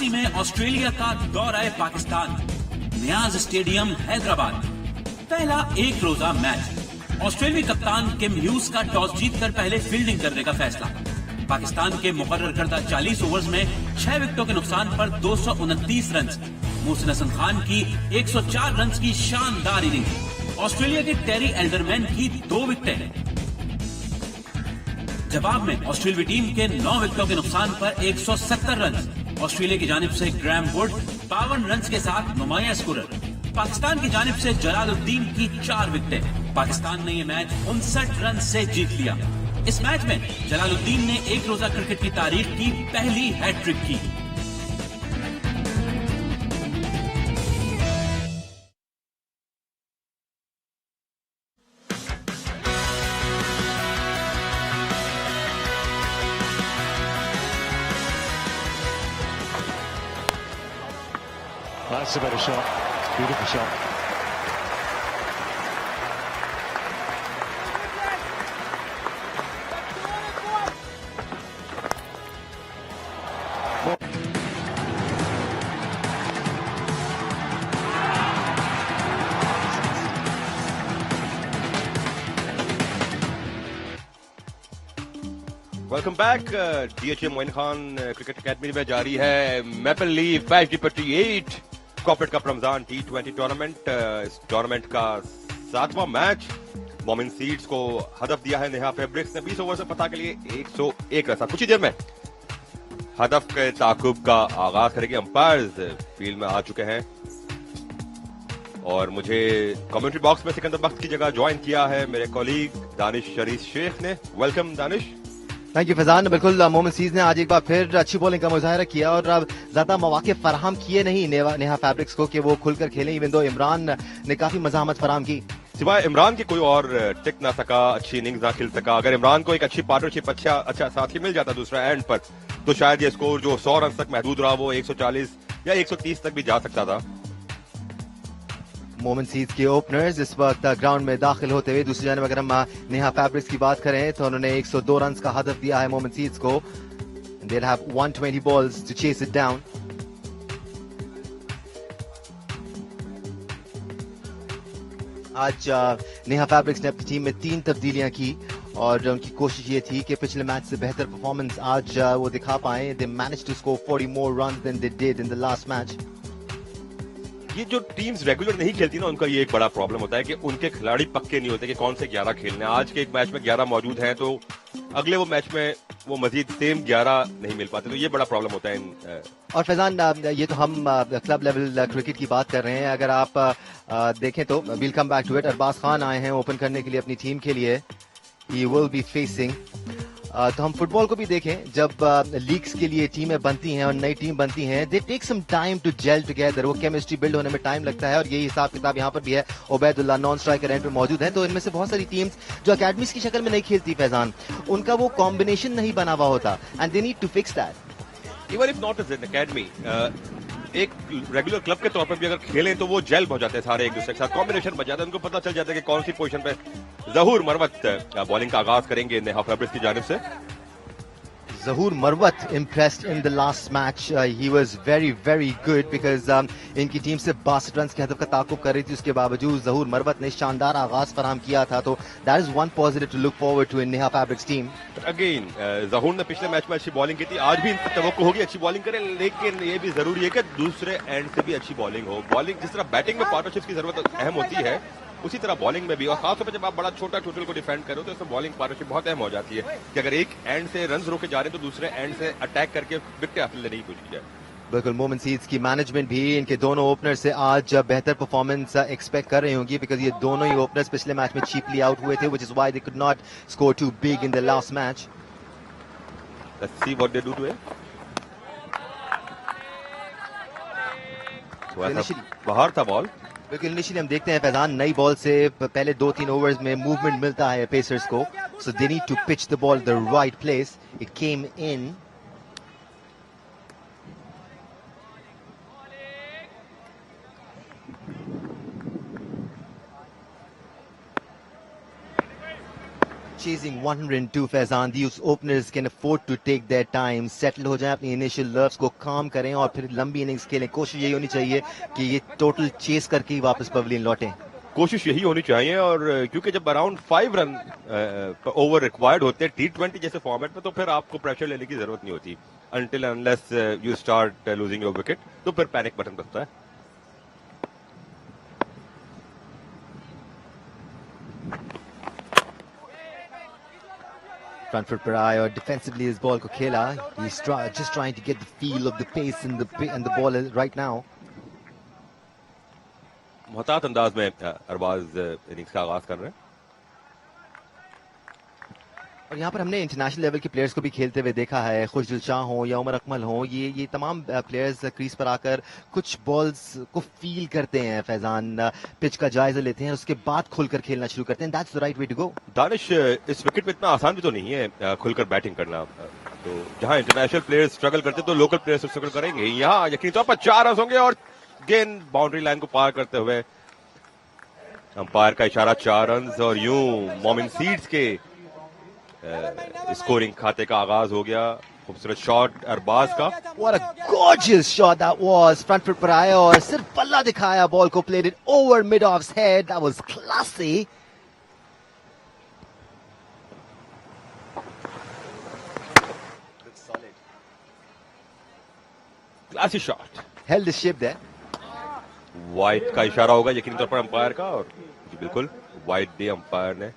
में ऑस्ट्रेलिया का दौरा है पाकिस्तान। नियाज स्टेडियम हैदराबाद। पहला एक रोजा मैच। ऑस्ट्रेलियाई कप्तान किम ह्यूज का टॉस जीतकर पहले फील्डिंग करने का फैसला। पाकिस्तान के मुकर्रर करदा 40 ओवर्स में 6 विकेटों के नुकसान पर 229 रन। मोहसिन हसन खान की 104 रन की शानदार इनिंग। ऑस्ट्रेलिया के टेरी एल्डरमैन की 2 विकेटें। जवाब में ऑस्ट्रेलियाई टीम के 9 विकेटों के नुकसान पर 170 रन। ऑस्ट्रेलिया की जानिब से ग्रैम वुड 52 रन के साथ नुमाया स्कोरर। पाकिस्तान की जानिब से जलालुद्दीन की 4 विकेटें। पाकिस्तान ने ये मैच 59 रन से जीत लिया। इस मैच में जलालुद्दीन ने एक रोजा क्रिकेट की तारीख की पहली हैट्रिक की। That's a better shot. Beautiful shot. Welcome back. DH Moin Khan cricket academy में जारी है मैपल लीफ मैच डी पट्टी 8 corporate cup Ramzan T20 tournament. इस टूर्नामेंट का 7वां मैच। मोमिन सीड्स को हदफ दिया है नेहा फैब्रिक्स ने 20 ओवर से फतह के लिए 101 रन। कुछ ही देर में हदफ के ताकुब का आगाज करेंगे। अंपायर्स फील्ड में आ चुके हैं और मुझे कमेंट्री बॉक्स में सिकंदर बख्त की जगह ज्वाइन किया है मेरे कॉलीग दानिश शरीफ शेख ने। Welcome Danish. Thank you Faizan. बिल्कुल मोमिन सीज ने आज एक बार फिर अच्छी बॉलिंग का मुजाहरा किया और ज्यादा मौके फराहम किए नहीं नेहा फैब्रिक्स को कि वो खुलकर खेलें, इवन दो इमरान ने काफी मज़ाहमत फराहम की। सिवाय इमरान के कोई और टिक ना सका, अच्छी इनिंग्स ना खेल सका। अगर इमरान को एक अच्छी पार्टनरशिप अच्छा साथी मिल जाता दूसरा एंड पर तो शायद ये स्कोर जो 100 रन तक महदूद रहा वो 140 या 130 तक भी जा सकता था। मोमिन सीज के ओपनर्स इस वक्त ग्राउंड में दाखिल होते हुए, दूसरी जानब अगर हम नेहा फैब्रिक्स की बात करें तो उन्होंने 102 रन का हदफ दिया है मोमिन सीज को। They'll have 120 balls to chase it down. आज नेहा फैब्रिक्स ने अपनी टीम में 3 तब्दीलियां की और उनकी कोशिश ये थी कि पिछले मैच से बेहतर परफॉर्मेंस आज वो दिखा पाए। They managed to score 40 more runs than they did in the last match. ये जो टीम्स रेगुलर नहीं खेलती ना, उनका ये एक बड़ा प्रॉब्लम होता है कि उनके खिलाड़ी पक्के नहीं होते कि कौन से 11 खेलने। आज के एक मैच में 11 मौजूद हैं तो अगले वो मैच में वो मजीद सेम 11 नहीं मिल पाते, तो ये बड़ा प्रॉब्लम होता है। और फैजान ये तो हम क्लब लेवल क्रिकेट की बात कर रहे हैं। अगर आप देखें तो will come back to it, Arbaaz Khan आए हैं ओपन करने के लिए अपनी टीम के लिए। ही विल बी फेसिंग तो हम फुटबॉल को भी देखें, जब लीग्स के लिए टीमें बनती हैं और नई टीम बनती हैं, they take some time to gel together. वो केमिस्ट्री बिल्ड होने में टाइम लगता है और यही हिसाब किताब यहाँ पर भी है। उबैदुल्लाह नॉन स्ट्राइकर एंड पे मौजूद है, तो इनमें से बहुत सारी टीम्स जो अकेडमीज की शक्ल में नहीं खेलती फैजान, उनका वो कॉम्बिनेशन नहीं बना हुआ होता and they need to fix that. Even if not as an academy, एक रेगुलर क्लब के तौर पर भी अगर खेलें तो वो जेल हो जाते हैं सारे एक दूसरे के साथ, कॉम्बिनेशन बन जाता है, उनको पता चल जाता है कि कौन सी पोजीशन पे जहूर मरवत बॉलिंग का आगाज करेंगे नेहा फैब्रिक्स की जानिब से। Zahoor Marwat impressed in the last match. He was very, very good because इनकी टीम से 62 रन के हदफ का ताक़ुब कर रही थी। उसके बावजूद ज़हूर मरवत ने शानदार आगाज फराहम किया था, तो that is one positive to look forward to in Neha Fabrics team. Again Zahoor ने पिछले मैच में अच्छी बॉलिंग की थी, आज भी इनकी तवक्को होगी अच्छी बॉलिंग करें, लेकिन ये भी जरूरी है कि दूसरे एंड से भी अच्छी बॉलिंग हो। बॉलिंग जिस तरह बैटिंग में पार्टनरशिप की जरूरत अहम होती है, उसी तरह बॉलिंग में भी, और खासतौर पर जब आप बड़ा छोटा टोटल को डिफेंड करो तो इसमें बॉलिंग पार्टनरशिप बहुत अहम हो जाती है कि अगर एक एंड से रन रोके जा रहे हैं तो दूसरे एंड से अटैक करके विकेट हासिल लेने की कोशिश की जाए। बिल्कुल, मोमिन सीड्स की मैनेजमेंट भी इनके दोनों ओपनर से आज बेहतर परफॉर्मेंस एक्सपेक्ट कर रही होंगी, बिकॉज ये दोनों ही ओपनर्स पिछले मैच में चीपली आउट हुए थे, which is why they could not score too big in the last match. Let's see what they do to it. बाहर था बॉल। बिल्कुल, इनिशियली हम देखते हैं फैजान नई बॉल से पहले 2-3 ओवर्स में मूवमेंट मिलता है पेसर्स को, so they need to pitch the ball the right place. It came in. Chasing 102 Faizan, these openers can afford to take their time, settle हो जाए, अपनी इनिशियल नर्व्स को काम करें और फिर लंबी इनिंग्स खेलें। कोशिश यही होनी चाहिए कि ये टोटल चेस करके ही वापस पवेलियन लौटें। कोशिश यही होनी चाहिए, और क्योंकि जब अराउंड 5 रन ओवर रिक्वायर्ड होते हैं T20 जैसे फॉर्मेट में, तो फिर आपको प्रेशर लेने की जरूरत नहीं होती until unless you start losing your wicket, तो फिर पैनिक बटन बजता है। फ्रंट फुट पर आए और डिफेंसिवली इस बॉल को खेला। He's just trying to get the feel of the pace and the ball right now. मुहतात अंदाज में अरबाज इनिंग्स का आगाज कर रहे हैं, और यहाँ पर हमने इंटरनेशनल लेवल के प्लेयर्स को भी खेलते हुए देखा है। खुशदिल शाह हो या उमर अकमल हो, ये तमाम प्लेयर्स क्रीज पर आकर कुछ बॉल्स को फील करते हैं फैजान, पिच का जायजा लेते हैं, उसके बाद खुलकर खेलना शुरू करते हैं। That's the right way to go. Danish, इस विकेट पे इतना आसान भी तो नहीं है खुलकर बैटिंग करना, तो जहां इंटरनेशनल प्लेयर्स स्ट्रगल करते तो लोकल प्लेयर्स स्ट्रगल करेंगे। यहाँ यकीनी तौर पर 4 रन होंगे और गेंद बाउंड्री लाइन को पार करते हुए अंपायर का इशारा 4 रन, और यूं मोमिन सीड्स के स्कोरिंग खाते का आगाज हो गया। खूबसूरत शॉट अरबाज का। What a gorgeous shot that was. Front foot पर आया और सिर्फ पल्ला दिखाया बॉल को, played it over mid off's head. That was classy. Classy shot. Held the ship there. Wide का इशारा होगा यकीनी तौर पर अंपायर का, और बिल्कुल वाइड दिया अंपायर ने।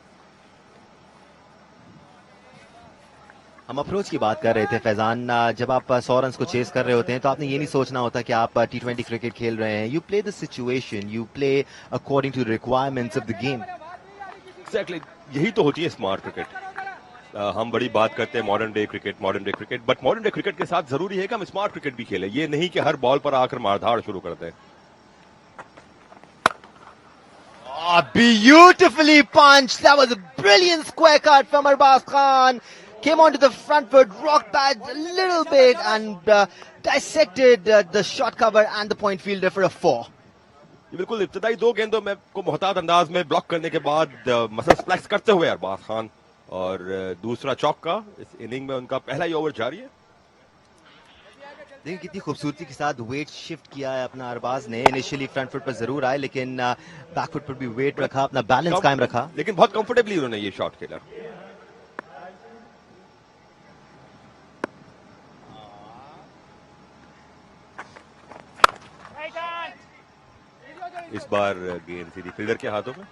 हम अप्रोच की बात कर रहे थे फैजान। जब आप 100 रन को चेस कर रहे होते हैं तो आपने ये नहीं सोचना होता कि आप T20 क्रिकेट खेल रहे हैं. You play the situation, you play according to the requirements of the game. Exactly, यही तो होती है स्मार्ट क्रिकेट. हम बड़ी बात करते हैं modern day cricket, but modern day cricket के साथ जरूरी है कि हम स्मार्ट क्रिकेट भी खेलें. ये नहीं कि हर बॉल पर आकर मारधाड़ शुरू करते हैं. Beautifully punched. That was a brilliant square cut from Arbaz Khan. Came onto the front foot, rocked that a little bit and dissected the shot cover and the point fielder for a 4. ये बिल्कुल इब्तदाई 2 गेंदों में को मोहतात अंदाज में block करने के बाद मसल्स फ्लेक्स करते हुए अरबाज खान, और दूसरा चौका इस इनिंग में उनका पहला ही ओवर जारी है. देखिए कितनी खूबसूरती के साथ वेट शिफ्ट किया है अपना अरबाज ने. इनिशियली फ्रंट फुट पर जरूर आए लेकिन बैक फुट पर भी वेट रखा, अपना बैलेंस कायम रखा. लेकिन बहुत कंफर्टेबली उन्होंने ये शॉट खेला. इस बार गेंद सीधी फील्डर के हाथों में.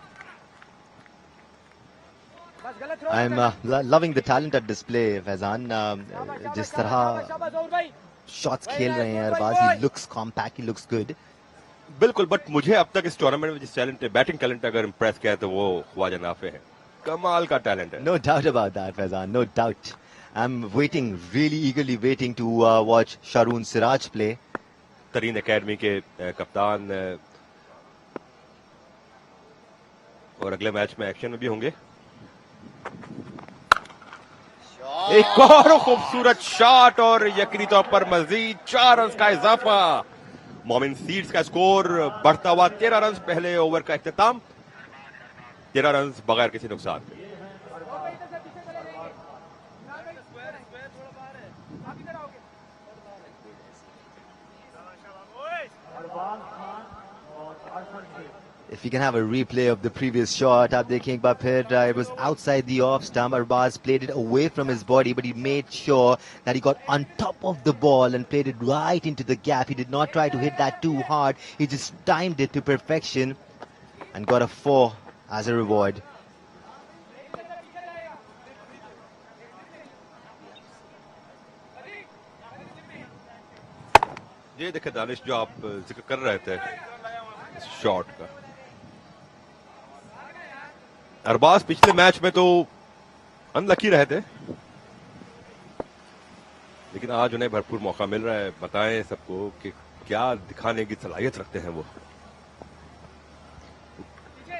I'm loving the talent at display, Faizan. जिस तरह शॉट्स खेल रहे हैं Arbaaz, he looks compact, he looks good. बिल्कुल, बट मुझे अब तक इस टूर्नामेंट में जिस टैलेंट है, बैटिंग टैलेंट अगर इंप्रेस किया है तो वो ख्वाजा नाफे है. कमाल का टैलेंट है. No doubt about that, Faizan, no doubt. I'm waiting, really eagerly waiting to watch Sharoon Siraj play. तरीन एकेडमी के कप्तान और अगले मैच में एक्शन में भी होंगे. एक और खूबसूरत शॉट और यकीनी तौर पर मजीद 4 रन का इजाफा. मोमिन सीड्स का स्कोर बढ़ता हुआ 13 रन. पहले ओवर का इख्तिताम 13 रन बगैर किसी नुकसान के. If you can have a replay of the previous shot, आप देखें एक बार फिर. It was outside the off stump. Arbaz played it away from his body, but he made sure that he got on top of the ball and played it right into the gap. He did not try to hit that too hard. He just timed it to perfection and got a 4 as a reward. ये देखे दानिश, जो आप जिक्र कर रहे थे shot का. अरबाज पिछले मैच में तो अनलकी रहे थे, लेकिन आज उन्हें भरपूर मौका मिल रहा है. बताएं सबको कि क्या दिखाने की सलाहियत रखते हैं वो.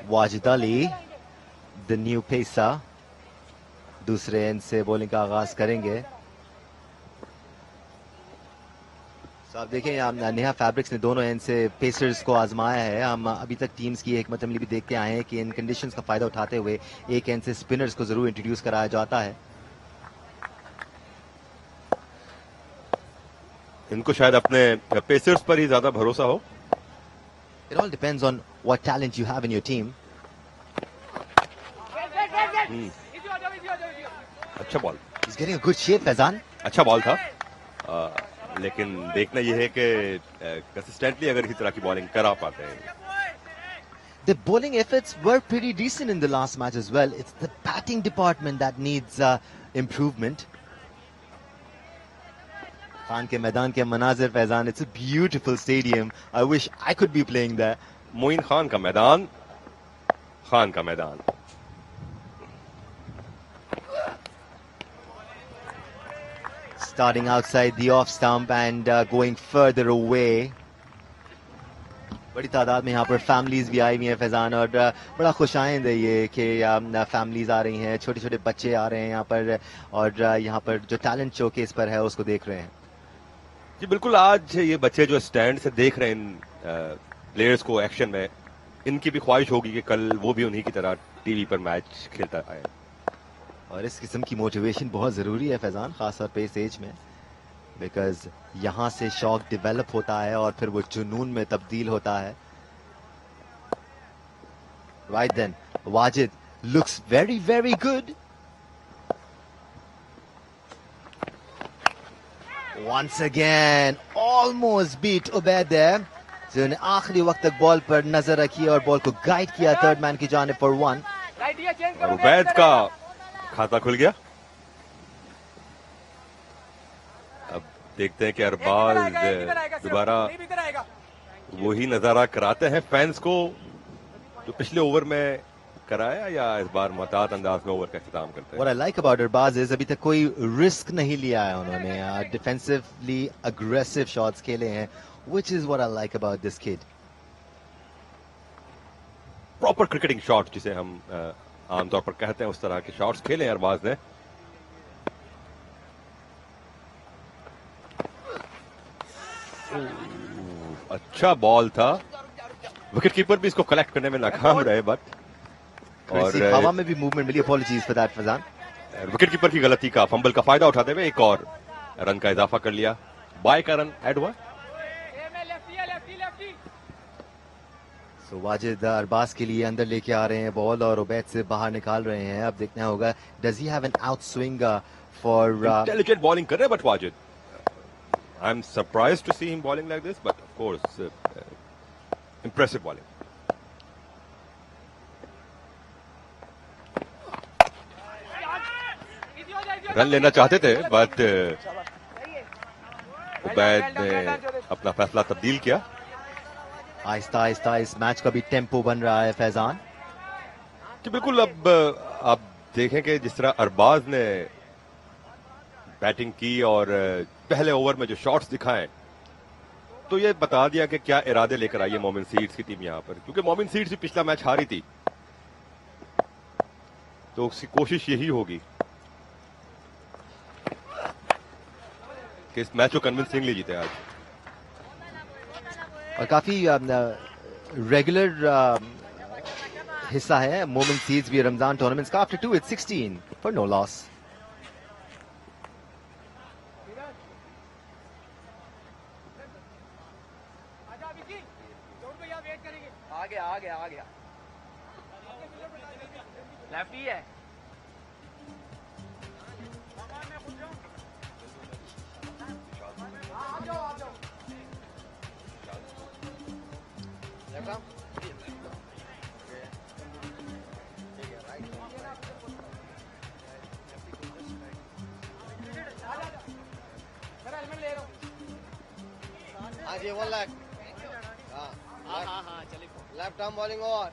Wajid Ali, the new pacer, दूसरे एंड से बॉलिंग का आगाज करेंगे. आप देखें नेहा फैब्रिक्स ने दोनों एंड से पेसर्स को आजमाया है. हम अभी तक टीम्स की एक अमली भी देखते आए हैं कि इन कंडीशंस का फायदा उठाते हुए एक एंड से स्पिनर्स को जरूर इंट्रोड्यूस कराया जाता है. इनको शायद अपने पेसर्स पर ही ज्यादा भरोसा हो. It all depends on what talent you have in your team. अच्छा ball. He's getting a good shape, Faizan. अच्छा बॉल था, लेकिन देखना यह है कि कंसिस्टेंटली अगर इसी तरह की बॉलिंग करा पाते हैं. The bowling efforts were pretty decent in the last match as well. It's the batting department that needs improvement. Khan के मैदान के मनाजिर Faizan, it's a beautiful stadium. I wish I could be playing there. Moin Khan का मैदान, खान का मैदान. Starting outside the off stump and going further away. बड़ी तादाद में यहाँ पर फैमिलीज भी आई हुई हैं फैजान, और बड़ा खुशाइंद है ये कि फैमिलीज आ रही हैं, छोटे छोटे बच्चे आ रहे हैं यहाँ पर, और यहाँ पर जो टैलेंट शोकेस पर है उसको देख रहे हैं. जी बिल्कुल. आज ये बच्चे जो स्टैंड से देख रहे हैं इन प्लेयर्स को एक्शन में, इनकी भी ख्वाहिश होगी कि कल वो भी उन्हीं की तरह टीवी पर मैच खेलता आए. और इस किस्म की मोटिवेशन बहुत जरूरी है फैजान, खासतौर पे इस एज में, बिकॉज यहाँ से शौक डेवलप होता है और फिर वो जुनून में तब्दील होता है. Right then, Wajid looks very very good. Once again, almost beat Ubaid there. जिन्होंने आखिरी वक्त तक बॉल पर नजर रखी और बॉल को गाइड किया थर्ड मैन की जानिब फॉर 1. और उबैद का खाता खुल गया. देखते हैं कि अरबाज दोबारा वही नजारा कराते हैं फैंस को जो पिछले ओवर में कराया, या इस बार महतात अंदाज में ओवर का इख्तिताम करते हैं. What I like about Arbaz is अभी तक कोई रिस्क नहीं लिया है उन्होंने. डिफेंसिवली अग्रेसिव शॉट्स खेले हैं, which is what I like about this kid. Proper cricketing shot जिसे हम आमतौर पर कहते हैं, उस तरह के शॉट्स खेले हैं अरबाज ने. अच्छा बॉल था. विकेट कीपर भी इसको कलेक्ट करने में नाकाम रहे, बट और हवा में भी मूवमेंट मिली. Apologies for that Faizan. Wicket keeper की गलती का, फंबल का फायदा उठाते हुए एक और रन का इजाफा कर लिया. बाय का रन ऐड हुआ. सो वाजिद अरबाज के लिए अंदर लेके आ रहे हैं बॉल और उबैद से बाहर निकाल रहे हैं. अब देखना होगा does he have an out swing for. Intelligent bowling कर रहे हैं but Wajid. I am surprised to see him bowling like this, but of course impressive bowling. Run लेना चाहते थे बट उबैद ने अपना फैसला तब्दील किया. आहिस्ता आहिस्ता इस मैच का भी टेम्पो बन रहा है फैजान. कि बिल्कुल. अब आप देखें कि जिस तरह अरबाज ने बैटिंग की और पहले ओवर में जो शॉट्स दिखाए, तो ये बता दिया कि क्या इरादे लेकर आई है मोमिन सीड्स की टीम यहां पर. क्योंकि मोमिन सीड्स भी पिछला मैच हारी थी, तो उसकी कोशिश यही होगी कि इस मैच को कन्विंसिंगली जीते आज. और काफी रेगुलर हिस्सा है मोमिन सीड्स भी रमजान टूर्नामेंट्स का. After 2 it's 16 for no loss. आ गया लेफ्टी है. ये 1 lakh. Left arm bowling over.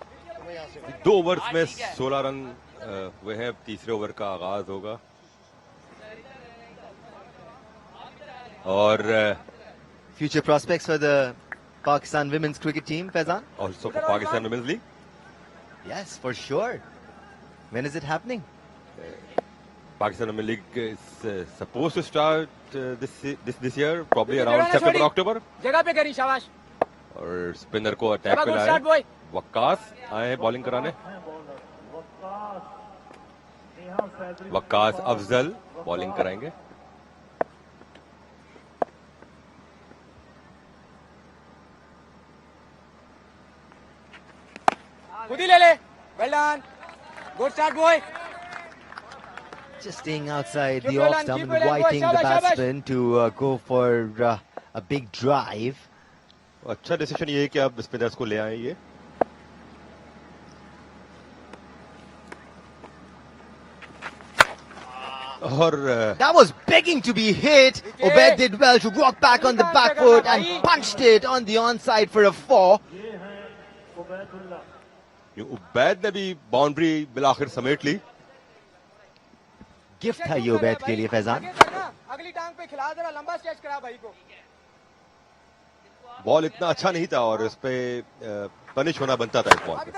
2 overs में 16 रन हुए हैं. तीसरे ओवर का आगाज होगा और future prospects for the Pakistan women's cricket team, Faizan? Also for Pakistan Women's League? Yes, for sure. When is it happening? Pakistan Women's League is supposed to start this year, probably around September, October. जगह पे करी, शाबाश. और spinner को attack पे लाए. वक्कास आए हैं बॉलिंग कराने. वक्कास अफजल बॉलिंग कराएंगे. खुद ही ले ले. Well done. Good start, boy. Just staying outside the off stump, inviting the batsman to go for a big drive. अच्छा डिसीजन ये है कि आप स्पिनर्स को ले आए. ये और that was begging to be hit. Ubaid did well to walk back on the back foot and punched it on the onside for a 4. Ubaid ने भी बाउंड्री बिलाखिर समेट ली. गिफ्ट था ये उबैद के लिए फैजान. अगली टांग पे खिला, जरा लंबा स्ट्रेच करा भाई को. बॉल इतना अच्छा नहीं था और इस पे पनिश होना बनता था इस बॉल पे.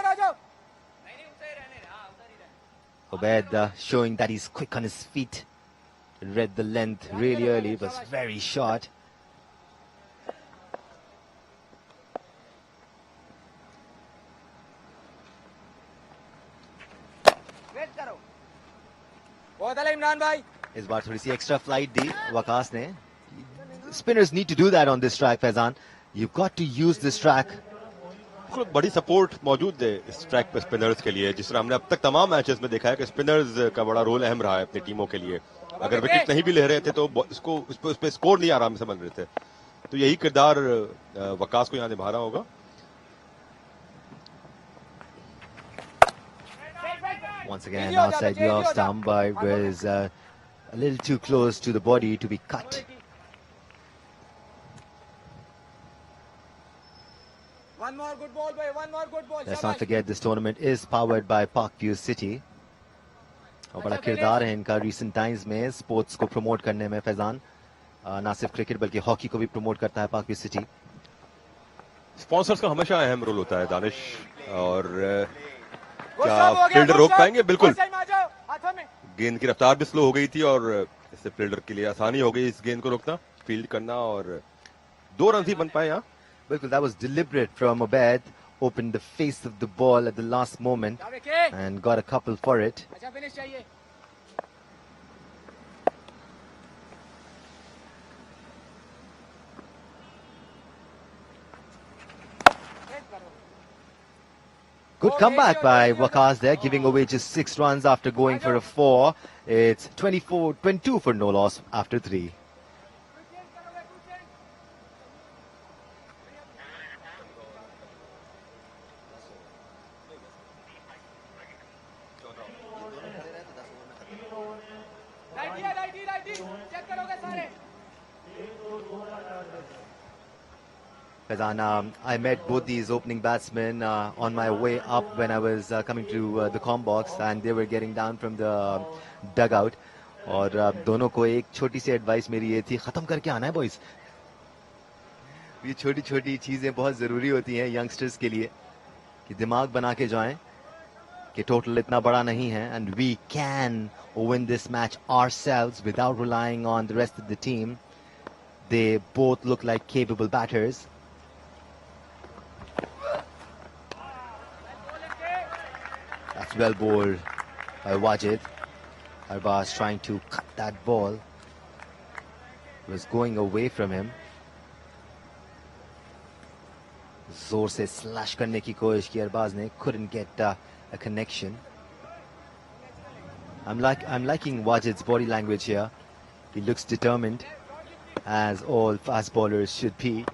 Ubaid showing that he's quick on his feet. Read the length really early. It was very short. बहुत है इमरान भाई. इस बार थोड़ी सी एक्स्ट्रा फ्लाइट दी वकास ने. Spinners need to do that on this track, Faizan. You've got to use this track. बड़ी support मौजूद है इस ट्रैक पे स्पिनर्स के लिए. जिस तरह हमने अब तक तमाम मैचेस में देखा है कि स्पिनर्स का बड़ा रोल अहम रहा है अपनी टीमों के लिए. अगर विकेट नहीं भी ले रहे थे तो इसको उस पे स्कोर नहीं आराम से बन रहे थे. तो यही किरदार वकास को यहाँ निभा रहा होगा. Once again, outside the off stump, but was a little too close to the body to be cut. One more good ball, boy. One more good ball. Let's not forget this tournament is powered by Parkview City. और बड़ा किरदार है इनका recent times में sports को promote करने में फैजान ना सिर्फ क्रिकेट बल्कि हॉकी को भी प्रमोट करता है पाकव्यू सिटी. स्पॉन्सर्स का हमेशा अहम रोल होता है दानिश. और क्या फील्डर रोक पाएंगे? बिल्कुल. गेंद की रफ्तार भी स्लो हो गई थी और इससे फील्डर के लिए आसानी हो गई इस गेंद को रोकना, फील्ड करना. और 2 रन ही बन पाए यहाँ. बिल्कुल, that was deliberate from Ubaid. Opened the face of the ball at the last moment and got a couple for it. Good comeback by Waqas there, giving away just 6 runs after going for a 4. It's 22 for no loss after 3. I met both these opening batsmen on my way up when I was coming to the comm box, and they were getting down from the dugout. और दोनों को एक छोटी सी advice मेरी ये थी, खत्म करके आना है बॉयज. ये छोटी छोटी चीजें बहुत जरूरी होती हैं यंगस्टर्स के लिए कि दिमाग बना के जाएं कि टोटल इतना बड़ा नहीं है, and we can win this match ourselves without relying on the rest of the team. They both look like capable batters. That's well bowled by Wajid. Arbaz trying to cut that ball. It was going away from him. जोर से slash करने की कोशिश की अरबाज ने, couldn't get a connection. I'm liking Wajid's body language here. He looks determined, as all fast bowlers should be.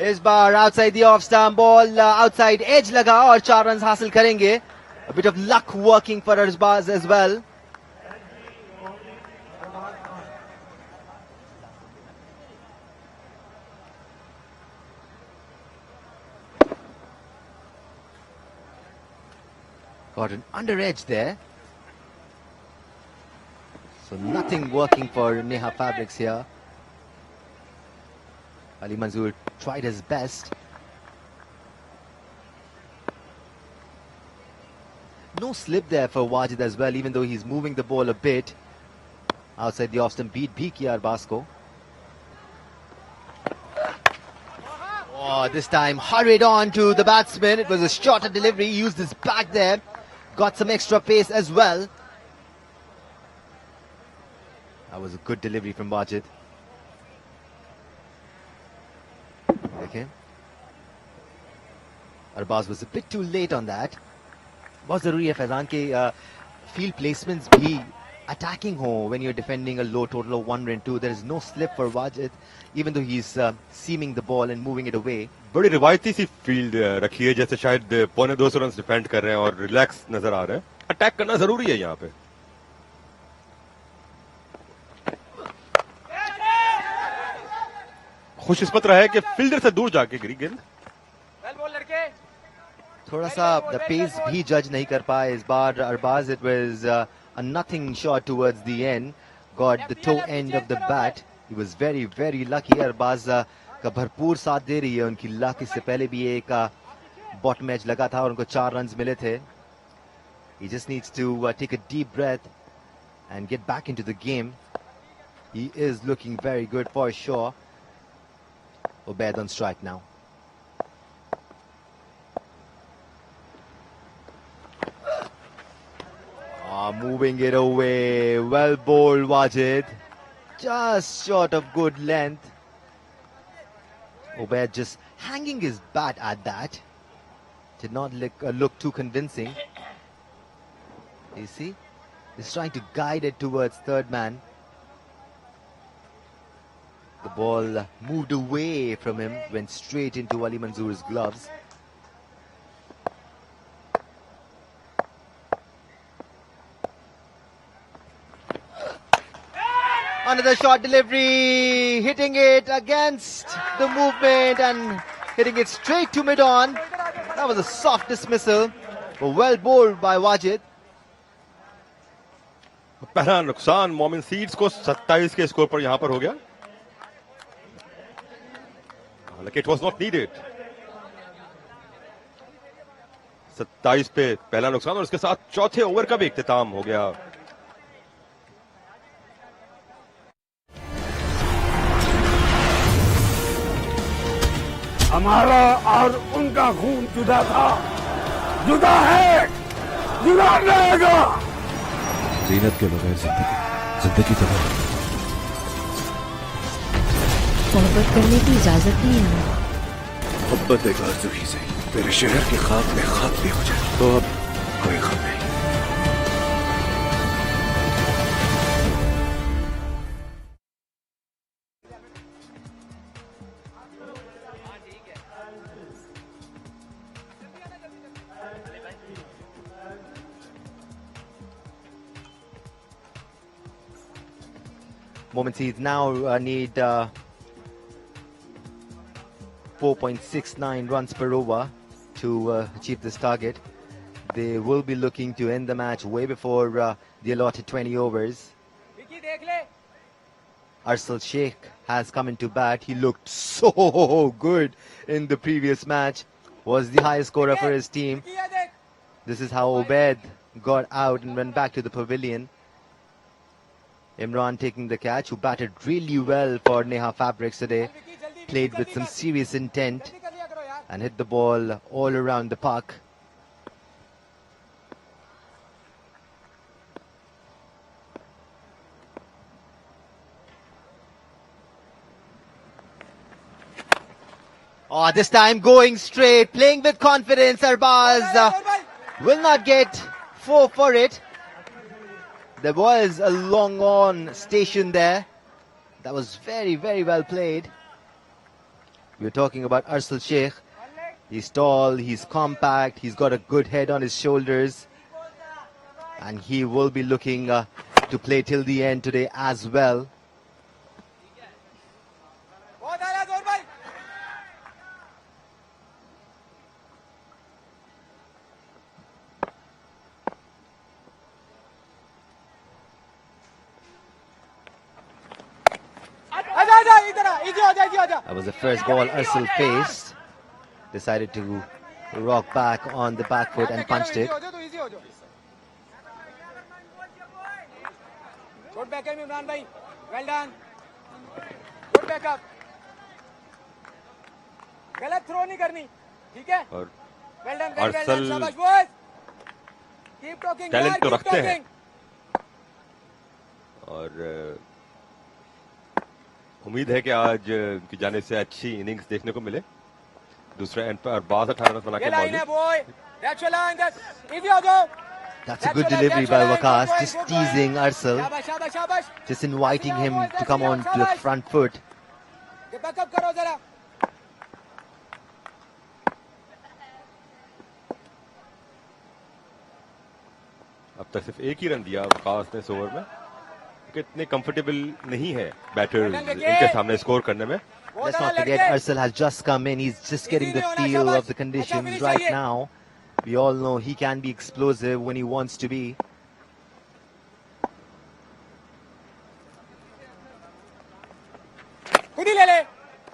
इस बार outside the off stump ball, outside edge लगा और 4 runs हासिल करेंगे. A bit of luck working for Arbaz as well. Got an under edge there. So nothing working for Neha Fabrics here. Ali Manzoor tried his best. No slip there for Wajid as well, even though he's moving the ball a bit. Outside the off-stump beat bhi kiya Arbaz ko. Oh, this time hurried on to the batsman. It was a shorter delivery. He used his back there. Got some extra pace as well. That was a good delivery from Wajid. Okay. Arbaz was a bit too late on that. बहुत जरूरी है फैजान के field placements भी attacking हो when you're defending a low total of 1 and 2. There is no slip for Wajid, even though he's seaming the ball and moving it away. बड़ी रिवायती सी field रखी है, जैसे शायद 250 रन डिफेंड कर रहे हैं और रिलैक्स नजर आ रहे हैं. अटैक करना जरूरी है यहाँ पे. खुशकिस्मत रहा है कि फील्डर से दूर जाके गिरी गेंद. थोड़ा सा the pace भी जज नहीं कर पाए इस बार Arbaz. It was a nothing shot towards the end. Got the toe end of the bat. He was very very lucky. Arbaz का भरपूर साथ दे रही है उनकी luck. इससे पहले भी एक bottom edge लगा था और उनको 4 runs मिले थे. He just needs to take a deep breath and get back into the game. He is looking very good for sure. Ubaid on strike now. Moving it away. Well bowled Wajid. Just short of good length. Ubaid just hanging his bat at that. Did not look too convincing. You see? He's trying to guide it towards third man. The ball moved away from him, went straight into Ali Manzoor's gloves. Another short delivery, hitting it against the movement and hitting it straight to mid-on. That was a soft dismissal, but well bowled by Wajid. पहला नुकसान मोमिन seeds को 27 के score पर यहां पर हो गया, हालांकि इट वाज नॉट नीडेड. 27 पे पहला नुकसान और उसके साथ चौथे ओवर का भी इख्तिताम हो गया. हमारा और उनका खून जुदा था, जुदा है, जुदा रहेगा. जीनत के बगैर जिंदगी तो है. मोहब्बत करने की इजाजत नहीं है. मोहब्बत एक आरज़ू ही सही, तेरे शहर की खाक में खाक भी हो जाए तो अब कोई गम नहीं. Momin Seeds now need 4.69 runs per over to achieve this target. They will be looking to end the match way before the allotted 20 overs. Arsal Sheikh has come into bat. He looked so good in the previous match. Was the highest scorer for his team. This is how Obed got out and went back to the pavilion. Imran taking the catch, who batted really well for Neha Fabrics today. Played with some serious intent and hit the ball all around the park. Oh, this time going straight, playing with confidence. Arbaz will not get 4 for it. There was a long on station there. That was very, very well played. We're talking about Arsal Sheikh. He's tall, he's compact, he's got a good head on his shoulders. And he will be looking to play till the end today as well. That was the first ball Arsal faced. Decided to rock back on the back foot and punched it. Good back up, Imran bhai. Well done. Good back up. गलत throw नहीं करनी, ठीक है? Well done, well done, शाबाश boys. Keep talking, talent तो keep रखते हैं talking. और उम्मीद है कि आज की जाने से अच्छी इनिंग्स देखने को मिले. दूसरे एंड पर 18 रन बना के मौजूद. That's your line, that's easy हो जाओ. That's a good delivery by Waqas, just teasing Arsal, just inviting him to come on to the front foot. Back up करो जरा. अब तक सिर्फ एक ही रन दिया वकास ने इस ओवर में. इतने कंफर्टेबल नहीं है बैटर्स इनके सामने स्कोर करने में. Let's not forget Arsal has just come in. He's just getting the feel of the conditions right now. We all know he can be explosive when he wants to be. खुद ही ले ले.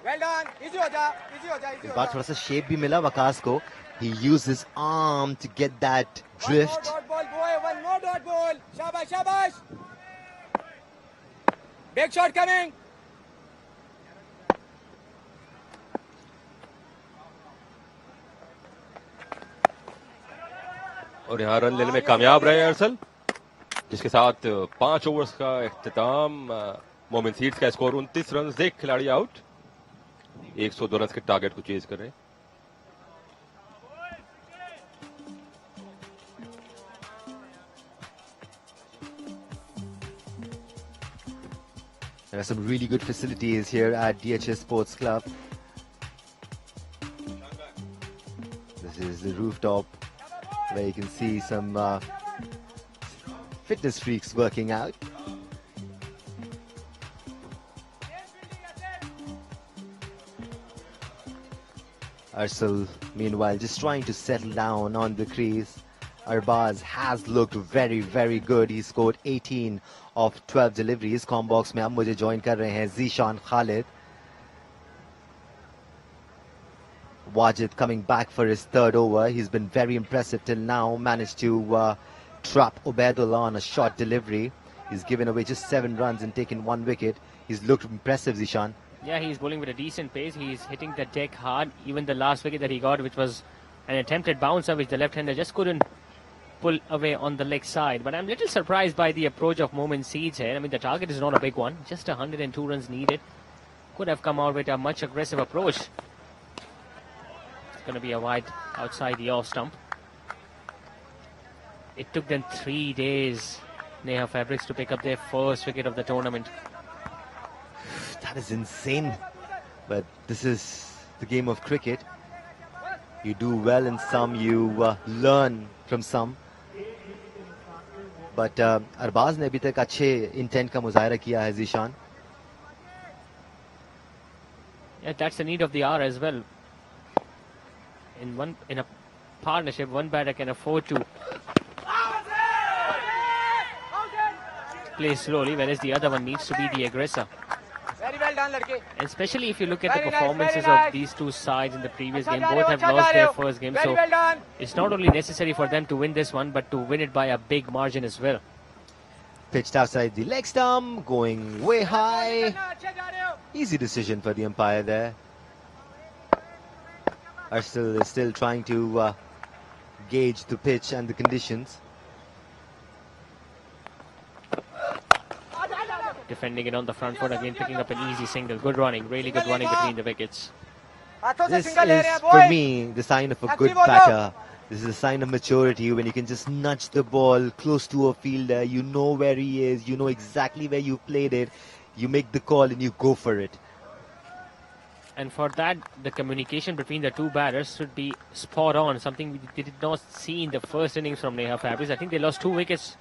Well done. Easy हो जा, easy हो जा, easy इस हो बार जा. थोड़ा सा शेप भी मिला वकास को. He used his arm to get that drift. One more dot ball, boy. One more dot ball. Shabash, shabash. Big shot coming. और यहाँ रन लेने में कामयाब रहे अरसल, जिसके साथ 5 ओवर्स का इख्तिताम. मोमिन सीड्स का स्कोर 29 रन, एक खिलाड़ी आउट. 102 रन के टारगेट को चेज कर रहे हैं. There are some really good facilities here at DHS Sports Club. This is the rooftop where you can see some fitness freaks working out. Arsul, meanwhile, just trying to settle down on the crease. Arbaz has looked very, very good. He scored 18 of 12 deliveries. Combox में अब मुझे join कर रहे हैं Zishan Khalid. Wajid coming back for his third over. He's been very impressive till now. Managed to trap Ubaidullah on a short delivery. He's given away just 7 runs and taken 1 wicket. He's looked impressive, Zishan. Yeah, he's bowling with a decent pace. He's hitting the deck hard. Even the last wicket that he got, which was an attempted bouncer, which the left-hander just couldn't pull away on the leg side. But I'm a little surprised by the approach of Momin Seeds here. I mean, the target is not a big one. Just 102 runs needed. Could have come out with a much aggressive approach. It's going to be a wide outside the off stump. It took them 3 days, Neha Fabrics, to pick up their first wicket of the tournament. That is insane. But this is the game of cricket. You do well in some, you learn from some. But Arbaz ने अभी तक अच्छे intent का मुजाहरा किया है, Zishan. Yeah, that's the need of the hour as well. In a partnership, one batter can afford to play slowly, whereas the other one needs to be the aggressor. Very well done, ladke. And especially if you look at the performances of these two sides in the previous game, both have lost their first game, so it's not only necessary for them to win this one, but to win it by a big margin as well. Pitched outside the leg stump, going way high. Easy decision for the umpire there. Arsul is still trying to gauge the pitch and the conditions. Defending it on the front foot again, picking up an easy single. Good running, really good running between the wickets. This is, for me, the sign of a good batter. This is a sign of maturity when you can just nudge the ball close to a fielder. You know where he is. You know exactly where you played it. You make the call and you go for it. And for that, the communication between the two batters should be spot on. Something we did not see in the first innings from Neha Fabrics. I think they lost 2 wickets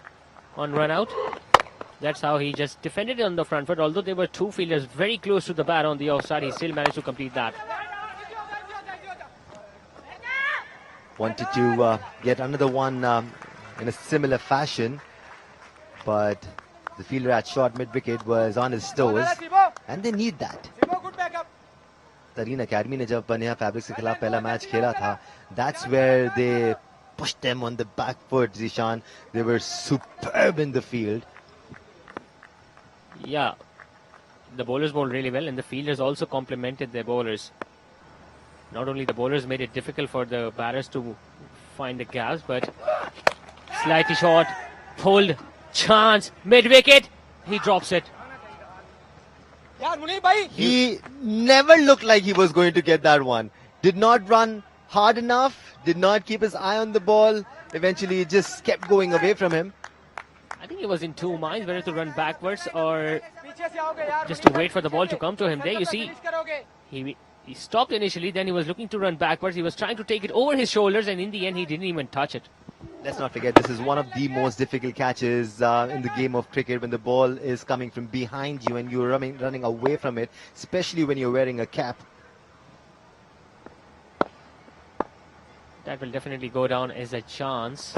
on run out. That's how he just defended it on the front foot. Although there were 2 fielders very close to the bat on the offside, he still managed to complete that. Wanted to get another one in a similar fashion, but the fielder at short mid-wicket was on his toes, and they need that. Tareen Academy ने जब Neha Fabrics के खिलाफ पहला match खेला था, that's where they pushed them on the back foot, Zishan. They were superb in the field. Yeah, the bowlers bowled really well, and the fielders also complimented their bowlers. Not only the bowlers made it difficult for the batters to find the gaps, but slightly short, pulled, chance, mid-wicket, he drops it. He never looked like he was going to get that one. Did not run hard enough, did not keep his eye on the ball. Eventually, it just kept going away from him. I think he was in 2 minds whether to run backwards or just to wait for the ball to come to him. There you see, he stopped initially, then he was looking to run backwards. He was trying to take it over his shoulders, and in the end, he didn't even touch it. Let's not forget, this is one of the most difficult catches in the game of cricket, when the ball is coming from behind you and you're running away from it, especially when you're wearing a cap. That will definitely go down as a chance.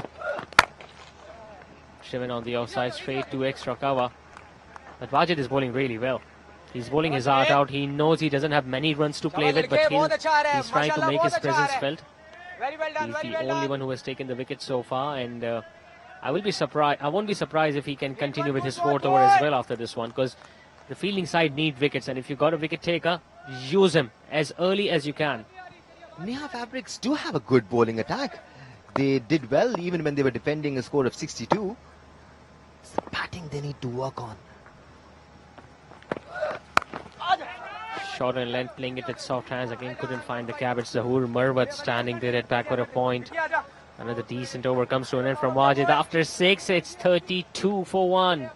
Shivan on the offside, straight to extra cover. But Wajid is bowling really well. He's bowling his heart out. He knows he doesn't have many runs to play with, but he's trying to make his presence felt. He's the only one who has taken the wicket so far, and I won't be surprised if he can continue with his 4th over as well after this one, because the fielding side need wickets, and if you've got a wicket taker, use him as early as you can. Neha Fabrics do have a good bowling attack. They did well even when they were defending a score of 62. It's the batting they need to work on. Short and length, playing it with soft hands. Again, couldn't find the cap. It's Zahoor Marwat standing there at back for a point. Another decent over comes to an end from Wajid. After 6, it's 32 for 1.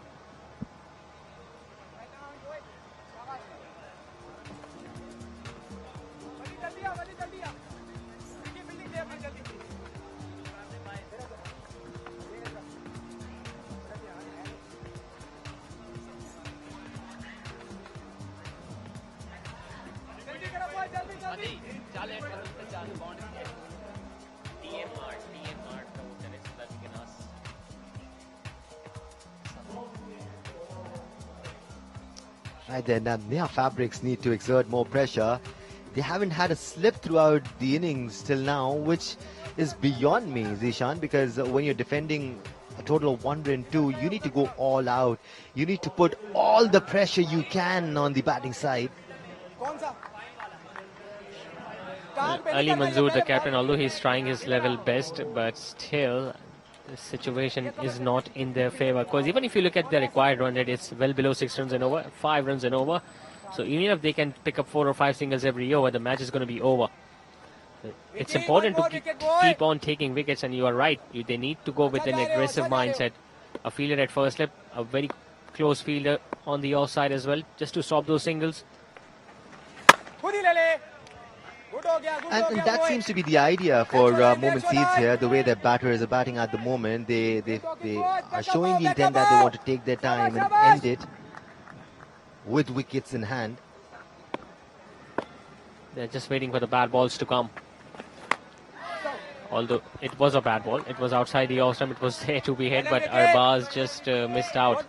Right then, Neha Fabrics need to exert more pressure. They haven't had a slip throughout the innings till now, which is beyond me, Zishan, because when you're defending a total of 102, you need to go all out. You need to put all the pressure you can on the batting side. Ali Manzoor, the captain, although he's trying his level best, but still the situation is not in their favor. Because even if you look at the required run rate, it's well below 6 runs and over, 5 runs and over. So even if they can pick up 4 or 5 singles every over, the match is going to be over. It's important to keep on taking wickets, and you are right. They need to go with an aggressive mindset. A fielder at first slip, a very close fielder on the offside as well, just to stop those singles. And that seems to be the idea for Momin Seeds here, the way their batters are batting at the moment. They are showing the intent that they want to take their time and end it with wickets in hand. They're just waiting for the bad balls to come. Although it was a bad ball, it was outside the off stump, it was there to be hit, but Arbaz just missed out.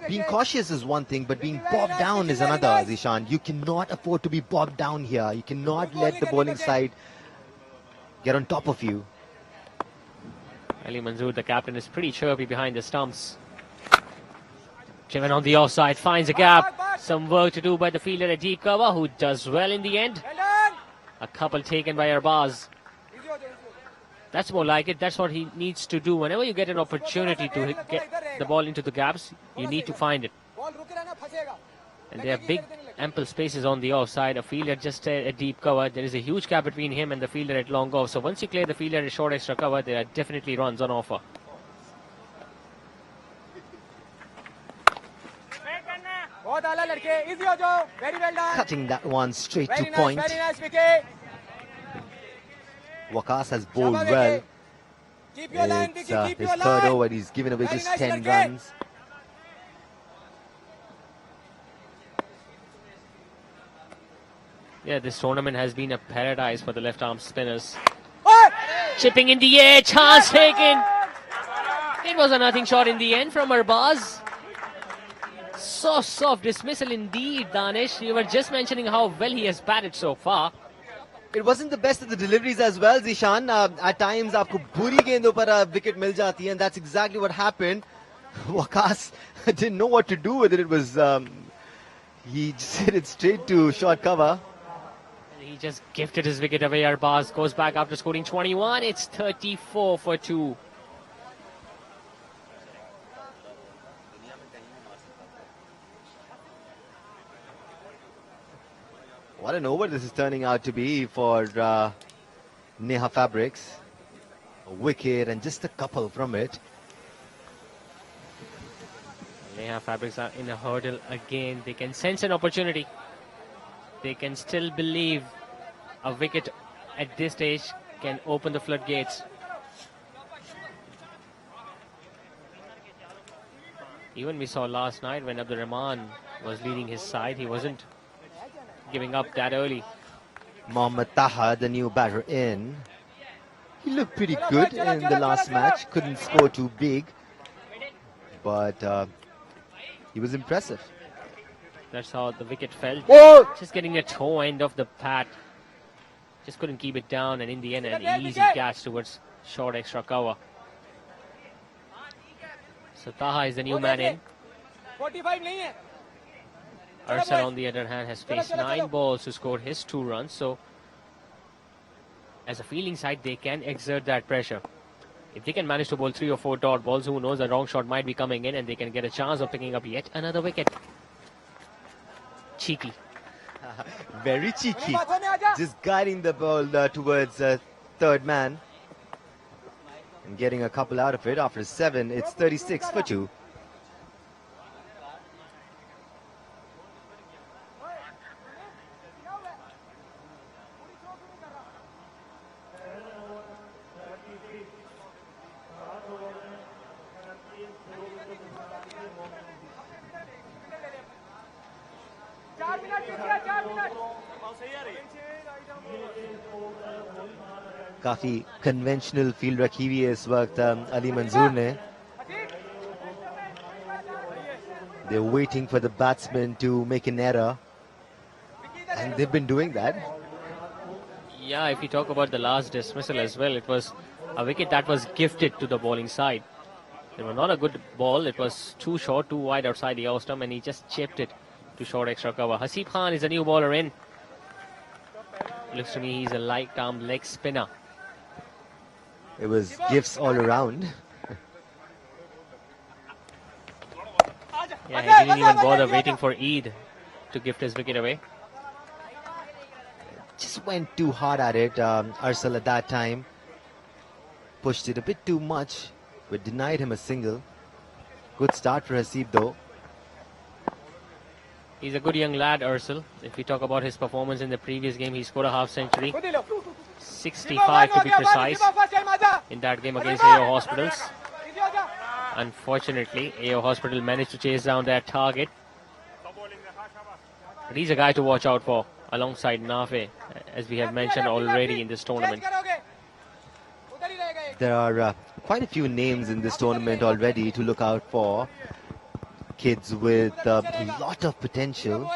Being cautious is one thing, but being bobbed down is another, Zishan. You cannot afford to be bobbed down here. You cannot let the bowling side get on top of you. Ali Manzoor, the captain, is pretty chirpy behind the stumps. Driven on the offside, finds a gap. Some work to do by the fielder at deep cover, who does well in the end. A couple taken by Arbaz. That's more like it. That's what he needs to do. Whenever you get an opportunity to get the ball into the gaps, you need to find it. And there are big, ample spaces on the offside. A fielder just at deep cover. There is a huge gap between him and the fielder at long off. So once you clear the fielder at short extra cover, there are definitely runs on offer. Cutting that one straight to point. Waqas has bowled well. It's his third over. He's given away just 10 runs. Yeah, this tournament has been a paradise for the left-arm spinners. Chipping in the air, chance taken. It was a nothing shot in the end from Arbaz. So soft dismissal indeed, Danish. You were just mentioning how well he has batted so far. It wasn't the best of the deliveries as well, Zishan. At times, आपको बुरी गेंदों पर wicket मिल जाती है, and that's exactly what happened. Waqas didn't know what to do with it. It was he just hit it straight to short cover. He just gifted his wicket away. Arbaz goes back after scoring 21. It's 34 for 2. What an over this is turning out to be for Neha Fabrics. A wicket and just a couple from it. Neha Fabrics are in a hurdle again. They can sense an opportunity. They can still believe a wicket at this stage can open the floodgates. Even we saw last night when Abdur Rahman was leading his side, he wasn't giving up that early. Mohammad Taha, the new batter in. He looked pretty good in the last match. Couldn't score too big, but he was impressive. That's how the wicket fell. Whoa! Just getting a toe end of the pad. Just couldn't keep it down, and in the end, an easy catch towards short extra cover. So Taha is the new man in. Arsal, on the other hand, has faced 9 balls to score his 2 runs. So, as a fielding side, they can exert that pressure. If they can manage to bowl 3 or 4 dot balls, who knows, a wrong shot might be coming in and they can get a chance of picking up yet another wicket. Cheeky. Very cheeky. Just guiding the ball towards third man. And getting a couple out of it. After 7, it's 36 for 2. काफी conventional field रखी हुई है इस वक्त अली मंजूर ने. They're waiting for the batsman to make an error, and they've been doing that. Yeah, if you talk about the last dismissal as well, it was a wicket that was gifted to the bowling side. It was not a good ball. It was too short, too wide outside the off stump, and he just chipped it to short extra cover. Haseeb Khan is a new bowler in. Looks to me he's a light arm leg spinner. It was gifts all around. Yeah, he didn't even bother waiting for Eid to gift his wicket away. Just went too hard at it, Arsal at that time. Pushed it a bit too much, but denied him a single. Good start for Haseeb though. He's a good young lad, Ursel. If we talk about his performance in the previous game, he scored a half century. 65 to be precise in that game against AO Hospitals. Unfortunately, AO Hospital managed to chase down that target. But he's a guy to watch out for alongside Nafe, as we have mentioned already in this tournament. There are quite a few names in this tournament already to look out for. Kids with a lot of potential.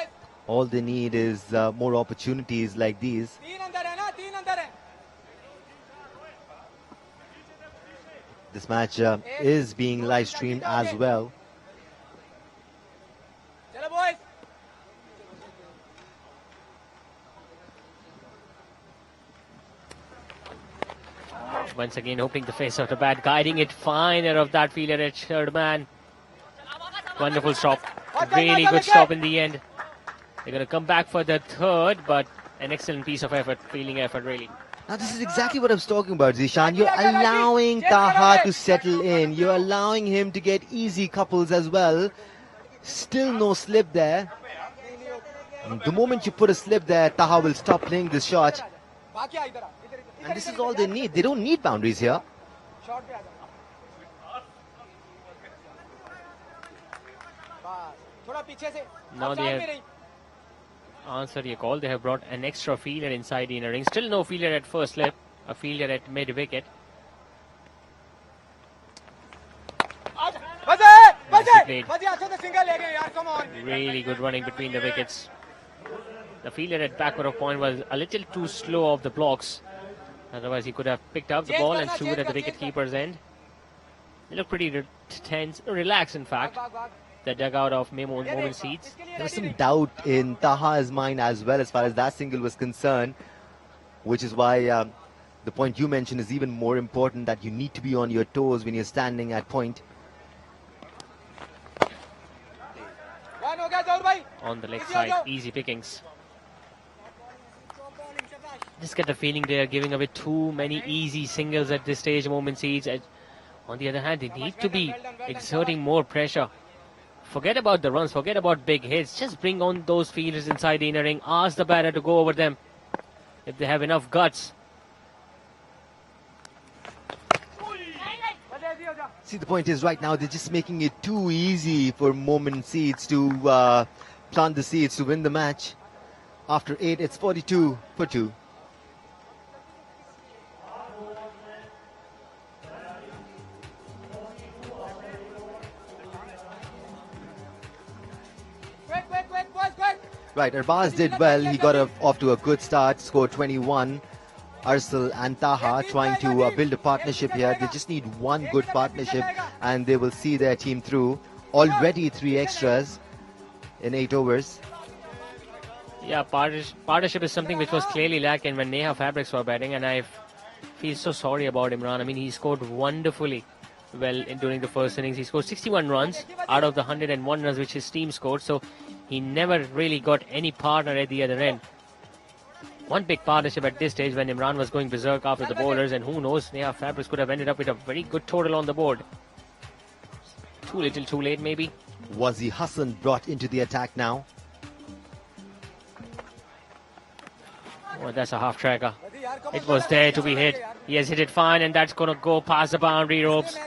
All they need is more opportunities like these. This match is being live streamed as well. Once again, hoping the face of the bat, guiding it fine out of that fielder at third man. Wonderful stop. Really good stop in the end. They're going to come back for the third, but an excellent piece of effort, fielding effort really. Now this is exactly what I was talking about, Zishan. You're allowing Taha to settle in. You're allowing him to get easy couples as well. Still no slip there. And the moment you put a slip there, Taha will stop playing this shot. And this is all they need. They don't need boundaries here. Now they have answered your call. They have brought an extra fielder inside the inner ring. Still no fielder at first slip. A fielder at mid wicket. Really good running between the wickets. The fielder at backward of point was a little too slow off the blocks. Otherwise he could have picked up the ball and threw it at the wicket keeper's end. They look pretty tense, relaxed in fact. The dugout of Momin Seeds. There was some doubt in Taha's mind as well as far as that single was concerned, which is why the point you mentioned is even more important, that you need to be on your toes when you're standing at point. On the leg side, easy pickings. Just get the feeling they are giving away too many easy singles at this stage, Momin Seeds. On the other hand, they need to be exerting more pressure. Forget about the runs, forget about big hits. Just bring on those fielders inside the inner ring. Ask the batter to go over them if they have enough guts. See, the point is right now they're just making it too easy for Momin Seeds to plant the seeds to win the match. After 8, it's 42 for 2. Right, Arbaz did well. He got off to a good start, scored 21. Arsal and Taha trying to build a partnership here. They just need one good partnership and they will see their team through. Already 3 extras in 8 overs. Yeah, partnership is something which was clearly lacking when Neha Fabrics were batting, and I feel so sorry about Imran. I mean, he scored wonderfully well during the first innings. He scored 61 runs out of the 101 runs which his team scored, so he never really got any partner at the other end. One big partnership at this stage when Imran was going berserk after the bowlers, and who knows, Neha Fabrics could have ended up with a very good total on the board. Too little, too late maybe. Wazi Hassan brought into the attack now. Oh, that's a half tracker. It was there to be hit. He has hit it fine, and that's going to go past the boundary ropes.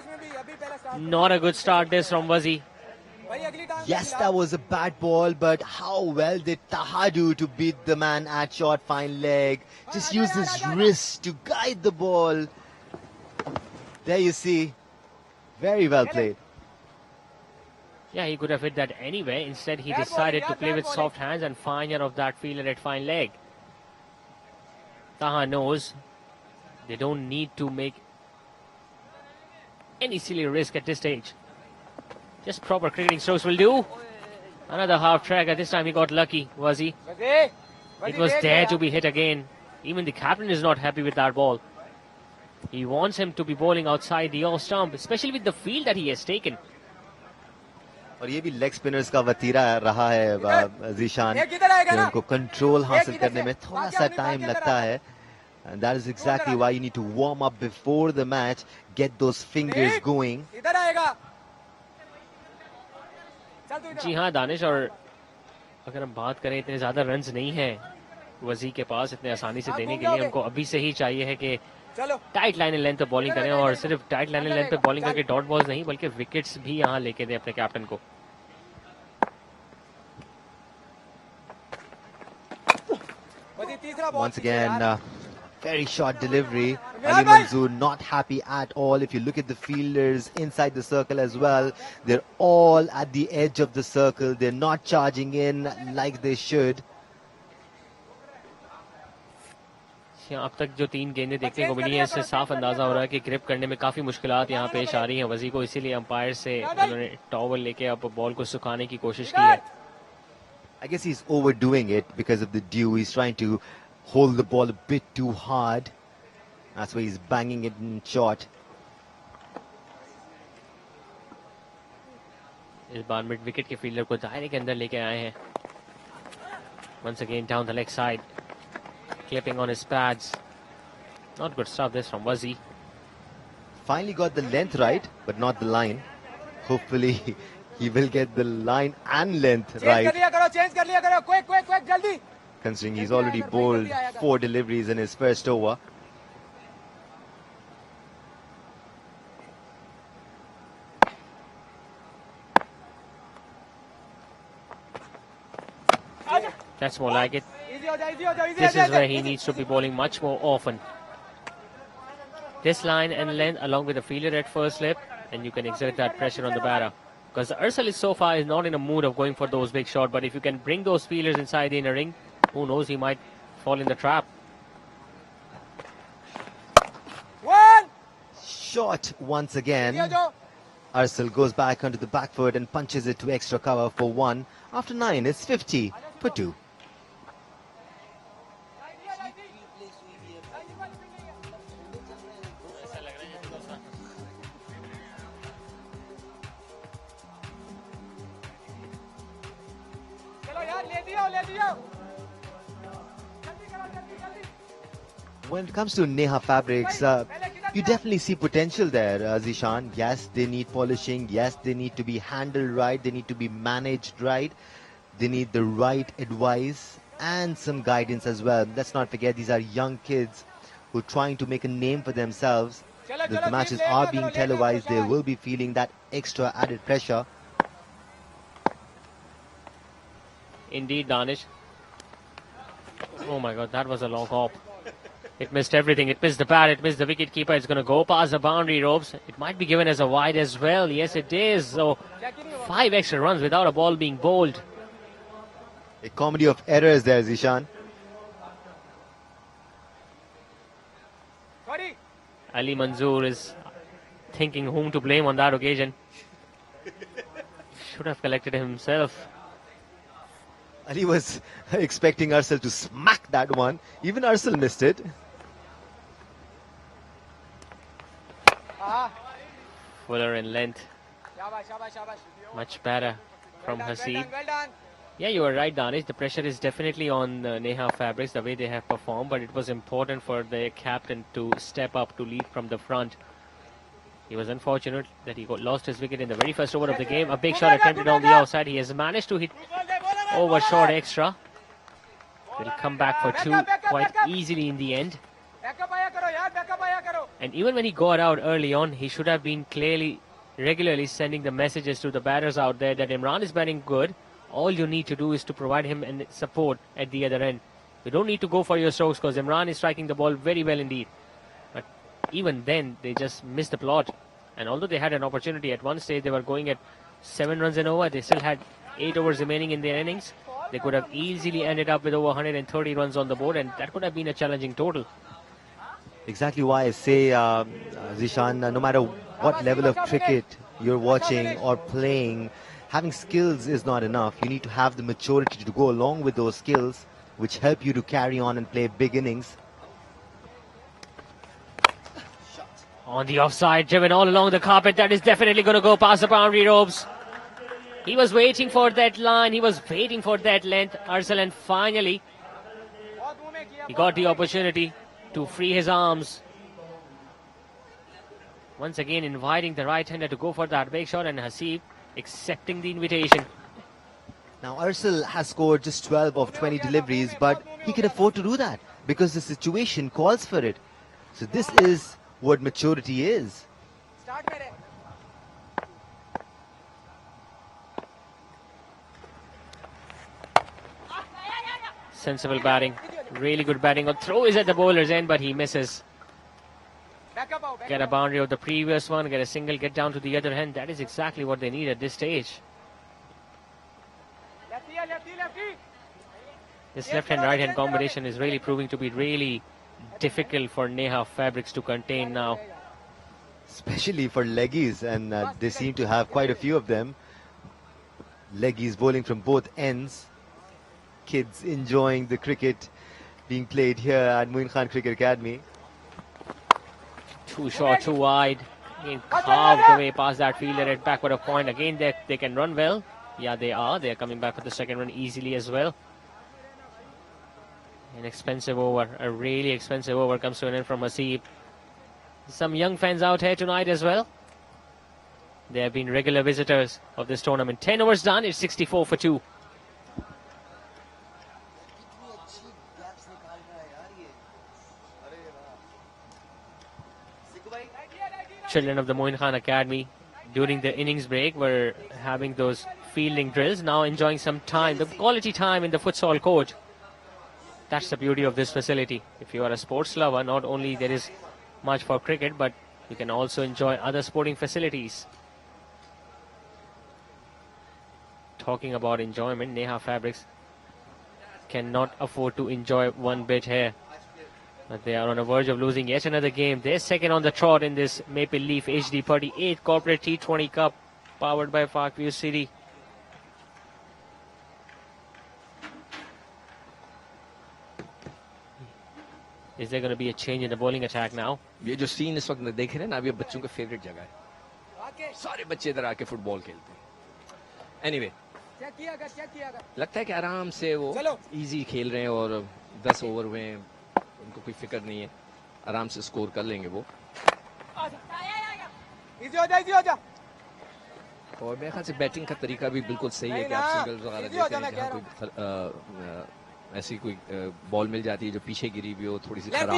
Not a good start this from Wazi. Yes, that was a bad ball, but how well did Taha do to beat the man at short fine leg? Just use his wrist to guide the ball. There you see. Very well played. Yeah, he could have hit that anyway. Instead, he decided to play with soft hands and fire off that fielder at fine leg. Taha knows they don't need to make any silly risk at this stage. Just proper cricketing strokes will do. Another half tracker. This time he got lucky, was he? It was there to be hit again. Even the captain is not happy with that ball. He wants him to be bowling outside the off stump, especially with the field that he has taken. और ये भी leg spinners का वतीरा रहा है जीशान कि उनको control हासिल करने में थोड़ा सा टाइम लगता है. And that is exactly why you need to warm up before the match, get those fingers going. जी हाँ दानिश, और अगर हम बात करें इतने ज्यादा रन्स नहीं है वजी के पास इतने आसानी से देने के लिए. हमको अभी से ही चाहिए है कि टाइट लाइन लेंथ पे बॉलिंग करें, और सिर्फ टाइट लाइन लेंथ पे बॉलिंग करके डॉट बॉल्स नहीं बल्कि विकेट्स भी यहाँ लेके दें अपने कैप्टन को. Once again, very short delivery. Ali Manzoor not happy at all. If you look at the fielders inside the circle as well, they're all at the edge of the circle. They're not charging in like they should. अब तक जो 3 गेंदें देखने को मिली हैं, इससे साफ अंदाजा हो रहा है कि ग्रिप करने में काफी मुश्किलात यहाँ पेश आ रही हैं वजी को. इसीलिए अंपायर से उन्होंने टॉवल लेके अब बॉल को सुखाने की कोशिश की है. I guess he's overdoing it because of the dew. He's trying to hold the ball a bit too hard. That's why he's banging it in short. इस बार मिड विकेट के फील्डर को दायरे के अंदर लेके आए हैं. Once again down the leg side, clipping on his pads. Not good stuff this from Wazi. Finally got the length right, but not the line. Hopefully he will get the line and length right. Change kar liya karo, quick, jaldi. Considering he's already bowled 4 deliveries in his first over. That's more like it. This is where he needs to be bowling much more often. This line and length along with the fielder at first slip, and you can exert that pressure on the batter. Because Ursal is so far is not in a mood of going for those big shots, but if you can bring those fielders inside the inner ring, who knows, he might fall in the trap. One shot once again. Ursal goes back onto the back foot and punches it to extra cover for 1. After 9, it's 50 for 2. When it comes to Neha Fabrics, you definitely see potential there, Zishan. Yes, they need polishing. Yes, they need to be handled right. They need to be managed right. They need the right advice and some guidance as well. Let's not forget, these are young kids who are trying to make a name for themselves. The matches are being televised. They will be feeling that extra added pressure. Indeed, Danish. Oh my God, that was a long hop. It missed everything. It missed the bat. It missed the wicket keeper. It's going to go past the boundary ropes. It might be given as a wide as well. Yes, it is. So 5 extra runs without a ball being bowled. A comedy of errors there, Zishan. Ali Manzoor is thinking whom to blame on that occasion. Should have collected himself. Ali was expecting Ursal to smack that one. Even Ursal missed it. Fuller in length. Much better from Haseeb. Yeah, you are right, Danish. The pressure is definitely on Neha Fabrics, the way they have performed, but it was important for their captain to step up to lead from the front. He was unfortunate that he lost his wicket in the very first over of the game. A big shot attempted on the outside. He has managed to hit over short extra. He'll come back for 2 quite easily in the end. And even when he got out early on, he should have been regularly sending the messages to the batters out there that Imran is batting good. All you need to do is to provide him support at the other end. You don't need to go for your strokes because Imran is striking the ball very well indeed. But even then, they just missed the plot. And although they had an opportunity at one stage, they were going at 7 runs and over. They still had 8 overs remaining in their innings. They could have easily ended up with over 130 runs on the board, and that could have been a challenging total. Exactly why I say, Zishan, no matter what level of cricket you're watching or playing, having skills is not enough. You need to have the maturity to go along with those skills, which help you to carry on and play big innings. On the offside, driven all along the carpet. That is definitely going to go past the boundary ropes. He was waiting for that line. He was waiting for that length, Arcel, and finally he got the opportunity to free his arms. Once again inviting the right-hander to go for that big shot, and Hasib accepting the invitation. Now Arcel has scored just 12 of 20 deliveries, but he can afford to do that because the situation calls for it. So this is what maturity is. Sensible batting, really good batting. A throw is at the bowler's end, but he misses. Get a boundary of the previous one, get a single, get down to the other end. That is exactly what they need at this stage. This left-hand, right-hand combination is really proving to be really difficult for Neha Fabrics to contain now. Especially for leggies, and they seem to have quite a few of them. Leggies bowling from both ends. Kids enjoying the cricket being played here at Momin Khan Cricket Academy. Too short, too wide. Again, carved away past that fielder at backward of point. Again, they can run well. Yeah, they are. They are coming back for the second run easily as well. An expensive over, a really expensive over comes to an end from Hasib. Some young fans out here tonight as well. They have been regular visitors of this tournament. 10 overs done, it's 64 for 2. Children of the Momin Khan Academy during the innings break were having those fielding drills, now enjoying some time, the quality time in the futsal court. That's the beauty of this facility. If you are a sports lover, not only there is much for cricket, but you can also enjoy other sporting facilities. Talking about enjoyment, Neha Fabrics cannot afford to enjoy one bit here. But they are on the verge of losing yet another game. They're second on the trot in this Maple Leaf HD 38 Corporate T20 Cup powered by Parkview City. Is there going to be a change in the bowling attack now? ये जो scene इस वक्त देख रहे हैं ना, अब ये बच्चों का फेवरेट जगह है. सारे बच्चे इधर आके फुटबॉल खेलते हैं. Anyway, लगता है कि आराम से वो इजी खेल रहे हैं और 10 ओवर में उनको कोई फिक्र नहीं है, आराम से स्कोर कर लेंगे वो. और मेरे ख्याल से बैटिंग का तरीका भी बिल्कुल सही है कि आप सिंगल्स वगैरह देते हैं जहाँ कोई ऐसी कोई बॉल मिल जाती है जो पीछे गिरी हुई हो, थोड़ी सी खराब हो,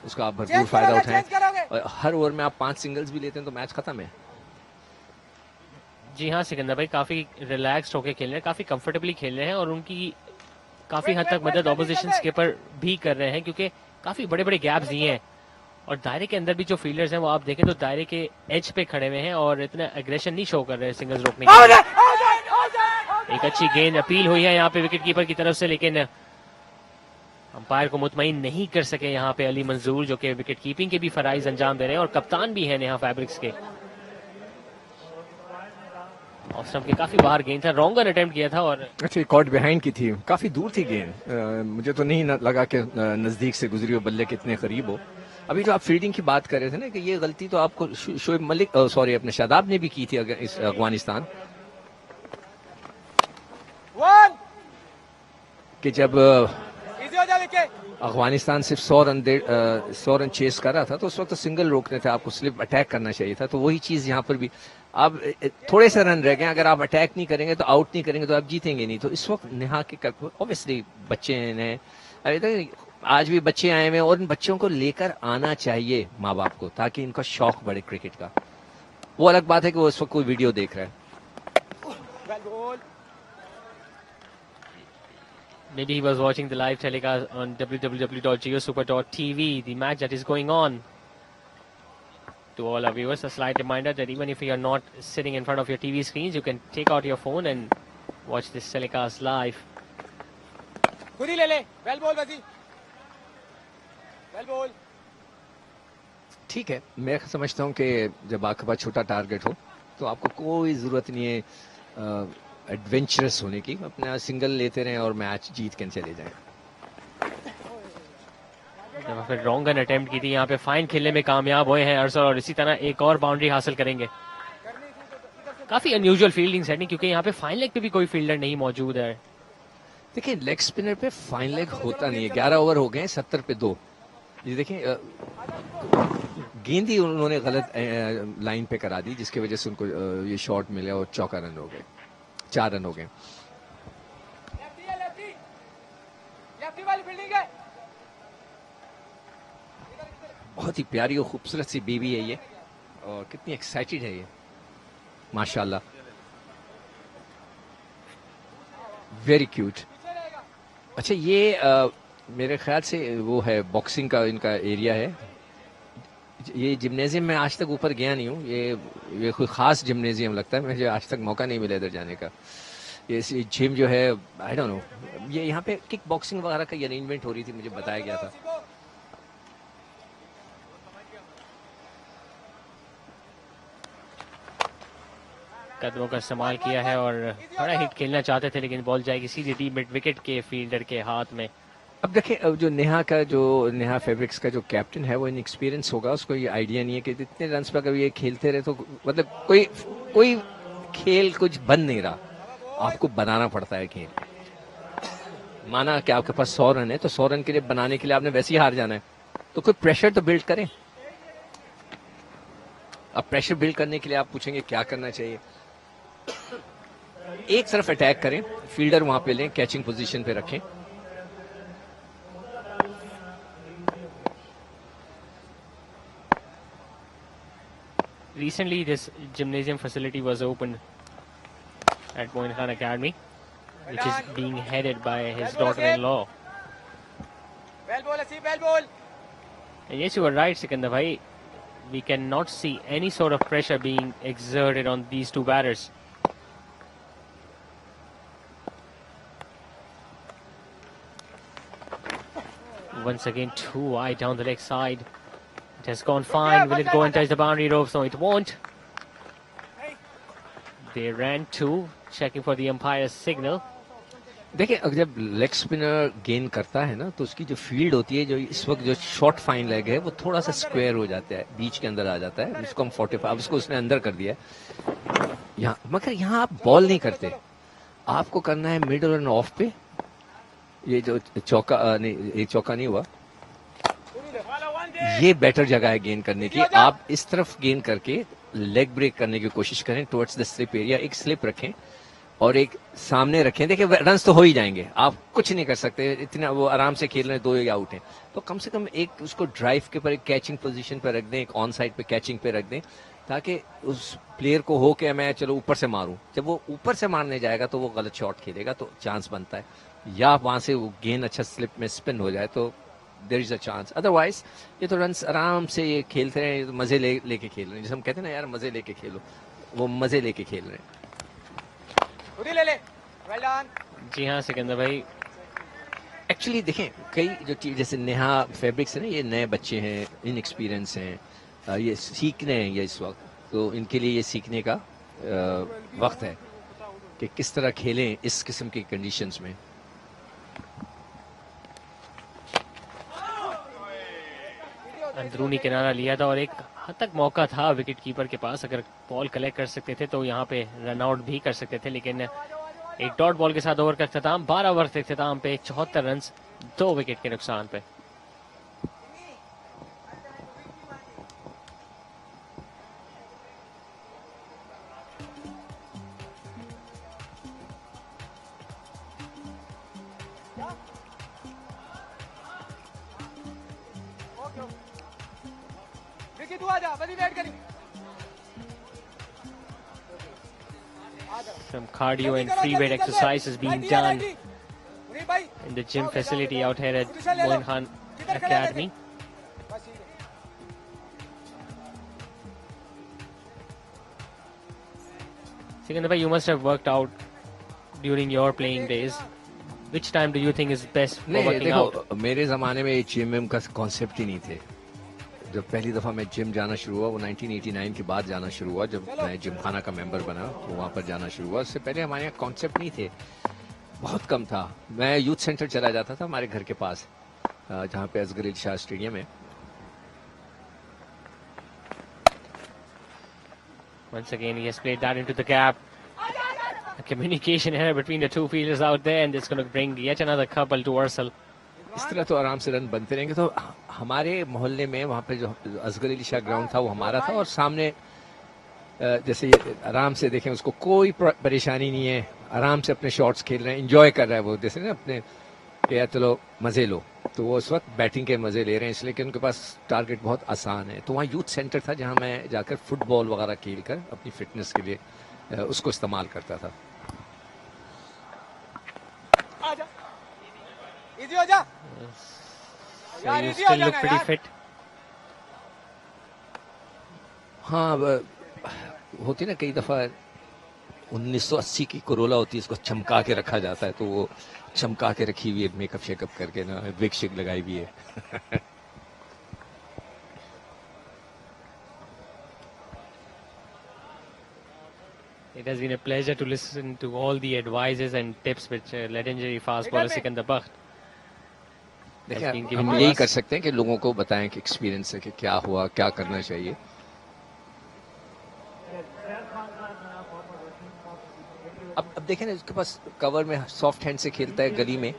उसका आप भरपूर फायदा उठाएं. और हर ओवर में आप 5 सिंगल्स भी लेते हैं तो मैच खत्म है. जी हाँ सिकंदर भाई, काफी रिलैक्स्ड होकर खेल रहे हैं, काफी कंफर्टेबली खेल रहे हैं और उनकी काफी हद तक मदद ऑपोजिशन स्किपर भी कर रहे हैं क्योंकि काफी बड़े बड़े गैप्स दिए हैं. और दायरे के अंदर भी जो फील्डर्स हैं वो आप देखें तो दायरे के एज पे खड़े हुए हैं और इतना एग्रेशन नहीं शो कर रहे हैं सिंगल्स रोकने के लिए. एक अच्छी गेंद अपील हुई है यहाँ पे विकेट कीपर की तरफ से, लेकिन अंपायर को मुतमईन नहीं कर सके यहाँ पे अली मंजूर, जो कि विकेट कीपिंग के भी फराइज अंजाम दे रहे हैं और कप्तान भी है नेहा फैब्रिक्स के. ऑफ स्टंप के काफी बाहर गेंद था, रॉन्ग रन अटेम्प्ट किया था और अच्छा कॉट बिहाइंड की थी, काफी दूर थी गेंद. मुझे तो नहीं लगा कि नजदीक से गुजरी हो, बल्ले के इतने करीब हो. अभी जो आप फील्डिंग की बात कर रहे थे ना कि ये गलती तो आपको शोएब मलिक सॉरी अपने शादाब ने भी की थी इस अफगानिस्तान कि जब अफगानिस्तान सिर्फ 100 रन चेस कर रहा था तो उस वक्त तो सिंगल रोकने थे, आपको स्लिप अटैक करना चाहिए था. तो वही चीज यहाँ पर भी, अब थोड़े से रन रह गए, अगर आप अटैक नहीं करेंगे तो आउट नहीं करेंगे तो आप जीतेंगे नहीं. तो इस वक्त नेहा के ऑब्वियसली बच्चे हैं, अभी आज भी बच्चे आए हुए और इन बच्चों को लेकर आना चाहिए माँ बाप को ताकि इनका शौक बढ़े क्रिकेट का. वो अलग बात है कि वो इस वक्त कोई वीडियो देख रहा है. Maybe he was watching the live telecast on www.geosuper.tv, the match that is going on. To all our viewers, a slight reminder that even if you are not sitting in front of your TV screens, you can take out your phone and watch this telecast live. खुद ही ले ले, well ball बसी, well ball. ठीक है, मैं समझता हूँ कि जब आपके पास छोटा टारगेट हो तो आपको कोई जरूरत नहीं है एडवेंचरस होने की, अपना सिंगल लेते रहें और मैच जीत के चले जाएं। फिर रॉन्ग गन अटेम्प्ट की थी, यहाँ पे फाइन खेलने में कामयाब हुए हैं अरसल और इसी तरह एक और बाउंड्री हासिल करेंगे। काफी अनयूजुअल फील्डिंग सेटिंग क्योंकि यहाँ पे फाइन लेग पे भी कोई फील्डर नहीं मौजूद है। देखिए लेग स्पिनर पे फाइन लेग होता नहीं है। 11 ओवर हो गए 70 पे 2। ये देखिए गेंद ही उन्होंने गलत लाइन पे करा दी जिसकी वजह से उनको ये शॉट मिला और चौका रन हो गए, 4 रन हो गए। बहुत ही प्यारी और खूबसूरत सी बेबी है ये और कितनी एक्साइटेड है ये, माशाल्लाह, वेरी क्यूट। अच्छा ये मेरे ख्याल से वो है बॉक्सिंग का इनका एरिया है। ये जिम्नेजियम में आज तक ऊपर गया नहीं हूँ, ये कोई खास जिम्नेजियम लगता है, मुझे आज तक मौका नहीं मिला इधर जाने का। ये जिम जो है आई डोंट नो, ये यहाँ पे किक बॉक्सिंग वगैरह का अरेंजमेंट हो रही थी, मुझे बताया गया था। कदमों का इस्तेमाल किया है और बड़ा हिट खेलना चाहते थे लेकिन बॉल जाएगी सीधी डी मिड विकेट के फील्डर के हाथ में। अब देखिए जो नेहा फैब्रिक्स का जो कैप्टन है वो इनएक्सपीरियंस होगा, उसको ये आइडिया नहीं है कि इतने रन पर अगर ये खेलते रहे तो मतलब कोई खेल कुछ बन नहीं रहा, आपको बनाना पड़ता है खेल। माना कि आपके पास 100 रन है तो 100 रन के लिए बनाने के लिए आपने वैसे ही हार जाना है, तो कोई प्रेशर तो बिल्ड करें। अब प्रेशर बिल्ड करने के लिए आप पूछेंगे क्या करना चाहिए। एक तरफ अटैक करें, फील्डर वहां पे लें, कैचिंग पोजीशन पे रखें। Recently, this gymnasium facility was opened at Momin Khan Academy, which is being headed by his daughter-in-law. Well ball, Asif, well ball. And yes, you were right, Sikandar bhai. We cannot see any sort of pressure being exerted on these two batters. Once again, too wide down the leg side. It has gone fine. Will it go and touch the boundary ropes? No, it won't. They ran two, checking for the umpire's signal. देखिए अगर जब leg spinner gain करता है ना तो उसकी जो field होती है, जो इस वक्त जो शॉर्ट फाइन लेग है वो थोड़ा सा स्क्वायर हो जाता है, बीच के अंदर आ जाता है, जिसको हम 45 उसको उसने अंदर कर दिया है यहाँ, मगर यहाँ आप बॉल नहीं करते, आपको करना है मिड और ऑफ पे। ये जो चौका नहीं, एक चौका नहीं हुआ, ये बेटर जगह है गेन करने की। आप इस तरफ गेन करके लेग ब्रेक करने की कोशिश करें टुवर्ड्स द स्लिप एरिया, एक स्लिप रखें और एक सामने रखें। देखिए रन्स तो हो ही जाएंगे, आप कुछ नहीं कर सकते, इतना वो आराम से खेल रहे हैं, 2 ही आउट हैं, तो कम से कम एक उसको ड्राइव के ऊपर एक कैचिंग पोजीशन पे रख दें, एक ऑन साइड पे कैचिंग पे रख दें, ताकि उस प्लेयर को हो कि मैं चलो ऊपर से मारूं। जब वो ऊपर से मारने जाएगा तो वो गलत शॉट खेलेगा, तो चांस बनता है, या वहां से वो गेंद अच्छा स्लिप में स्पिन हो जाए तो there is a chance. Otherwise ये तो रन्स आराम से ये खेलते रहे, मजे लेके खेल रहे हैं, जैसे हम कहते हैं ना यार मजे लेके खेलो, वो मजे लेके खेल रहे हैं। ले ले, well done. जी हाँ सिकंदर भाई, एक्चुअली देखें कई जो टीम जैसे नेहा फैब्रिक्स है ना, ये नए बच्चे हैं, इनएक्सपीरियंस हैं, ये सीखने हैं ये इस वक्त, तो इनके लिए ये सीखने का वक्त है कि किस तरह खेलें इस किस्म की कंडीशंस में। अंदरूनी किनारा लिया था और एक हद तक मौका था विकेट कीपर के पास, अगर बॉल कलेक्ट कर सकते थे तो यहाँ पे रन आउट भी कर सकते थे, लेकिन एक डॉट बॉल के साथ ओवर का अख्ताम, 12 ओवर के अख्ताम पे 74 रन 2 विकेट के नुकसान पे। Some cardio and free weight exercises being done in the gym facility out here at Momin Khan Academy. Sikandar bhai, you must have worked out during your playing days. Which time do you think is best for नहीं working out? देखो, मेरे ज़माने में gym का concept ही नहीं थे. जब पहली दफ़ा मैं जिम जाना शुरू हुआ वो 1989 के बाद जाना शुरू हुआ, जब मैं जिम खाना का मेंबर बना तो वहाँ पर जाना शुरू हुआ. उससे पहले हमारे यहाँ कॉन्सेप्ट नहीं थे, बहुत कम था. मैं यूथ सेंटर चला जाता था हमारे घर के पास, जहाँ पे असगर अली शाह स्टेडियम है. Once again, he has played that into the gap. A communication error between the two fielders out there, and it's going to bring yet another couple to Ursel. इस तरह तो आराम से रन बनते रहेंगे. तो हमारे मोहल्ले में वहाँ पे जो असगर अली शाह ग्राउंड था वो हमारा था, और सामने जैसे आराम से देखें उसको कोई परेशानी नहीं है, आराम से अपने शॉट्स खेल रहे हैं, एंजॉय कर रहा है वो, जैसे ना अपने या चलो मजे लो. तो वो उस वक्त बैटिंग के मजे ले रहे हैं इसलिए कि उनके पास टारगेट बहुत आसान है. तो वहाँ यूथ सेंटर था जहाँ मैं जाकर फुटबॉल वगैरह खेल कर अपनी फिटनेस के लिए उसको इस्तेमाल करता था. इजी हो जा. So you still look pretty fit. हाँ, होती ना कई दफा 1980 की कोरोला होती है, इसको चमका के रखा जाता है, तो वो चमका के रखी हुई है, मेकअप शेकअप करके ना, विग शिग लगाई हुई है. It has been a pleasure to listen to all the advices and tips which legendary fast bowler Sikandar Bakht has been given हम to यही us. कर सकते हैं कि लोगों को बताएं कि एक्सपीरियंस है कि क्या हुआ, क्या करना चाहिए. अब देखें ना, उसके पास कवर में सॉफ्ट हैंड से खेलता है गली में.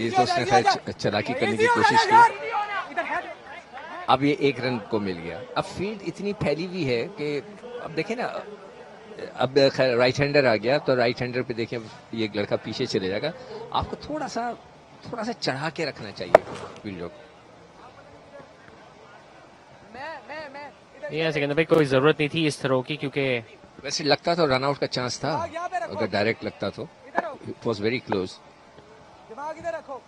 ये तो उसने खैर चालाकी करने की कोशिश की. अब ये एक रन को मिल गया. अब फील्ड इतनी फैली हुई है कि अब देखें ना, अब खैर राइट हैंडर आ गया, तो राइट हैंडर पे देखें ये लड़का पीछे चले जाएगा. आपको थोड़ा सा चढ़ा के रखना चाहिए फील्ड को. Yeah, Sikandar भाई, कोई जरूरत नहीं थी इस थ्रो की, क्योंकि वैसे लगता तो रन आउट का चांस था अगर डायरेक्ट लगता तो. It was very close. दिमाग इधर रखो.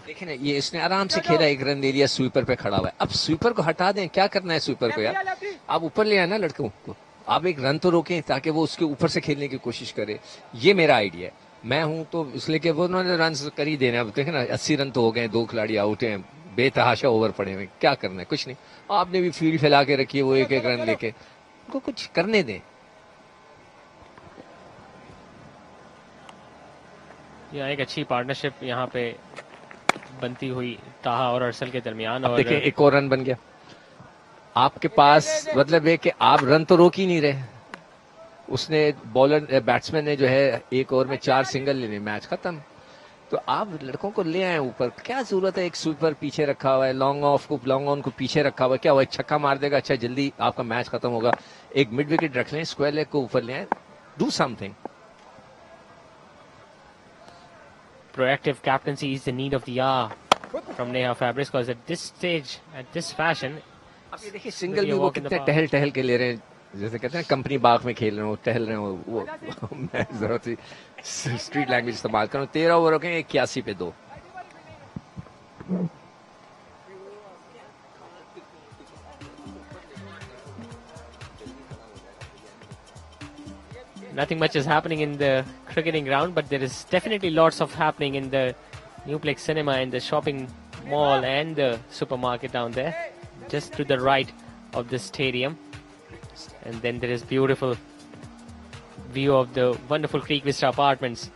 देखें ना, ये इसने आराम से खेला, एक रन ले लिया, स्वीपर पे खड़ा हुआ है. अब स्वीपर को हटा दें, क्या करना है स्वीपर को यार. आप ऊपर ले आना लड़कों को, आप एक रन तो रोकें ताकि वो उसके ऊपर से खेलने की कोशिश करे. ये मेरा आइडिया है. मैं हूं तो इसलिए कि वो उन्होंने रन कर ही देना. अब देखें ना, 80 रन तो हो गए, 2 खिलाड़ी आउट हैं, बेतहाशा ओवर पड़े हुए. क्या करना है? कुछ नहीं. आपने भी फील्ड फैला के रखी है, वो एक रन लेके, उनको कुछ करने दें. यहाँ एक अच्छी पार्टनरशिप यहाँ पे बनती हुई ताहा और अरसल के दरमियान. और देखिए एक और रन बन गया. आपके पास मतलब है कि आप रन तो रोक ही नहीं रहे. उसने बॉलर बैट्समैन ने जो है एक ओवर में 4 सिंगल लेने, मैच खत्म. तो आप लड़कों को ले आए ऊपर, क्या जरूरत है? एक स्वीपर पीछे रखा हुआ है, लॉन्ग ऑन को पीछे रखा हुआ है, क्या हुआ? छक्का मार देगा, अच्छा जल्दी आपका मैच खत्म होगा. एक मिड विकेट रख लें, स्क्वायर लेग को ऊपर ले आए, do something. proactive captaincy is the need of the hour from Neha Fabrics, because at this stage, at this fashion, अब ये देखिए सिंगल में वो कितने टहल के ले रहे हैं, जैसे कहते हैं कंपनी बाग में खेल रहे हो, टहल रहे हो. वो मैं जरूरत ही स्ट्रीट लैंग्वेज इस्तेमाल कर रहा हूँ. 13 ओवर हो गए, 81 पे 2. nothing much is happening in the cricketing ground, but there is definitely lots of happening in the Newplex Cinema, in the shopping mall and the supermarket down there, just to the right of the stadium. And then there is beautiful view of the wonderful Creek Vista apartments.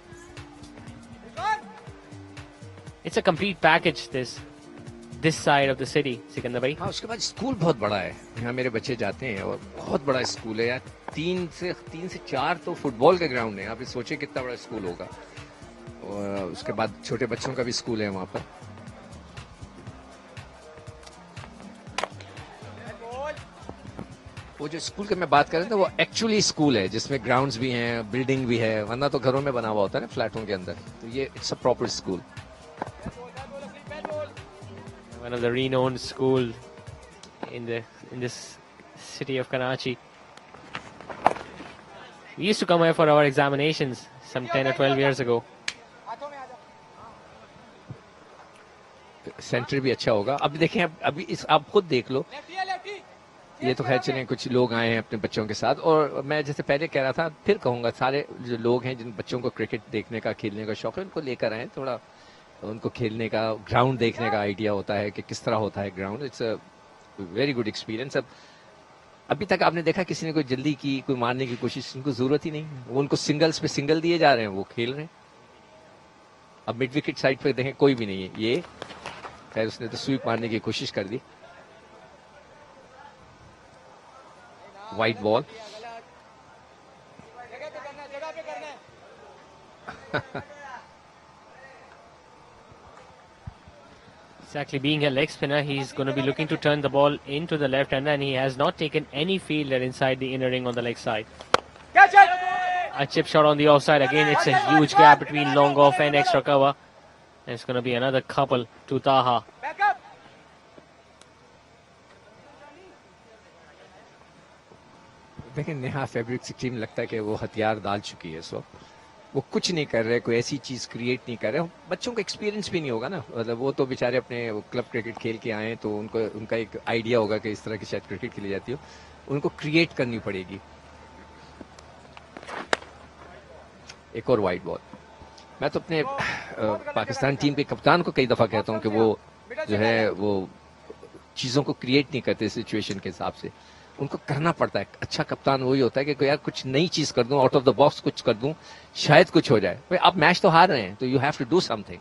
It's a complete package, this side of the city, Sikandar bhai. हाँ, उसके बाद school बहुत बड़ा है. यहाँ मेरे बच्चे जाते हैं और बहुत बड़ा स्कूल है यार. 3 से 4 तो फुटबॉल के ग्राउंड है. आप सोचिए कितना बड़ा स्कूल होगा. और उसके बाद छोटे बच्चों का भी स्कूल है वहाँ पर. वो जो स्कूल की मैं बात कर रहा था वो एक्चुअली स्कूल है, जिसमें ग्राउंड्स भी हैं, बिल्डिंग भी है. वरना तो घरों में बना हुआ होता है ना, फ्लैटों के अंदर. तो ये it's a proper school. One of the renowned school in this city of Karachi. We used to come here for our examinations some 10 or 12 years ago. Centre भी अच्छा होगा। अब देखें, अभी इस आप खुद देख लो, ये तो खैर चलें, कुछ लोग आए हैं अपने बच्चों के साथ, और मैं जैसे पहले कह रहा था, फिर कहूंगा, सारे जो लोग हैं जिन बच्चों को क्रिकेट देखने का, खेलने का शौक है, उनको लेकर आए, थोड़ा उनको खेलने का, ग्राउंड देखने का आइडिया होता है कि किस तरह होता है ground. It's a very good experience. अभी तक आपने देखा किसी ने कोई जल्दी की, कोई मारने की कोशिश, उनको जरूरत ही नहीं है, वो उनको सिंगल्स पे सिंगल दिए जा रहे हैं, वो खेल रहे हैं। अब मिड विकेट साइड पे देखें, कोई भी नहीं है, ये खैर उसने तो स्वीप मारने की कोशिश कर दी। White ball. Exactly, being a leg spinner, he's going to be looking to turn the ball into the left, and then he has not taken any fielder inside the inner ring on the leg side. A chip shot on the offside. Again, it's a huge gap between long off and extra cover. And it's going to be another couple to Taha. देखिए, Neha fabrics की team लगता है कि वो हथियार डाल चुकी है इस वक्त। वो कुछ नहीं कर रहे, कोई ऐसी चीज क्रिएट नहीं कर रहे। बच्चों को एक्सपीरियंस भी नहीं होगा ना, मतलब वो तो बेचारे अपने क्लब क्रिकेट खेल के आए, तो उनको उनका एक आइडिया होगा कि इस तरह की शायद क्रिकेट खेली जाती हो, उनको क्रिएट करनी पड़ेगी। एक और वाइड बॉल। मैं तो अपने पाकिस्तान टीम के कप्तान को कई दफा कहता हूं कि वो जो है वो चीजों को क्रिएट नहीं करते सिचुएशन के हिसाब से, उनको करना पड़ता है। अच्छा कप्तान वही होता है कि यार कुछ नई चीज कर दूं, आउट ऑफ द बॉक्स कुछ कर दूं, शायद कुछ हो जाए। भाई आप मैच तो हार रहे हैं, तो you have to do something.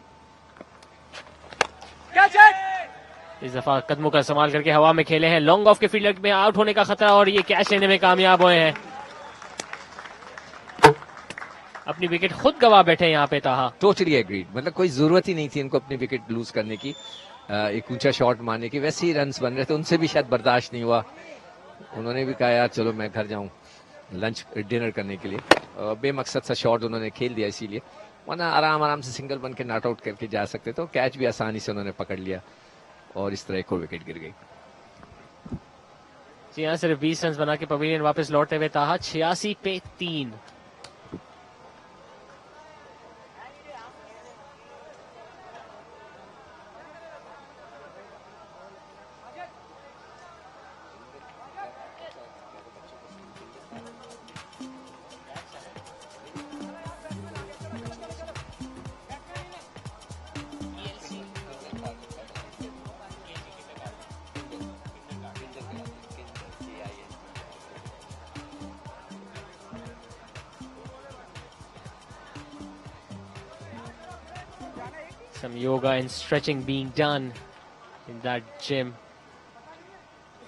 इस दफा कदमों का इस्तेमाल करके हवा में खेले हैं, लॉन्ग ऑफ के फील्डर में आउट होने का खतरा, और ये कैच लेने में कामयाब हुए हैं। अपनी विकेट खुद गवा बैठे यहाँ पे ताहा। टोटली एग्रीड, मतलब कोई जरूरत ही नहीं थी इनको अपनी विकेट लूज करने की, एक ऊंचा शॉट मारने की। वैसे ही रन्स बन रहे थे, उनसे भी शायद बर्दाश्त नहीं हुआ। उन्होंने भी कहा यार चलो मैं घर जाऊं लंच डिनर करने के लिए, बेमकसद सा शॉट उन्होंने खेल दिया, इसीलिए, वरना आराम आराम से सिंगल बन के नॉट आउट करके जा सकते। तो कैच भी आसानी से उन्होंने पकड़ लिया, और इस तरह एक और विकेट गिर गई। जी हाँ, सिर्फ 20 रन बना के पवेलियन वापस लौटते हुए ताहा 86 पे 3। Some yoga and stretching being done in that gym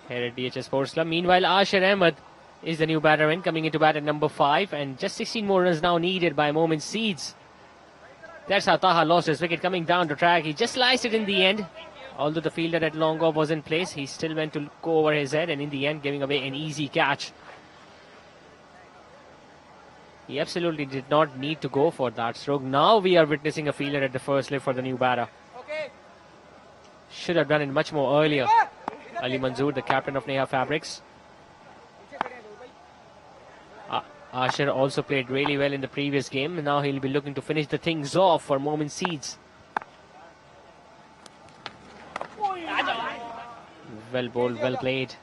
here at DHS Sports Club. Meanwhile, Ashir Ahmed is the new batsman coming into bat at number 5, and just 16 more runs now needed by Momin Seeds. That's how Taha lost his wicket coming down the track. He just sliced it in the end. Although the fielder at long off was in place, he still went to go over his head, and in the end giving away an easy catch. He absolutely did not need to go for that stroke. Now we are witnessing a fielder at the first lift for the new batter. Should have done it much more earlier. Ali Manzoor, the captain of Neha Fabrics. Ashir also played really well in the previous game. Now he'll be looking to finish the things off for Momin Seeds. Well bowled, well played.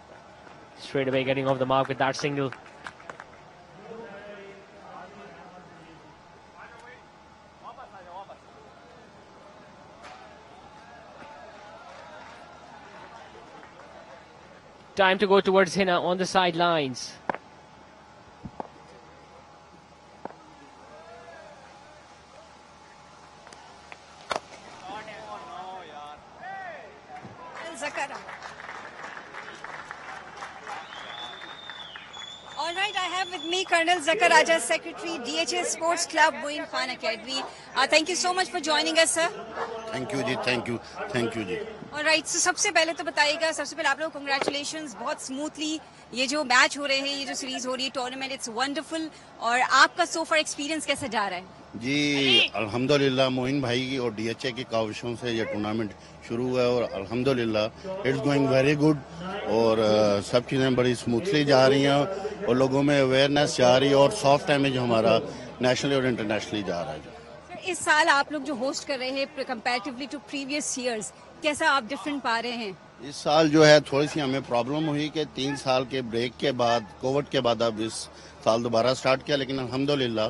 Straight away getting off the mark with that single. Time to go towards Hina on the sidelines. Alright, I have with me Colonel Zakar Raja, Secretary, DHS Sports Club, Momin Khan Academy. Thank you so much for joining us, sir. Thank you ji, thank you ji. Alright, so सबसे पहले तो बताइएगा, सबसे पहले आप लोग congratulations, बहुत smoothly ये जो मैच हो रहे हैं, ये जो सीरीज हो रही है, टूर्नामेंट, इट्स वंडरफुल। और आपका सो फार एक्सपीरियंस कैसा जा रहा है? जी अल्हम्दुलिल्लाह, मोइन भाई की और डीएचए की काविशों से ये टूर्नामेंट शुरू हुआ है, और अल्हम्दुलिल्लाह इट्स गोइंग वेरी गुड, और सब चीज़ें बड़ी स्मूथली जा रही हैं, और लोगों में अवेयरनेस जा रही है, और सॉफ्ट इमेज हमारा नेशनली और इंटरनेशनली जा रहा है। इस साल आप लोग जो होस्ट कर रहे हैं कंपैरेटिवली टू प्रीवियस ईयर्स, कैसा आप डिफरेंट पा रहे हैं? इस साल जो है थोड़ी सी हमें प्रॉब्लम हुई कि 3 साल के ब्रेक के बाद, कोविड के बाद अब इस साल दोबारा स्टार्ट किया, लेकिन अल्हम्दुलिल्लाह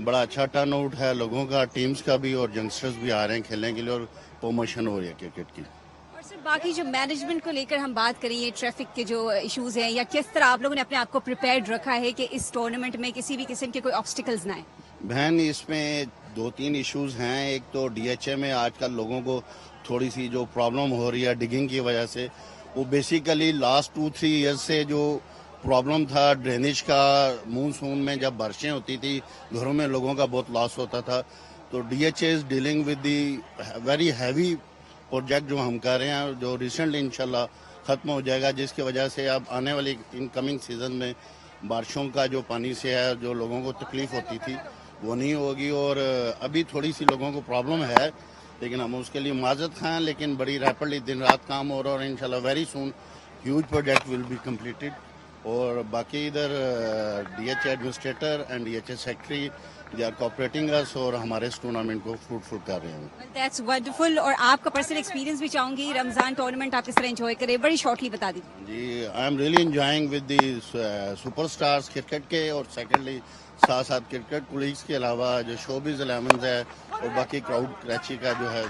बड़ा अच्छा टर्नआउट है लोगों का, टीम्स का भी, और यंगस्टर्स भी आ रहे हैं खेलने के लिए और प्रमोशन हो रही है क्रिकेट की। और सर बाकी जो मैनेजमेंट को लेकर हम बात करें, ये ट्रैफिक के जो इश्यूज हैं, या किस तरह आप लोगों ने अपने आप को प्रिपेयर्ड रखा है कि इस टूर्नामेंट में किसी भी किस्म के कोई ऑब्स्टिकल्स ना आए? बहन, इसमें 2-3 इश्यूज हैं। एक तो डीएचए में आजकल लोगों को थोड़ी सी जो प्रॉब्लम हो रही है डिगिंग की वजह से, वो बेसिकली लास्ट 2-3 ईयर्स से जो प्रॉब्लम था ड्रेनेज का, मानसून में जब बारिशें होती थी घरों में लोगों का बहुत लॉस होता था, तो DHA is dealing with the very heavy project जो हम कर रहे हैं, जो रिसेंटली इंशाल्लाह खत्म हो जाएगा, जिसकी वजह से अब आने वाली इनकमिंग सीजन में बारिशों का जो पानी से है जो लोगों को तकलीफ होती थी वो नहीं होगी। और अभी थोड़ी सी लोगों को प्रॉब्लम है, लेकिन हम उसके लिए माजरत खाएं, लेकिन बड़ी रैपिडली दिन रात काम हो रहा है और इंशाल्लाह very soon huge project will be completed. और बाकी इधर DHA administrator and DHA secretary they are cooperating us और हमारे इस टूर्नामेंट को फ्रूटफुल कर रहे हैं। That's wonderful. और आपका पर्सनल एक्सपीरियंस भी चाहूंगी, रमजान टूर्नामेंट आप किस तरह एंजॉय करें, बड़ी शॉर्टली बता दीजिए। जी, I am really enjoying with the superstars cricket के, और सेकेंडली साथ साथ क्रिकेट कुलीग्स के अलावा जो शोबिज 11 है और बाकी क्राउड कराची का जो है,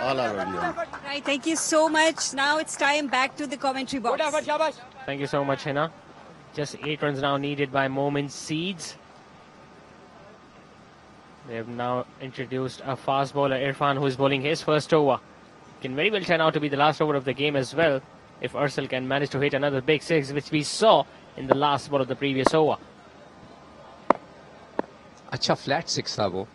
all are right, thank you so much. Now it's time back to the commentary box. Thank you so much, Hina. Just 8 runs now needed by Momin Seeds. They have now introduced a fast bowler, Irfan, who is bowling his first over. Can very well turn out to be the last over of the game as well, if Ursel can manage to hit another big six, which we saw in the last ball of the previous over. अच्छा flat 6 था वो।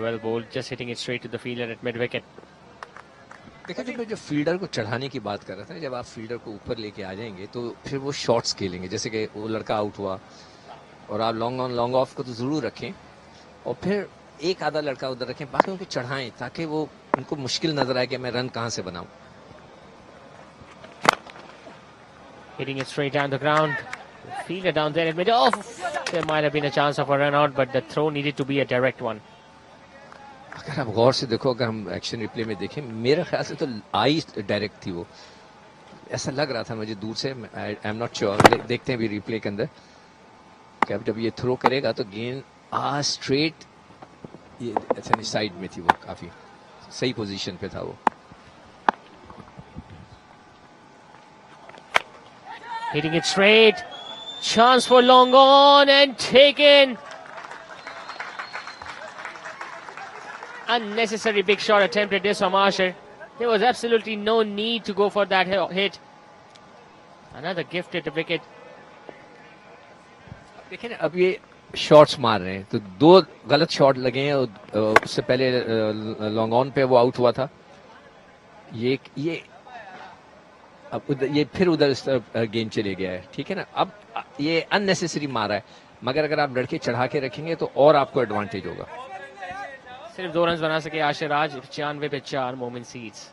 Well bowled, just hitting it straight to the fielder at mid wicket. देखा, जब मैं जो fielder को चढ़ाने की बात कर रहा था, जब आप फील्डर को ऊपर लेके आ जाएंगे तो फिर वो शॉट्स खेलेंगे, जैसे कि वो लड़का आउट हुआ और आप लॉन्ग ऑन लॉन्ग ऑफ को तो जरूर रखें और फिर एक आधा लड़का उधर रखें, बाकी उनको चढ़ाएं ताकि वो उनको मुश्किल नजर आए कि मैं रन कहां से बनाऊं। Hitting it straight down the ground. Fielder down there at mid. Oh, there might have been a chance of a run out, but the throw needed to be a direct one. अगर आप गौर से देखो, अगर हम action replay में देखें, मेरे ख्याल से तो आई डायरेक्ट थी वो, ऐसा लग रहा था मुझे दूर से। आई एम नॉट श्योर, देखते हैं भी रिप्ले के अंदर कि अब जब ये थ्रो करेगा तो गेंद स्ट्रेट ये अच्छा नहीं, साइड में थी वो, काफी सही पोजीशन पे था वो। Hitting it straight. Chance for long on and taken. Unnecessary big shot attempted this from Asher. There was absolutely no need to go for that hit. Another gifted wicket. देखिए ना, अब ये शॉट्स मार रहे हैं तो 2 गलत शॉट लगे हैं। उससे पहले लॉन्ग ऑन पे वो आउट हुआ था। ये अब ये फिर उधर इस तरफ गेम चले गया है, ठीक है ना। अब ये अननेसेसरी मारा है, मगर अगर आप लड़के चढ़ा के रखेंगे तो और आपको एडवांटेज होगा। सिर्फ 2 रन बना सके आशिराज, 95 पे 4 मोमिन seeds.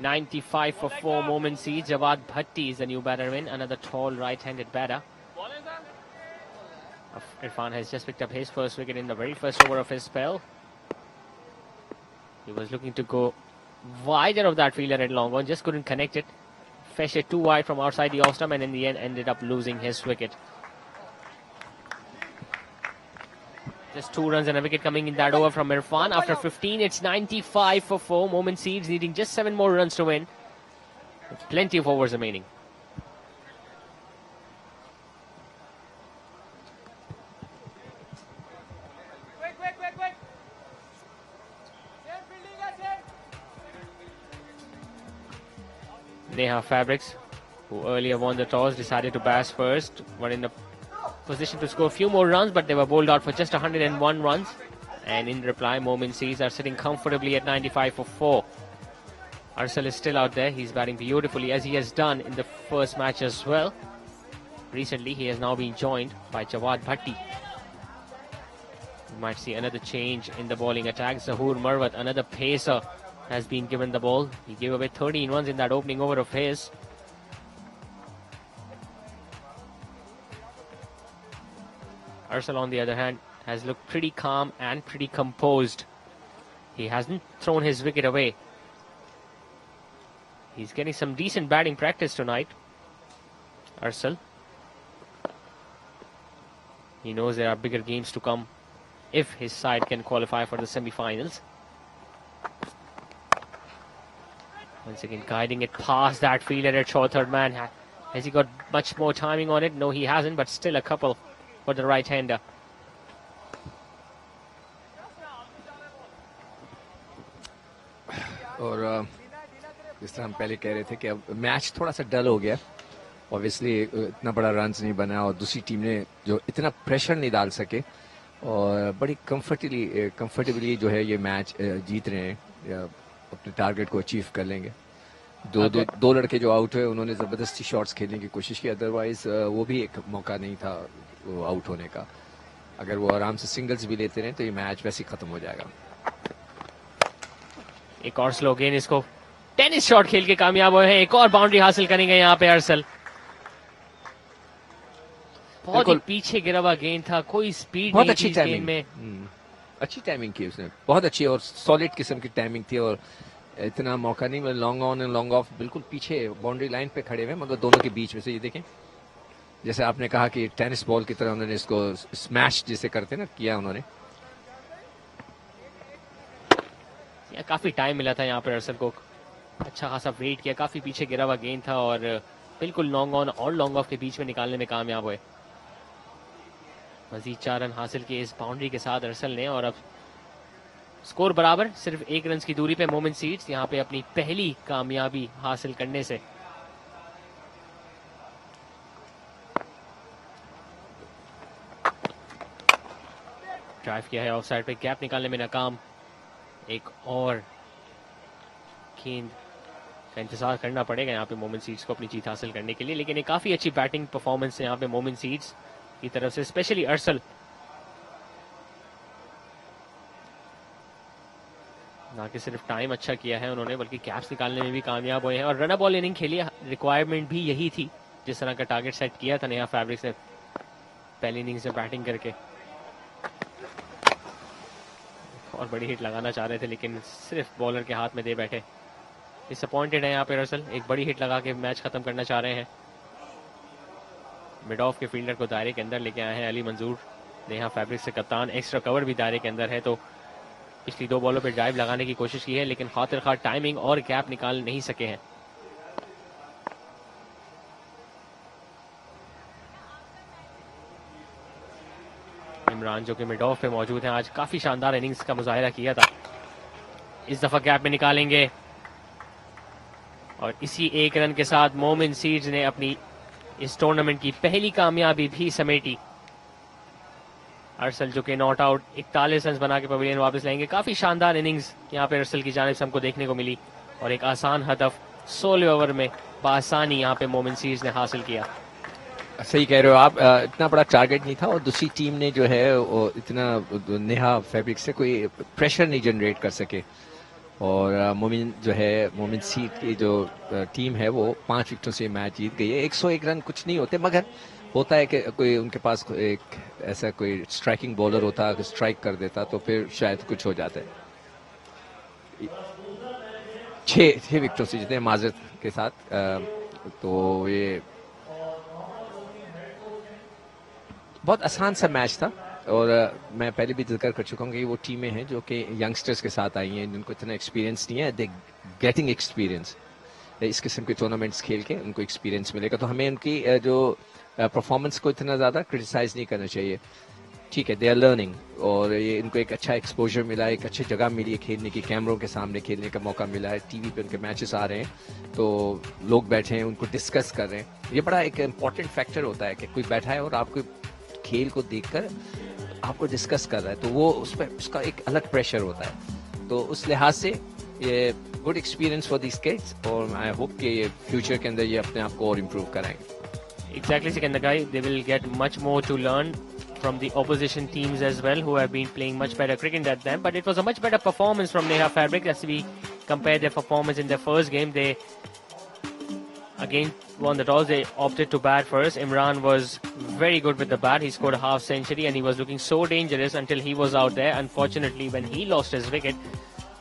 $95 for 4 Momin Seeds. Jawad Bhatti is the new batter in, another tall right-handed batter. Irfan has just picked up his first wicket in the very first over of his spell. He was looking to go wider of that fielder at long on, just couldn't connect it. Fetched it too wide from outside the off stump and in the end ended up losing his wicket. Just 2 runs and a wicket coming in that over from Irfan. After 15, it's 95 for 4. Momin Seeds needing just 7 more runs to win. With plenty of overs remaining. Neha Fabrics, who earlier won the toss, decided to bash first. Were in the position to score a few more runs, but they were bowled out for just 101 runs. And in reply, Momin Seeds are sitting comfortably at 95 for 4. Arsal is still out there. He's batting beautifully, as he has done in the first match as well. Recently, he has now been joined by Jawad Bhatti. We might see another change in the bowling attack. Zahoor Marwat, another pacer, has been given the ball. He gave away 13 runs in that opening over of his. Arsal, on the other hand, has looked pretty calm and pretty composed. He hasn't thrown his wicket away. He's getting some decent batting practice tonight, Arsal. He knows there are bigger games to come if his side can qualify for the semi-finals. Once again, guiding it past that fielder at short third man. Has he got much more timing on it? No, he hasn't, but still a couple for the right-hander. और जिस तरह हम पहले कह रहे थे कि अब मैच थोड़ा सा डल हो गया, ऑब्वियसली इतना बड़ा रन्स नहीं बना और दूसरी टीम ने जो इतना प्रेशर नहीं डाल सके और बड़ी कंफर्टेबली जो है ये मैच जीत रहे हैं या अपने टारगेट को अचीव कर लेंगे। दो लड़के जो आउट हुए उन्होंने जबरदस्ती शॉट्स खेलने की कोशिश की, अदरवाइज वो भी एक मौका नहीं था वो आउट होने का। अगर वो आराम से सिंगल्स भी लेते रहे तो ये मैच वैसे ही खत्म हो जाएगा। एक और स्लो गेंद, इसको टेनिस शॉट खेल के कामयाब हुए हैं। एक और बाउंड्री हासिल करेंगे यहाँ पे अरसल। बहुत ही पीछे गिरा हुआ गेंद था, कोई स्पीड बहुत नहीं अच्छी थी टाइमिंग में। अच्छी टाइमिंग की उसने, बहुत अच्छी और सॉलिड किस्म की टाइमिंग थी और इतना मौका नहीं, long on and long off बिल्कुल पीछे बाउंड्री लाइन पे खड़े हुए मगर दोनों के बीच में से। ये देखें जैसे आपने कहा कि टेनिस बॉल की तरह उन्होंने इसको स्मैश जिसे करते ना किया उन्होंने। काफी टाइम मिला था यहाँ पे अरसल को, अच्छा खासा वेट किया, काफी पीछे गिरा हुआ गेंद था और बिल्कुल लॉन्ग ऑन और लॉन्ग ऑफ के बीच में निकालने में कामयाब हुए। मजीद 4 रन हासिल किए इस बाउंड्री के साथ अरसल ने और अब स्कोर बराबर, सिर्फ 1 रन की दूरी पे मोमिन सीड्स यहाँ पे अपनी पहली कामयाबी हासिल करने से। ड्राइव किया है ऑफ साइड पे, गैप निकालने में नाकाम। एक और गेंद का इंतजार करना पड़ेगा यहाँ पे मोमिन सीड्स को अपनी जीत हासिल करने के लिए, लेकिन एक काफी अच्छी बैटिंग परफॉर्मेंस है यहाँ पे मोमिन सीड्स की तरफ से, स्पेशली अरसल। ना कि सिर्फ टाइम अच्छा किया है उन्होंने बल्कि कैप्स निकालने में भी कामयाब हुए हैं और रन बॉल इनिंग खेली। रिक्वायरमेंट भी यही थी जिस तरह का टारगेट सेट किया था नेहा फैब्रिक्स ने पहली इनिंग्स में बैटिंग करके, और बड़ी हिट लगाना चाह रहे थे लेकिन सिर्फ बॉलर के हाथ में दे बैठे। डिसअपॉइंटेड है यहाँ पे अरसल, एक बड़ी हिट लगा के मैच खत्म करना चाह रहे हैं। मिड ऑफ के फील्डर को दायरे के अंदर लेके आए हैं अली मंजूर, नेहा फैब्रिक्स से कप्तान। एक्स्ट्रा कवर भी दायरे के अंदर है, तो पिछली 2 बॉलों पे ड्राइव लगाने की कोशिश की है लेकिन खातिर खार टाइमिंग और गैप निकाल नहीं सके हैं। इमरान जो कि मिड ऑफ पे मौजूद हैं, आज काफी शानदार इनिंग्स का मुजाहिरा किया था। इस दफा गैप में निकालेंगे और इसी 1 रन के साथ मोमिन सीड्स ने अपनी इस टूर्नामेंट की पहली कामयाबी भी समेटी। अरसल जो कि नॉट आउट 41 रन बना के पवेलियन वापस लेंगे। काफी शानदार इनिंग्स यहाँ पे अरसल की जानिब से हमको देखने को मिली और एक आसान हदफ 16 ओवर में बासानी यहाँ पे मोमिन सीड्स ने हासिल किया। सही कह रहे हो आप, इतना बड़ा टारगेट नहीं था और दूसरी टीम ने जो है वो इतना नेहा फैब्रिक से कोई प्रेशर नहीं जनरेट कर सके और मोमिन जो है मोमिन सीट की जो टीम है वो 5 विकेटों से मैच जीत गई है। 101 रन कुछ नहीं होते मगर होता है कि कोई उनके पास एक ऐसा कोई स्ट्राइकिंग बॉलर होता, स्ट्राइक कर देता तो फिर शायद कुछ हो जाता है। 6 विकेटों से जीते माजरत के साथ, तो ये बहुत आसान सा मैच था और मैं पहले भी जिक्र कर चुका हूँ कि वो टीमें हैं जो कि यंगस्टर्स के साथ आई हैं, जिनको इतना एक्सपीरियंस नहीं है, दे गेटिंग एक्सपीरियंस। इस किस्म के टूर्नामेंट्स खेल के उनको एक्सपीरियंस मिलेगा, तो हमें उनकी जो परफॉर्मेंस को इतना ज़्यादा क्रिटिसाइज नहीं करना चाहिए। ठीक है, दे आर लर्निंग और ये इनको एक अच्छा एक्सपोजर मिला, एक अच्छी जगह मिली है खेलने की, कैमरों के सामने खेलने का मौका मिला है, टीवी पे उनके मैचेस आ रहे हैं तो लोग बैठे हैं उनको डिस्कस कर रहे हैं। ये बड़ा एक इम्पॉर्टेंट फैक्टर होता है कि कोई बैठा है और आपको खेल को देखकर आपको डिस्कस कर रहा है तो वो उस पर उसका एक अलग प्रेशर होता है। तो उस लिहाज से ये good experience for this kids और आई होप कि ये फ्यूचर के अंदर ये अपने आप को और इम्प्रूव कराएंगे. Exactly, Sikandagai. They will get much more to learn from the opposition teams as well, who have been playing much better cricket than them. But it was a much better performance from Neha Fabric. As we compare their performance in their first game, they again won the toss. They opted to bat first. Imran was very good with the bat. He scored a half century and he was looking so dangerous until he was out there. Unfortunately, when he lost his wicket,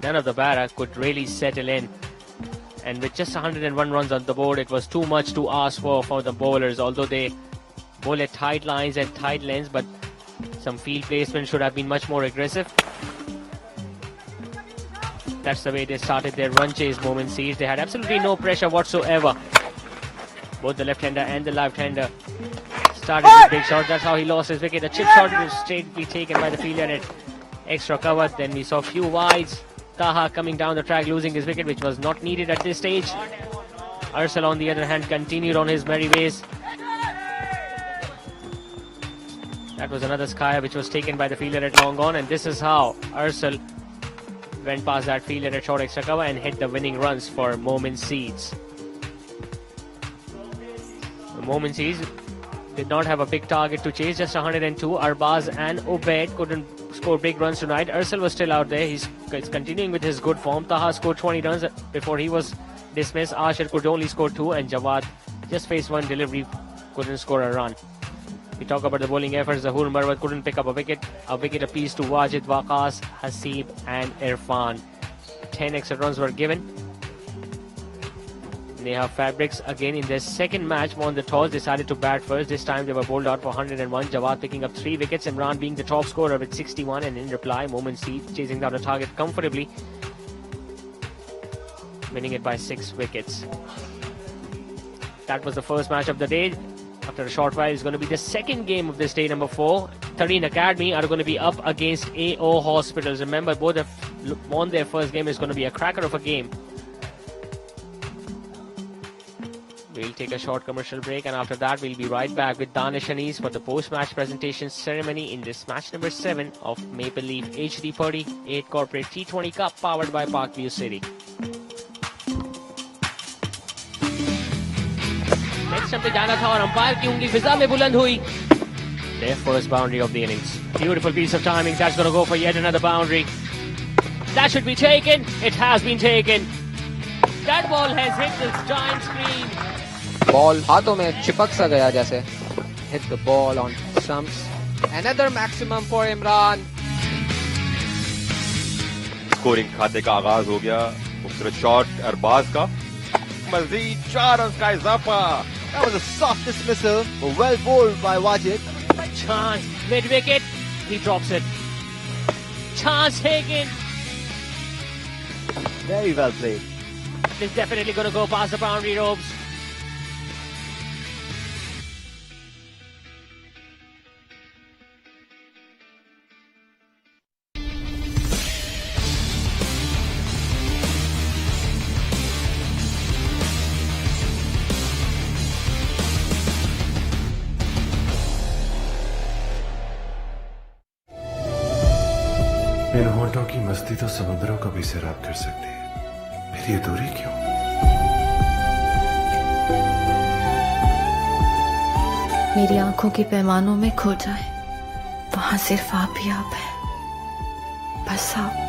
none of the batter could really settle in. And with just 101 runs on the board, it was too much to ask for the bowlers. Although they bowl at tight lines and tight lengths, but some field placement should have been much more aggressive. That's the way they started their run chase, Momin sees. They had absolutely no pressure whatsoever. Both the left-hander and the left-hander started with big shots. That's how he lost his wicket. A chip shot was straightly taken by the fielder at extra cover. Then we saw a few wides. Taha coming down the track, losing his wicket, which was not needed at this stage. Arsal, on the other hand, continued on his merry ways. That was another skyer which was taken by the fielder at long on, and this is how Arsal went past that fielder at short extra cover and hit the winning runs for Momin Seeds. The Momin Seeds did not have a big target to chase, just 102. Arbaz and Ubaid couldn't score big runs tonight. Arsal was still out there. He's continuing with his good form. Taha scored 20 runs before he was dismissed. Ashir could only score 2 and Jawad just faced one delivery, couldn't score a run. We talk about the bowling efforts. Zahur Marwat couldn't pick up a wicket. A wicket apiece to Wajid, Waqas, Hasib and Irfan. 10 extra runs were given. Neha Fabrics again in their second match won the toss, decided to bat first. This time they were bowled out for 101. Jawad picking up 3 wickets. Imran being the top scorer with 61, and in reply Momin Seed chasing down the target comfortably, winning it by 6 wickets. That was the first match of the day. After a short while, it's going to be the second game of this day, number 4. 13 Academy are going to be up against AO Hospitals. Remember, both have won their first game. It's going to be a cracker of a game. We'll take a short commercial break, and after that we'll be right back with Danish Anis for the post-match presentation ceremony in this match number 7 of Maple Leaf HD 38 Corporate T20 Cup powered by Parkview City. Next up, जाना था और umpire की उंगली फिजा में बुलंद हुई. Their first boundary of the innings. Beautiful piece of timing. That's going to go for yet another boundary. That should be taken. It has been taken. That ball has hit the giant screen. Ball हाथों में चिपक सा गया जैसे. Hit the ball on stumps. Another maximum for Imran. Scoring खाते का आगाज हो गया. खूबसूरत शॉट अरबाज का. मजीद 4 रन का इजाफा. That was a soft dismissal, well bowled by Wajid. Chance mid wicket. He drops it. Chance taken. Very well played. It's definitely going to go past the boundary ropes. इन होठों की मस्ती तो समुद्रों को भी सैराब कर सकती है, फिर ये दूरी क्यों? मेरी आंखों के पैमानों में खो जाए, वहां सिर्फ आप ही आप हैं, बस आप.